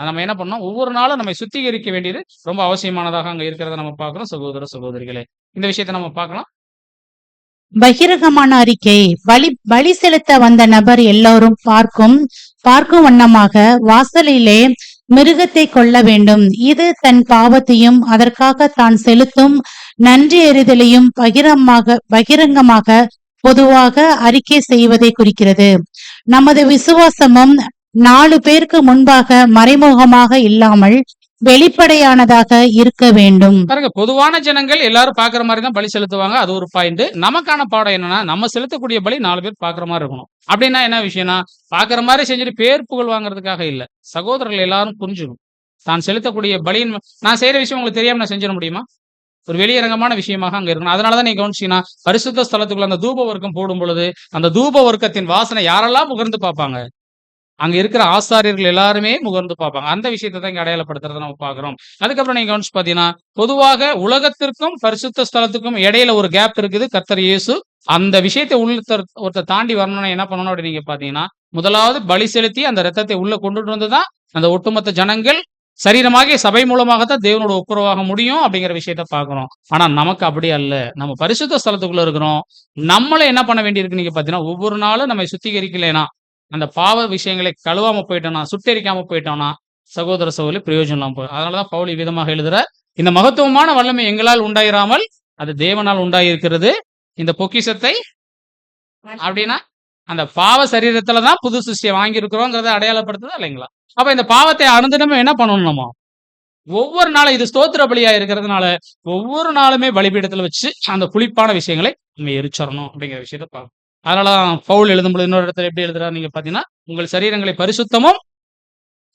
நம்ம என்ன பண்ணோம், ஒவ்வொரு நாளும் நம்மை சுத்திகரிக்க வேண்டியது ரொம்ப அவசியமானதாக அங்க இருக்கிறத நம்ம பார்க்கிறோம். சகோதர சகோதரிகளே, இந்த விஷயத்தை நம்ம பார்க்கலாம். பகிரங்கமான அறிக்கை. பலி செலுத்த வந்த நபர் எல்லோரும் பார்க்கும் வண்ணமாக வாசலிலே மிருகத்தை கொல்ல வேண்டும். இது தன் பாவத்தையும் அதற்காக தான் செலுத்தும் நன்றி எறிதலையும் பகிரங்கமாக பொதுவாக அறிக்கை செய்வதை குறிக்கிறது. நமது விசுவாசமும் 4 பேருக்கு முன்பாக மறைமுகமாக இல்லாமல் வெளிப்படையானதாக இருக்க வேண்டும். பாருங்க, பொதுவான ஜனங்கள் எல்லாரும் பாக்குற மாதிரி தான் பலி செலுத்துவாங்க. அது ஒரு பாயிண்ட். நமக்கான பாடம் என்னன்னா, நம்ம செலுத்தக்கூடிய பலி 4 பேர் பாக்குற மாதிரி இருக்கணும். அப்படின்னா என்ன விஷயம்னா, பாக்குற மாதிரி செஞ்சுட்டு பேர் புகழ் வாங்குறதுக்காக இல்ல. சகோதரர்கள் எல்லாரும் புரிஞ்சுக்கணும். தான் செலுத்தக்கூடிய பலியின் நான் செய்யற விஷயம் உங்களுக்கு தெரியாம நான் செஞ்சிட முடியுமா? ஒரு வெளியரங்கமான விஷயமாக அங்க இருக்கணும். அதனாலதான் நீங்க கவனிச்சீங்கன்னா, பரிசுத்த ஸ்தலத்துக்குள்ள அந்த தூப வர்க்கம் போடும் பொழுது அந்த தூப வர்க்கத்தின் வாசனை யாரெல்லாம் முகர்ந்து பார்ப்பாங்க, அங்க இருக்கிற ஆசாரியர்கள் எல்லாருமே முகர்ந்து பார்ப்பாங்க. அந்த விஷயத்தை தான் இங்க அடையாளப்படுத்துறதை நம்ம பார்க்கிறோம். அதுக்கப்புறம் நீங்க கவனிச்சு பாத்தீங்கன்னா, பொதுவாக உலகத்திற்கும் பரிசுத்த ஸ்தலத்துக்கும் இடையில ஒரு கேப் இருக்குது. கர்த்தர் இயேசு அந்த விஷயத்தை ஒருத்தர் தாண்டி வரணும்னா என்ன பண்ணணும் அப்படின்னு நீங்க பாத்தீங்கன்னா, முதலாவது பலி செலுத்தி அந்த ரத்தத்தை உள்ள கொண்டுட்டு வந்துதான் அந்த ஒட்டுமொத்த ஜனங்கள் சரீரமாகிய சபை மூலமாகத்தான் தேவனோட ஒப்புரவாக முடியும் அப்படிங்கிற விஷயத்த பார்க்கிறோம். ஆனா நமக்கு அப்படி அல்ல. நம்ம பரிசுத்த ஸ்தலத்துக்குள்ள இருக்கிறோம். நம்மள என்ன பண்ண வேண்டியிருக்கு நீங்க பாத்தீங்கன்னா, ஒவ்வொரு நாளும் நம்ம சுத்திகரிக்கலைன்னா, அந்த பாவ விஷயங்களை கழுவாம போயிட்டோம்னா, சுட்டெரிக்காம போயிட்டோம்னா, சகோதர சகோதரி பிரயோஜனம் இல்லாம போயிடும். அதனாலதான் பவுல் விதமாக எழுதுற, இந்த மகத்துவமான வல்லமை எங்களால் உண்டாயிராமல் அது தேவனால் உண்டாயிருக்கிறது. இந்த பொக்கிஷத்தை அப்படின்னா அந்த பாவ சரீரத்துலதான் புது சிருஷ்டியை வாங்கி இருக்கிறோங்கிறத அடையாளப்படுத்துதா இல்லைங்களா? அப்ப இந்த பாவத்தை அணுதினமே என்ன பண்ணணும், நம்ம ஒவ்வொரு நாளும் இது ஸ்தோத்திர பலியா இருக்கிறதுனால ஒவ்வொரு நாளுமே பலிபீடத்துல வச்சு அந்த புளிப்பான விஷயங்களை நம்ம எரிச்சிடணும் அப்படிங்கிற விஷயத்த பார்க்கணும். அதனாலதான் பவுல் எழுதும்போது இன்னொரு இடத்துல எப்படி எழுதுறா நீங்க பாத்தீங்கன்னா, உங்கள் சரீரங்களை பரிசுத்தமும்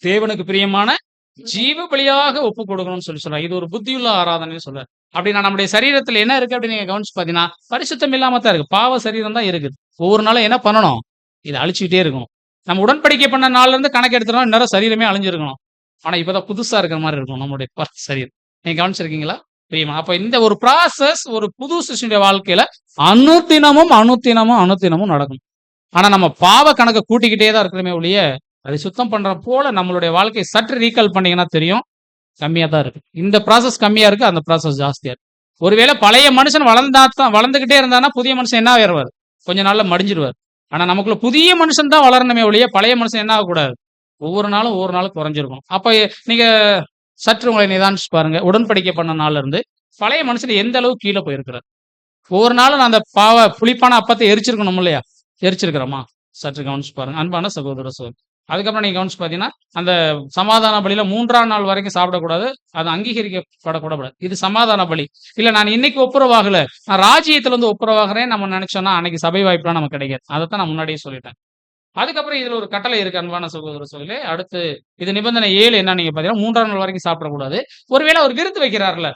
தேவனுக்கு பிரியமான ஜீவ பலியாக ஒப்பு கொடுக்கணும்னு சொல்றாங்க. இது ஒரு புத்தியுள்ள ஆராதனைன்னு சொல்றாரு. அப்படின்னா நம்முடைய சரீரத்துல என்ன இருக்கு அப்படின்னு நீங்க கவனிச்சு பாத்தீங்கன்னா, பரிசுத்தம் இல்லாம தான் இருக்கு. பாவ சரீரம் தான் இருக்குது. ஒவ்வொரு நாளும் என்ன பண்ணணும், இதை அழிச்சுக்கிட்டே இருக்கணும். நம்ம உடன்படிக்கை பண்ண நாள்ல இருந்து கணக்கு எடுத்துறோம், இன்னும் சரீரமே அழிஞ்சிருக்கணும். ஆனா இப்பதான் புதுசா இருக்கிற மாதிரி இருக்கும் நம்மளுடைய சரீரம். நீங்க கவனிச்சிருக்கீங்களா? பிரியமா, அப்ப இந்த ஒரு ப்ராசஸ் ஒரு புது சிருஷ்டியுடைய வாழ்க்கையில அனுத்தினமும் நடக்கும். ஆனா நம்ம பாவ கணக்கை கூட்டிக்கிட்டே தான் இருக்கிறோமே ஒழிய, அதை சுத்தம் பண்ற போல நம்மளுடைய வாழ்க்கையை சற்று ரீகால் பண்ணீங்கன்னா தெரியும், கம்மியா தான் இருக்கு. இந்த ப்ராசஸ் கம்மியா இருக்கு, அந்த ப்ராசஸ் ஜாஸ்தியா இருக்கு. ஒருவேளை பழைய மனுஷன் வளர்ந்துகிட்டே இருந்தானா புதிய மனுஷன் என்ன ஆயிடுவார், கொஞ்ச நாள்ல மடிஞ்சிருவார். ஆனா நமக்குள்ள புதிய மனுஷன் தான் வளரணுமே ஒழிய பழைய மனுஷன் என்ன ஆகக்கூடாது, ஒவ்வொரு நாளும் குறைஞ்சிருக்கும். அப்ப நீங்க சற்று உங்களை நிதானிச்சு பாருங்க. உடன்படிக்கை பண்ண நாள்ல இருந்து பழைய மனுஷன் எந்த அளவு கீழே போயிருக்கிறார். ஒவ்வொரு நாளும் நான் அந்த புளிப்பான அப்பத்தை எரிச்சிருக்கணும் இல்லையா? எரிச்சிருக்கிறோமா? சற்று கவனிச்சு பாருங்க அன்பான சகோதர சகோதரி. அதுக்கப்புறம் நீங்க கவனிச்சு பாத்தீங்கன்னா, அந்த சமாதான பலியில 3ஆம் நாள் வரைக்கும் சாப்பிடக்கூடாது. அது அங்கீகரிக்கப்படக்கூடாது. இது சமாதான பலி. இல்ல நான் இன்னைக்கு ஒப்புரவாகல, நான் ராஜ்யத்துல இருந்து ஒப்புரவாகிறேன் நம்ம நினைச்சோம்னா அன்னைக்கு சபை வாய்ப்புலாம் நமக்கு கிடைக்காது. அதைத்தான் நான் முன்னாடியே சொல்லிட்டேன். அதுக்கப்புறம் இதுல ஒரு கட்டளை இருக்கு அன்பான சகோதர சகோதரி. அடுத்து இது நிபந்தனை 7 என்ன நீங்க பாத்தீங்கன்னா, 3ஆம் நாள் வரைக்கும் சாப்பிடக்கூடாது. ஒருவேளை ஒரு விருந்து வைக்கிறாருல,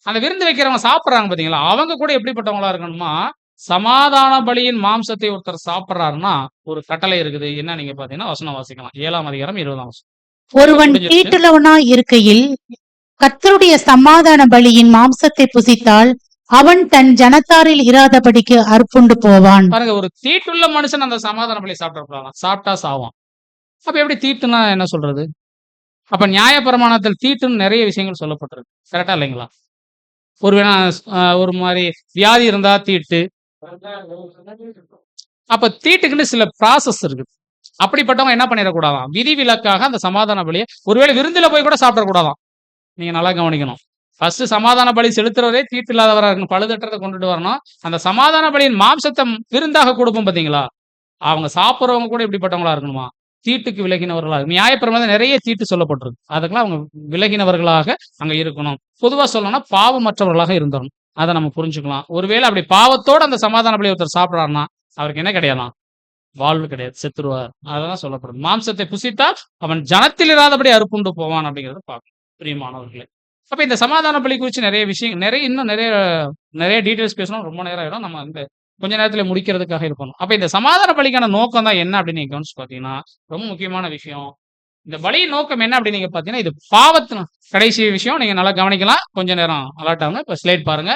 அந்த விருந்து வைக்கிறவங்க சாப்பிடுறாங்க பாத்தீங்களா, அவங்க கூட எப்படிப்பட்டவங்களா இருக்கணுமா, சமாதான பலியின் மாம்சத்தை ஒருத்தர் சாப்பிடுறாருன்னா ஒரு கட்டளை இருக்குது. என்ன நீங்க பாத்தீங்கன்னா, வசனம் வாசிக்கலாம். 7ஆம் அதிகாரம் 20ஆம் வசனம். ஒருவன் தீட்டுள்ளவனாய் இருக்கையில் கர்த்தருடைய சமாதான பலியின் மாம்சத்தை புசித்தால் அவன் தன் ஜனத்தாரில் இராதபடிக்கு அறுப்புண்டு போவான். பாருங்க, ஒரு தீட்டுள்ள மனுஷன் அந்த சமாதான பலி சாப்பிடக்கூடாது, சாப்பிட்டா சாவான். அப்ப எப்படி தீட்டுன்னா என்ன சொல்றது? அப்ப நியாயப்பிரமாணத்தில் தீட்டுன்னு நிறைய விஷயங்கள் சொல்லப்பட்டிருக்கு. கரெக்டா இல்லைங்களா? ஒரு மாதிரி வியாதி இருந்தா தீட்டு. அப்ப தீட்டுக்குன்னு சில ப்ராசஸ் இருக்கு. அப்படிப்பட்டவங்க என்ன பண்ணிடக்கூடாதான், விதிவிலக்காக அந்த சமாதான பலியை ஒருவேளை விருந்துல போய் கூட சாப்பிடக்கூடாதான். நீங்க நல்லா கவனிக்கணும். ஃபர்ஸ்ட் சமாதான பலி செலுத்துறவரே தீட்டு இல்லாதவரா இருக்கணும், பழுதற்றதை கொண்டுட்டு வரணும். அந்த சமாதான பலியின் மாம்சத்தை விருந்தாக கொடுப்போம் பாத்தீங்களா, அவங்க சாப்பிட்றவங்க கூட எப்படிப்பட்டவங்களா இருக்கணுமா, தீட்டுக்கு விலகினவர்களாக, நியாயப்பிரமாணம் நிறைய தீட்டு சொல்லப்பட்டிருக்கு, அதுக்கெல்லாம் அவங்க விலகினவர்களாக அங்க இருக்கணும். பொதுவா சொல்லணும்னா பாவமற்றவர்களாக இருந்தணும். அதை நம்ம புரிஞ்சுக்கலாம். ஒருவேளை அப்படி பாவத்தோட அந்த சமாதான பலி ஒருத்தர் சாப்பிடுறாருன்னா அவருக்கு என்ன கிடையாதாம்? வாழ்வு கிடையாது, செத்துருவார். அதெல்லாம் சொல்லப்படுது. மாம்சத்தை புசித்தால் அவன் ஜனத்தில் இராதபடி அறுப்புண்டு போவான் அப்படிங்கிறத பார்க்கணும் பிரியமானவர்களே. அப்ப இந்த சமாதான பலி குறித்து நிறைய விஷயம், இன்னும் நிறைய டீடைல்ஸ் பேசணும். ரொம்ப நேரம் ஆயிடும். நம்ம இந்த கொஞ்ச நேரத்துல முடிக்கிறதுக்காக இருக்கணும். அப்ப இந்த சமாதான பலிக்கான நோக்கம் தான் என்ன அப்படின்னு நீங்க கவனிச்சு பாத்தீங்கன்னா ரொம்ப முக்கியமான விஷயம். இந்த பலியின் நோக்கம் என்ன அப்படின்னு நீங்க பாத்தீங்கன்னா, இது பாவத்தின் கடைசி விஷயம். நீங்க நல்லா கவனிக்கலாம். கொஞ்ச நேரம் அலர்ட் ஆகுங்க. இப்ப ஸ்லைட் பாருங்க.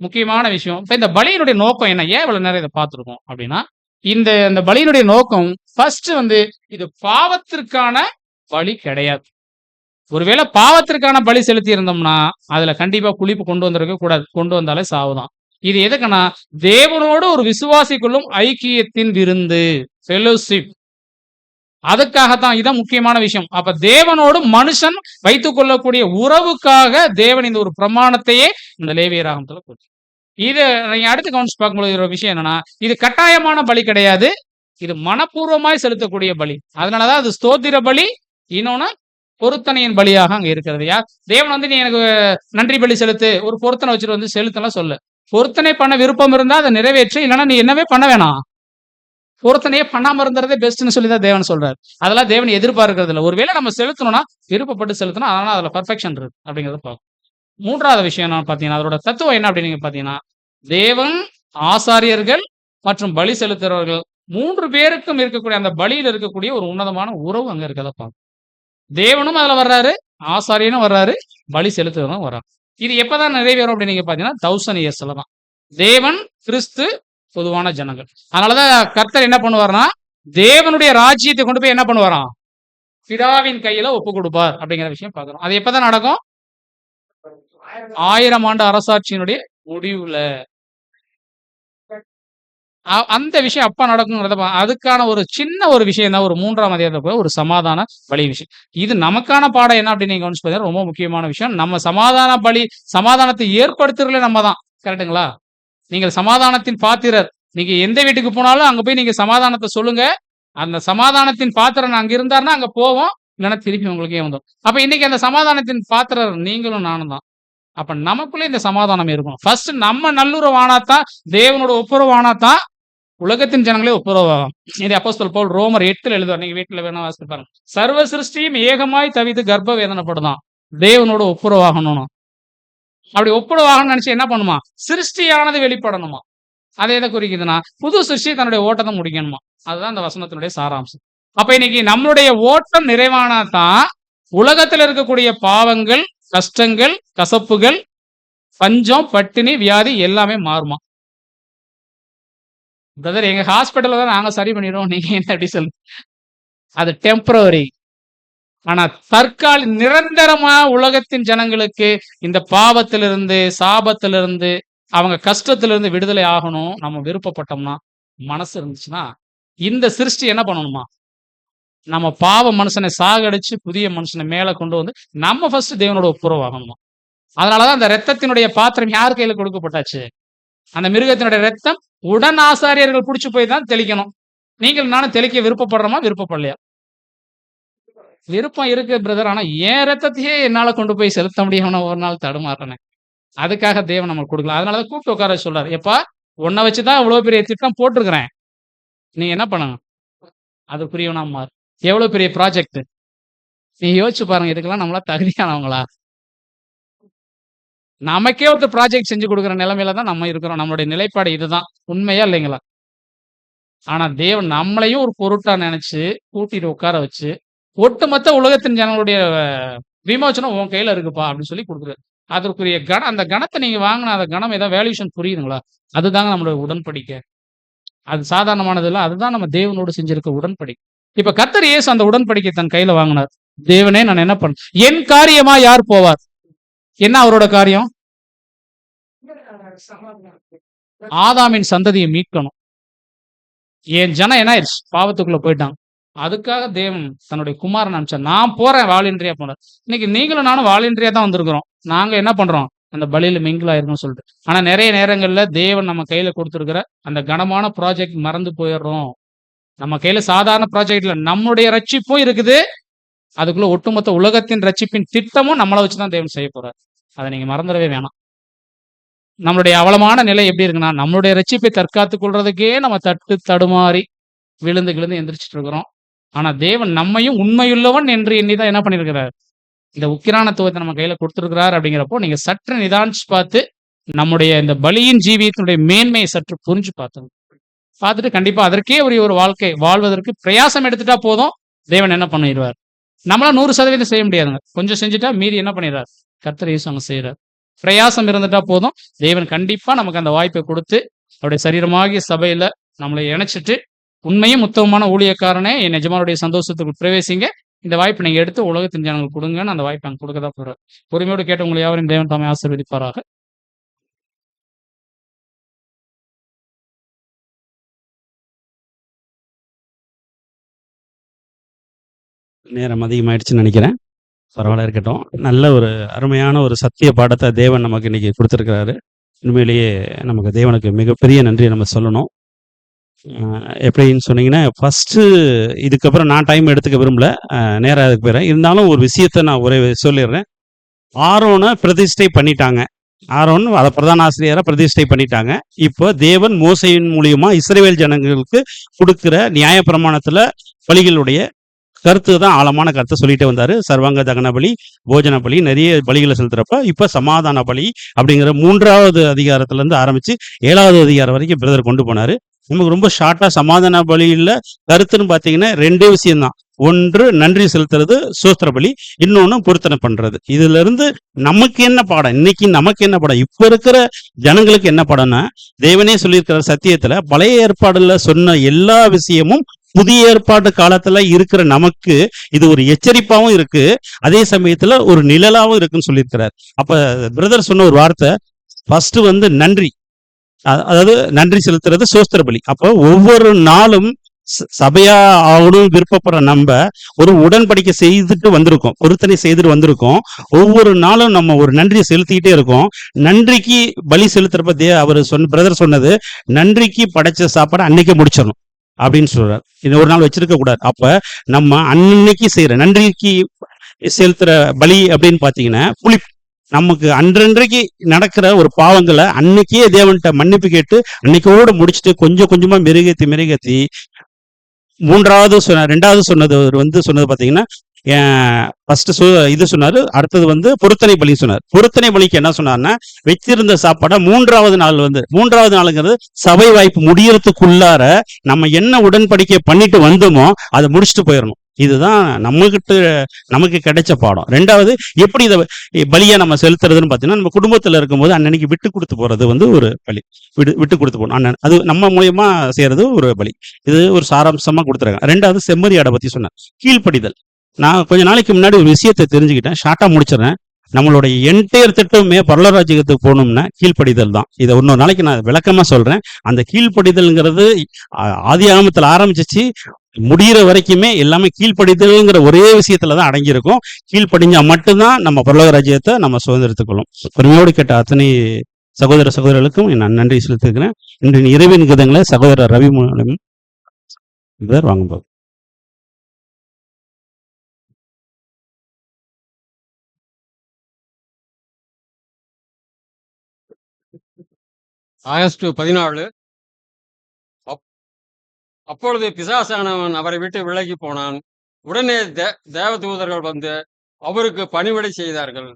முக்கியமான விஷயம். இப்ப இந்த பலியினுடைய நோக்கம் என்ன? ஏன் இவ்வளவு நேரம் இதை பார்த்திருக்கோம் அப்படின்னா, இந்த பலியினுடைய நோக்கம் ஃபர்ஸ்ட் இது பாவத்திற்கான பலி கிடையாது. ஒருவேளை பாவத்திற்கான பலி செலுத்தி இருந்தோம்னா அதுல கண்டிப்பா புளிப்பு கொண்டு வந்திருக்க கூடாது. கொண்டு வந்தாலே சாவுதான். இது எதுக்குன்னா, தேவனோடு ஒரு விசுவாசிக்குள்ளும் ஐக்கியத்தின் விருந்து, ஃபெலோஷிப். அதுக்காகத்தான். இதான் முக்கியமான விஷயம். அப்ப தேவனோடு மனுஷன் வைத்துக் கொள்ளக்கூடிய உறவுக்காக தேவன் இந்த ஒரு பிரமாணத்தையே இந்த லேவியராகமத்துல கொடுத்தார். இது நீங்க அடுத்து கவனிச்சு பார்க்கும்போது ஒரு விஷயம் என்னன்னா, இது கட்டாயமான பலி கிடையாது, இது மனப்பூர்வமாய் செலுத்தக்கூடிய பலி. அதனாலதான் அது ஸ்தோத்திர பலி, இன்னொன்னு பொருத்தனையின் பலியாக அங்க இருக்கிறது. யார் தேவன் நீ எனக்கு நன்றி பலி செலுத்து, ஒரு பொருத்தனை வச்சுட்டு செலுத்தலாம் சொல்ல. பொருத்தனை பண்ண விருப்பம் இருந்தா அதை நிறைவேற்று, இல்லைன்னா நீ என்னவே பண்ண வேணாம். பொருத்தனையே பண்ணாம இருந்ததே பெஸ்ட்னு சொல்லிதான் தேவன் சொல்றாரு. அதெல்லாம் தேவன் எதிர்பார்க்கறது இல்லை. ஒருவேளை நம்ம செலுத்தணும்னா விருப்பப்பட்டு செலுத்தணும். அதனால அதுல பர்ஃபெக்ஷன் இருக்கு அப்படிங்கறத பார்க்கணும். மூன்றாவது விஷயம் என்ன பாத்தீங்கன்னா, அதோட தத்துவம் என்ன அப்படின்னு பாத்தீங்கன்னா, தேவன், ஆசாரியர்கள் மற்றும் பலி செலுத்துறவர்கள் 3 பேருக்கும் இருக்கக்கூடிய அந்த பலியில் இருக்கக்கூடிய ஒரு உன்னதமான உறவு அங்க இருக்கிறத பார்க்கணும். தேவனும் அதுல வர்றாரு, ஆசாரியனும் வர்றாரு, பலி செலுத்துறதும் வர்றாரு. இது எப்பதான் நிறைவேறும் அப்படின்னு நீங்க பாத்தீங்கன்னா 1000 இயர்ஸ்ல தான். தேவன், கிறிஸ்து, பொதுவான ஜனங்கள். அதனாலதான் கர்த்தர் என்ன பண்ணுவார்னா, தேவனுடைய ராஜ்யத்தை கொண்டு போய் என்ன பண்ணுவாராம்? பிதாவின் கையில ஒப்பு கொடுப்பார் அப்படிங்கிற விஷயம் பார்க்கிறோம். அது எப்பதான் நடக்கும்? 1000 ஆண்டு அரசாட்சியினுடைய முடிவுல அந்த விஷயம் அப்ப நடக்குங்கிறத அதுக்கான ஒரு சின்ன ஒரு விஷயம் தான். ஒரு 3ஆம் அதிகாரத்துல ஒரு சமாதான பலி விஷயம். இது நமக்கான பாடம் என்ன அப்படின்னு நீங்க கவனிச்சு பார்த்தீங்கன்னா ரொம்ப முக்கியமான விஷயம். நம்ம சமாதானத்தை ஏற்படுத்துறதுல நம்ம தான். கரெக்டுங்களா? நீங்கள் சமாதானத்தின் பாத்திரர். நீங்க எந்த வீட்டுக்கு போனாலும் அங்க போய் நீங்க சமாதானத்தை சொல்லுங்க. அந்த சமாதானத்தின் பாத்திரன் அங்க இருந்தாருன்னா அங்க போவோம், இல்லைன்னா திருப்பி உங்களுக்கே வந்துடும். அப்ப இன்னைக்கு அந்த சமாதானத்தின் பாத்திரர் நீங்களும் நானும் தான். அப்ப நமக்குள்ள இந்த சமாதானம் இருக்கும். ஃபர்ஸ்ட் நம்ம நல்லுறவு ஆனாதான், தேவனோட ஒப்புரவு ஆனாதான் உலகத்தின் ஜனங்களே ஒப்புரவாகும். இது அப்போஸ்தலர் பவுல் ரோமர் 8 எழுதுவார். நீங்க வீட்டுல வேணா வாசித்து பாருங்க. சர்வ சிருஷ்டியும் ஏகமாய் தவித்து கர்ப்ப வேதனைப்படுதான் தேவனோட ஒப்புரவாகணும். அப்படி ஒப்புரவாகணும்னு நினைச்சு என்ன பண்ணுமா? சிருஷ்டியானது வெளிப்படணுமா. அதை எதை குறிக்குதுன்னா, புது சிருஷ்டி தன்னுடைய ஓட்டத்தை முடிக்கணுமா. அதுதான் அந்த வசனத்தினுடைய சாராம்சம். அப்ப இன்னைக்கு நம்மளுடைய ஓட்டம் நிறைவானாதான் உலகத்துல இருக்கக்கூடிய பாவங்கள், கஷ்டங்கள், கசப்புகள், பஞ்சம், பட்டினி, வியாதி எல்லாமே மாறுமா. பிரதர், எங்க ஹாஸ்பிட்டல்ல தான் நாங்க சரி பண்ணிடுவோம், நீங்க என்ன அப்படி சொல்லுங்க. அது டெம்பரரி. ஆனா நிரந்தரமா உலகத்தின் ஜனங்களுக்கு இந்த பாவத்திலிருந்து, சாபத்திலிருந்து, அவங்க கஷ்டத்திலிருந்து விடுதலை ஆகணும் நம்ம விருப்பப்பட்டோம்னா, மனசு இருந்துச்சுன்னா, இந்த சிருஷ்டி என்ன பண்ணணுமா? நம்ம பாவ மனுஷனை சாகடிச்சு புதிய மனுஷனை மேல கொண்டு வந்து நம்ம ஃபர்ஸ்ட் தேவனோட ஒப்புரவாகணுமா. அதனாலதான் அந்த ரத்தத்தினுடைய பாத்திரம் யார் கையில கொடுக்கப்பட்டாச்சு? அந்த மிருகத்தினுடைய ரத்தம் உடன் ஆசாரியர்கள் பிடிச்சு போய் தான் தெளிக்கணும். நீங்கள் நானும் தெளிக்க விருப்பப்படுறோமா, விருப்பப்படலையா? விருப்பம் இருக்கு பிரதர். ஆனா என் ரத்தத்தையே என்னால கொண்டு போய் செலுத்த முடியாம ஒரு நாள் தடுமாறேன். அதுக்காக தேவன் நம்ம கொடுக்கலாம். அதனாலதான் கூப்பிட்டு உட்கார சொல்றாரு. எப்பா, உன்னை வச்சுதான் இவ்வளவு பெரிய திட்டம் போட்டிருக்கிறேன், நீ என்ன பண்ணுங்க அதுக்குரியவனா மாறு. எவ்வளவு பெரிய ப்ராஜெக்ட் நீ யோசிச்சு பாருங்க. இதுக்கெல்லாம் நம்மளா தகுதியானவங்களா? நமக்கே ஒரு ப்ராஜெக்ட் செஞ்சு கொடுக்குற நிலைமையில தான் நம்ம இருக்கிறோம். நம்மளுடைய நிலைப்பாடு இதுதான். உண்மையா இல்லைங்களா? ஆனா தேவன் நம்மளையும் ஒரு பொருட்டா நினைச்சு கூட்டிட்டு உட்கார வச்சு, ஒட்டுமொத்த உலகத்தின் ஜனங்களுடைய விமோச்சனம் உன் கையில இருக்குப்பா அப்படின்னு சொல்லி கொடுக்குறாரு. அதற்குரிய அந்த கணத்தை நீங்க வாங்கின அந்த கணம் ஏதாவது வேல்யூஷன் புரியுதுங்களா? அதுதாங்க நம்மளுடைய உடன்படிக்கை. அது சாதாரணமானது இல்லை. அதுதான் நம்ம தேவனோடு செஞ்சிருக்க உடன்படிக்கை. இப்ப கர்த்தர் இயேசு அந்த உடன்படிக்கை தன் கையில வாங்கினார். தேவனே, நான் என்ன பண்ண, என் காரியமா யார் போவார்? என்ன அவரோட காரியம்? ஆதாமின் சந்ததியை மீட்கணும். என் ஜனம் என்ன ஆயிடுச்சு? பாவத்துக்குள்ள போயிட்டாங்க. அதுக்காக தேவன் தன்னுடைய குமாரன் அனுப்பிச்சார். நான் போறேன் வாலண்டரியா போனேன். இன்னைக்கு நீங்களும் நானும் வாலண்டரியா தான் வந்திருக்கிறோம். நாங்க என்ன பண்றோம்? அந்த பலியில மிங்கிள் ஆயிருக்கும்னு சொல்லிட்டு. ஆனா நிறைய நேரங்கள்ல தேவன் நம்ம கையில கொடுத்துருக்கிற அந்த கனமான ப்ராஜெக்ட் மறந்து போயிடுறோம். நம்ம கையில சாதாரண ப்ராஜெக்ட்ல நம்முடைய ரட்சிப்பும் இருக்குது, அதுக்குள்ள ஒட்டுமொத்த உலகத்தின் ரட்சிப்பின் திட்டமும் நம்மளை வச்சுதான் தேவன் செய்ய போறார். அதை நீங்க மறந்துடவே வேணாம். நம்மளுடைய அவலமான நிலை எப்படி இருக்குன்னா, நம்மளுடைய ரட்சிப்பை தற்காத்துக் கொள்றதுக்கே நம்ம தட்டு தடுமாறி விழுந்து விழுந்து எந்திரிச்சிட்டு இருக்கிறோம். ஆனா தேவன் நம்மையும் உண்மையுள்ளவன் என்று எண்ணிதான் என்ன பண்ணியிருக்கிறார், இந்த உக்கிரானத்துவத்தை நம்ம கையில கொடுத்திருக்கிறார். அப்படிங்கிறப்போ நீங்க சற்று நிதானிச்சு பார்த்து நம்முடைய இந்த பலியின் ஜீவியத்தினுடைய மேன்மையை சற்று புரிஞ்சு பார்த்துட்டு கண்டிப்பா அதற்கே ஒரு வாழ்க்கை வாழ்வதற்கு பிரயாசம் எடுத்துட்டா போதும். தேவன் என்ன பண்ணிடுவார், நம்மளால 100% செய்ய முடியாதுங்க. கொஞ்சம் செஞ்சுட்டா மீதி என்ன பண்ணிடுறார், கர்த்தர் இயேசு அங்க செய்யறார். பிரயாசம் இருந்துட்டா போதும், தேவன் கண்டிப்பா நமக்கு அந்த வாய்ப்பை கொடுத்து அவருடைய சரீரமாகிய சபையில நம்மளை இணைச்சிட்டு, உண்மையும் உத்தமமான ஊழியக்காரனே என் எஜமானுடைய சந்தோஷத்துக்கு பிரவேசிங்க, இந்த வாய்ப்பு நீங்க எடுத்து உலகத்தின் ஜனங்களுக்கு கொடுங்கன்னு அந்த வாய்ப்பு நாங்கள் கொடுக்கதான் போறோம். பொறுமையோடு கேட்டவங்களை யாவரையும் தேவன் தாமே ஆசீர்வதிப்பாராக. நேரம் அதிகமாயிடுச்சுன்னு நினைக்கிறேன். பரவாயில்ல, இருக்கட்டும். நல்ல ஒரு அருமையான ஒரு சத்திய பாடத்தை தேவன் நமக்கு இன்னைக்கு கொடுத்துருக்கிறாரு. உண்மையிலேயே நமக்கு தேவனுக்கு மிகப்பெரிய நன்றியை நம்ம சொல்லணும். எப்படின்னு சொன்னீங்கன்னா, ஃபஸ்ட்டு இதுக்கப்புறம் நான் டைம் எடுத்துக்க விரும்பல, நேராக அதுக்கு போயிடுறேன். இருந்தாலும் ஒரு விஷயத்தை நான் ஒரே சொல்லிடுறேன். ஆரோனை பிரதிஷ்டை பண்ணிட்டாங்க. ஆரோன் அதை பிரதான ஆசிரியராக பிரதிஷ்டை பண்ணிட்டாங்க. இப்போ தேவன் மோசையின் மூலியமா இஸ்ரவேல் ஜனங்களுக்கு கொடுக்குற நியாயப்பிரமாணத்தில் பலிகளுடைய கருத்து தான் ஆழமான கருத்தை சொல்லிட்டே வந்தாரு. சர்வாங்க தகன பலி, போஜன பலி, நிறைய பலிகளை செலுத்துறப்ப இப்ப சமாதான பலி அப்படிங்கிற 3வது அதிகாரத்துல இருந்து ஆரம்பிச்சு 7வது அதிகாரம் வரைக்கும் பிரதர் கொண்டு போனாரு. நமக்கு ரொம்ப ஷார்ட்டா சமாதான பலியில கருத்துன்னு பாத்தீங்கன்னா 2 விஷயம்தான். ஒன்று நன்றி செலுத்துறது சோஸ்திர பலி, இன்னொன்னு பொருத்தனை பண்றது. இதுல இருந்து நமக்கு என்ன பாடம், இன்னைக்கு நமக்கு என்ன பாடம், இப்ப இருக்கிற ஜனங்களுக்கு என்ன பாடம்னா, தேவனே சொல்லியிருக்கிற சத்தியத்துல பழைய ஏற்பாடுல சொன்ன எல்லா விஷயமும் புதிய ஏற்பாடு காலத்துல இருக்கிற நமக்கு இது ஒரு எச்சரிப்பாவும் இருக்கு, அதே சமயத்துல ஒரு நிழலாவும் இருக்குன்னு சொல்லியிருக்கிறார். அப்ப பிரதர் சொன்ன ஒரு வார்த்தை, ஃபர்ஸ்ட் நன்றி, அதாவது நன்றி செலுத்துறது சோஸ்திர பலி. அப்போ ஒவ்வொரு நாளும் சபையா ஆகணும் விருப்பப்படுற நம்ம ஒரு உடன்படிக்கை செய்துட்டு வந்திருக்கோம், பொருத்தனை செய்துட்டு வந்திருக்கோம். ஒவ்வொரு நாளும் நம்ம ஒரு நன்றியை செலுத்திக்கிட்டே இருக்கோம். நன்றிக்கு பலி செலுத்துறப்ப அவர் பிரதர் சொன்னது, நன்றிக்கு படைச்ச சாப்பாடு அன்னைக்கே முடிச்சிடணும் அப்படின்னு சொல்றாரு. இது ஒரு நாள் வச்சிருக்க கூடாது. அப்ப நம்ம அன்னைக்கு செய்யற நன்றிக்கு செலுத்துற பலி அப்படின்னு பாத்தீங்கன்னா புளிப்பு. நமக்கு அன்றன்றைக்கு நடக்கிற ஒரு பாவங்களை அன்னைக்கே தேவன்கிட்ட மன்னிப்பு கேட்டு அன்னைக்கோடு முடிச்சுட்டு கொஞ்சம் கொஞ்சமா மெருகேத்தி 2வது சொன்னது பாத்தீங்கன்னா, ஃபர்ஸ்ட் இது சொன்னாரு. அடுத்தது பொருத்தனை பலி சொன்னார். பொருத்தனை பலிக்கு என்ன சொன்னார்னா, வச்சிருந்த சாப்பாடை 3வது நாளுங்கிறது சபை வாய்ப்பு முடியறதுக்குள்ளார நம்ம என்ன உடன்படிக்கை பண்ணிட்டு வந்தோமோ அதை முடிச்சுட்டு போயிடணும். இதுதான் நமக்கு கிடைச்ச பாடம். 2வது எப்படி இதை பலியா நம்ம செலுத்துறதுன்னு பாத்தீங்கன்னா, நம்ம குடும்பத்துல இருக்கும்போது அன்னைக்கு விட்டு கொடுத்து போறது ஒரு பலி. விட்டு கொடுத்து போகணும் அண்ணன், அது நம்ம மூலியமா செய்யறது ஒரு பலி. இது ஒரு சாராம்சமா கொடுத்துருக்காங்க. 2வது செம்மறியாடை பத்தி சொன்னேன், கீழ்ப்படிதல். நான் கொஞ்ச நாளைக்கு முன்னாடி ஒரு விஷயத்தை தெரிஞ்சுக்கிட்டேன், ஷார்ட்டா முடிச்சிடறேன். நம்மளுடைய என்டையர் திட்டமே பரலோகராஜ்யத்துக்கு போகணும்னா கீழ்ப்படிதல் தான். இதை இன்னொரு நாளைக்கு நான் விளக்கமா சொல்றேன். அந்த கீழ்ப்படிதல்ங்கிறது ஆதி ஆகமத்தில் ஆரம்பிச்சிச்சு, முடிகிற வரைக்குமே எல்லாமே கீழ்ப்படிதல்ங்கிற ஒரே விஷயத்துலதான் அடங்கியிருக்கும். கீழ்ப்படிஞ்சா மட்டும்தான் நம்ம பரலோகராஜ்யத்தை நம்ம சுதந்திரத்துக்கொள்ளும். பெருமையோடு கேட்ட அத்தனை சகோதர சகோதரர்களுக்கும் நான் நன்றி செலுத்துகிறேன். இன்றைய இரவின் கீதங்களை சகோதரர் ரவி மூலம் வாங்க. ஆகஸ்ட் 14. அப்பொழுது பிசாசானவன் அவரை விட்டு விலகி போனான். உடனே தேவதூதர்கள் வந்து அவருக்கு பணிவிடை செய்தார்கள்.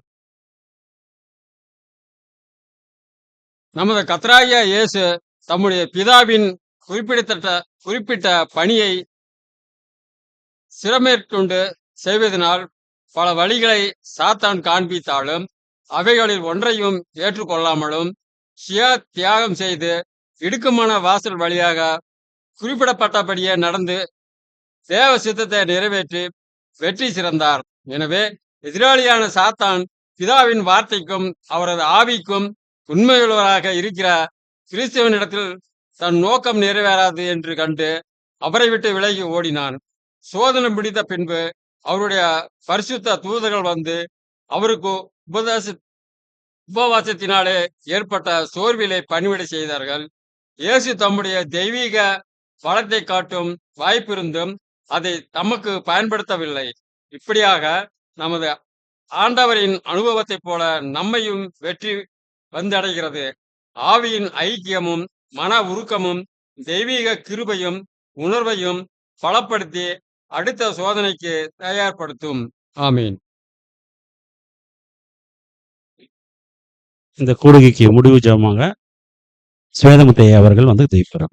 நமது கர்த்தராகிய இயேசு தம்முடைய பிதாவின் குறிப்பிட்ட பணியை சிரமேற்கொண்டு செய்வதனால் பல வழிகளை சாத்தான் காண்பித்தாலும் அவைகளில் ஒன்றையும் ஏற்றுக்கொள்ளாமலும் சுய தியாகம் செய்து இடுக்கமான வாசல் வழியாக குறிப்பிடப்பட்டபடியே நடந்து தேவ சித்தத்தை நிறைவேற்றி வெற்றி சிறந்தார். எனவே எதிராளியான சாத்தான் பிதாவின் வார்த்தைக்கும் அவரது ஆவிக்கும் உண்மையுள்ளவராக இருக்கிற கிறிஸ்துவனிடத்தில் தன் நோக்கம் நிறைவேறாது என்று கண்டு அவரை விட்டு விலகி ஓடினான். சோதனை பிடித்த பின்பு அவருடைய பரிசுத்த தூதர்கள் வந்து அவருக்கு உபவாசத்தினாலே ஏற்பட்ட சோர்விலை பணிவிடை செய்தார்கள். இயேசு தம்முடைய தெய்வீக பலத்தை காட்டும் வாய்ப்பிருந்தும் அதை தமக்கு பயன்படுத்தவில்லை. இப்படியாக நமது ஆண்டவரின் அனுபவத்தைப் போல நம்மையும் வெற்றி வந்தடைகிறது. ஆவியின் ஐக்கியமும் மன உருக்கமும் தெய்வீக கிருபையும் உணர்வையும் பலப்படுத்தி அடுத்த சோதனைக்கு தயார்படுத்தும். ஆமீன். இந்த கூடுகைக்கு முடிவு ஜெபமாக சுவேதமுத்தையா அவர்கள் வந்து ஜெயிப்பார்.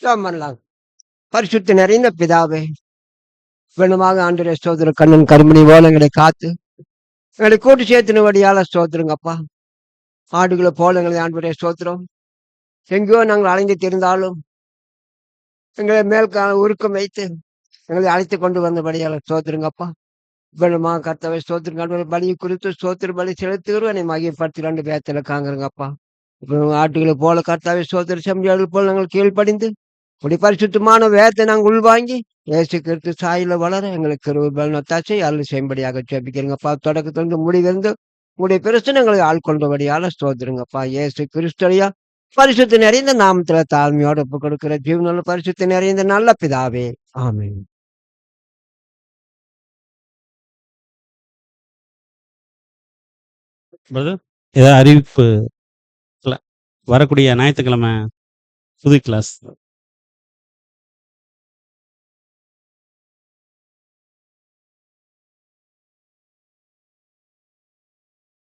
ஜெபம் பண்ணலாம். பரிசுத்த நிறைந்த பிதாவே, வேணுமாக ஆண்டவரே ஸ்தோத்திர கண்ணன் கருமணி போல எங்களை காத்து எங்களை கூட்டு சேர்த்துனபடியால ஸ்தோத்திரங்கப்பா. ஆடுகளை போல எங்களை ஆண்டவரே ஸ்தோத்திரம். எங்கேயோ நாங்கள் அலைந்து தெரிந்தாலும் எங்களை மேல் உருக்கம் வைத்து எங்களை அழைத்து கொண்டு வந்தபடியால ஸ்தோத்திரங்கப்பா. வேணுமாக கர்த்தாவே ஸ்தோத்திரம் ஆண்டவரே பலியை குறித்து ஸ்தோத்திர பலி செலுத்துகிறோம் என்னை மகிழ்படுத்தி 2 பேத்துல காங்குறங்கப்பா. இப்போ ஆட்டுகளை போல கர்த்தாவே ஸ்தோத்திர செம்பியாடுகள் போல நாங்கள் கீழ்ப்படிந்து இப்படி பரிசுத்தமான வேதத்தை நாங்கள் உள்வாங்கி இயேசு கிறிஸ்து சாயில வளர எங்களுக்கு கிருபை பலன் ஒத்தாசை அருள் செய்யும்படியாக ஜெபிக்கிறேங்கப்பா. தொடக்கத்திலிருந்து முடிவிருந்து உடைய பிரச்சனைகளை ஆள்கொண்டபடியால ஸ்தோத்திரங்கப்பா. இயேசு கிறிஸ்துவையா பரிசுத்த நிறைந்த நாமத்துல தாழ்மையோடு ஒப்பு கொடுக்கிற ஜீவனுள்ள பரிசுத்த நிறைந்த நல்ல பிதாவே, ஆமென். ஏதாவது அறிவிப்பு வரக்கூடிய ஞாயிற்றுக்கிழமை புது கிளாஸ்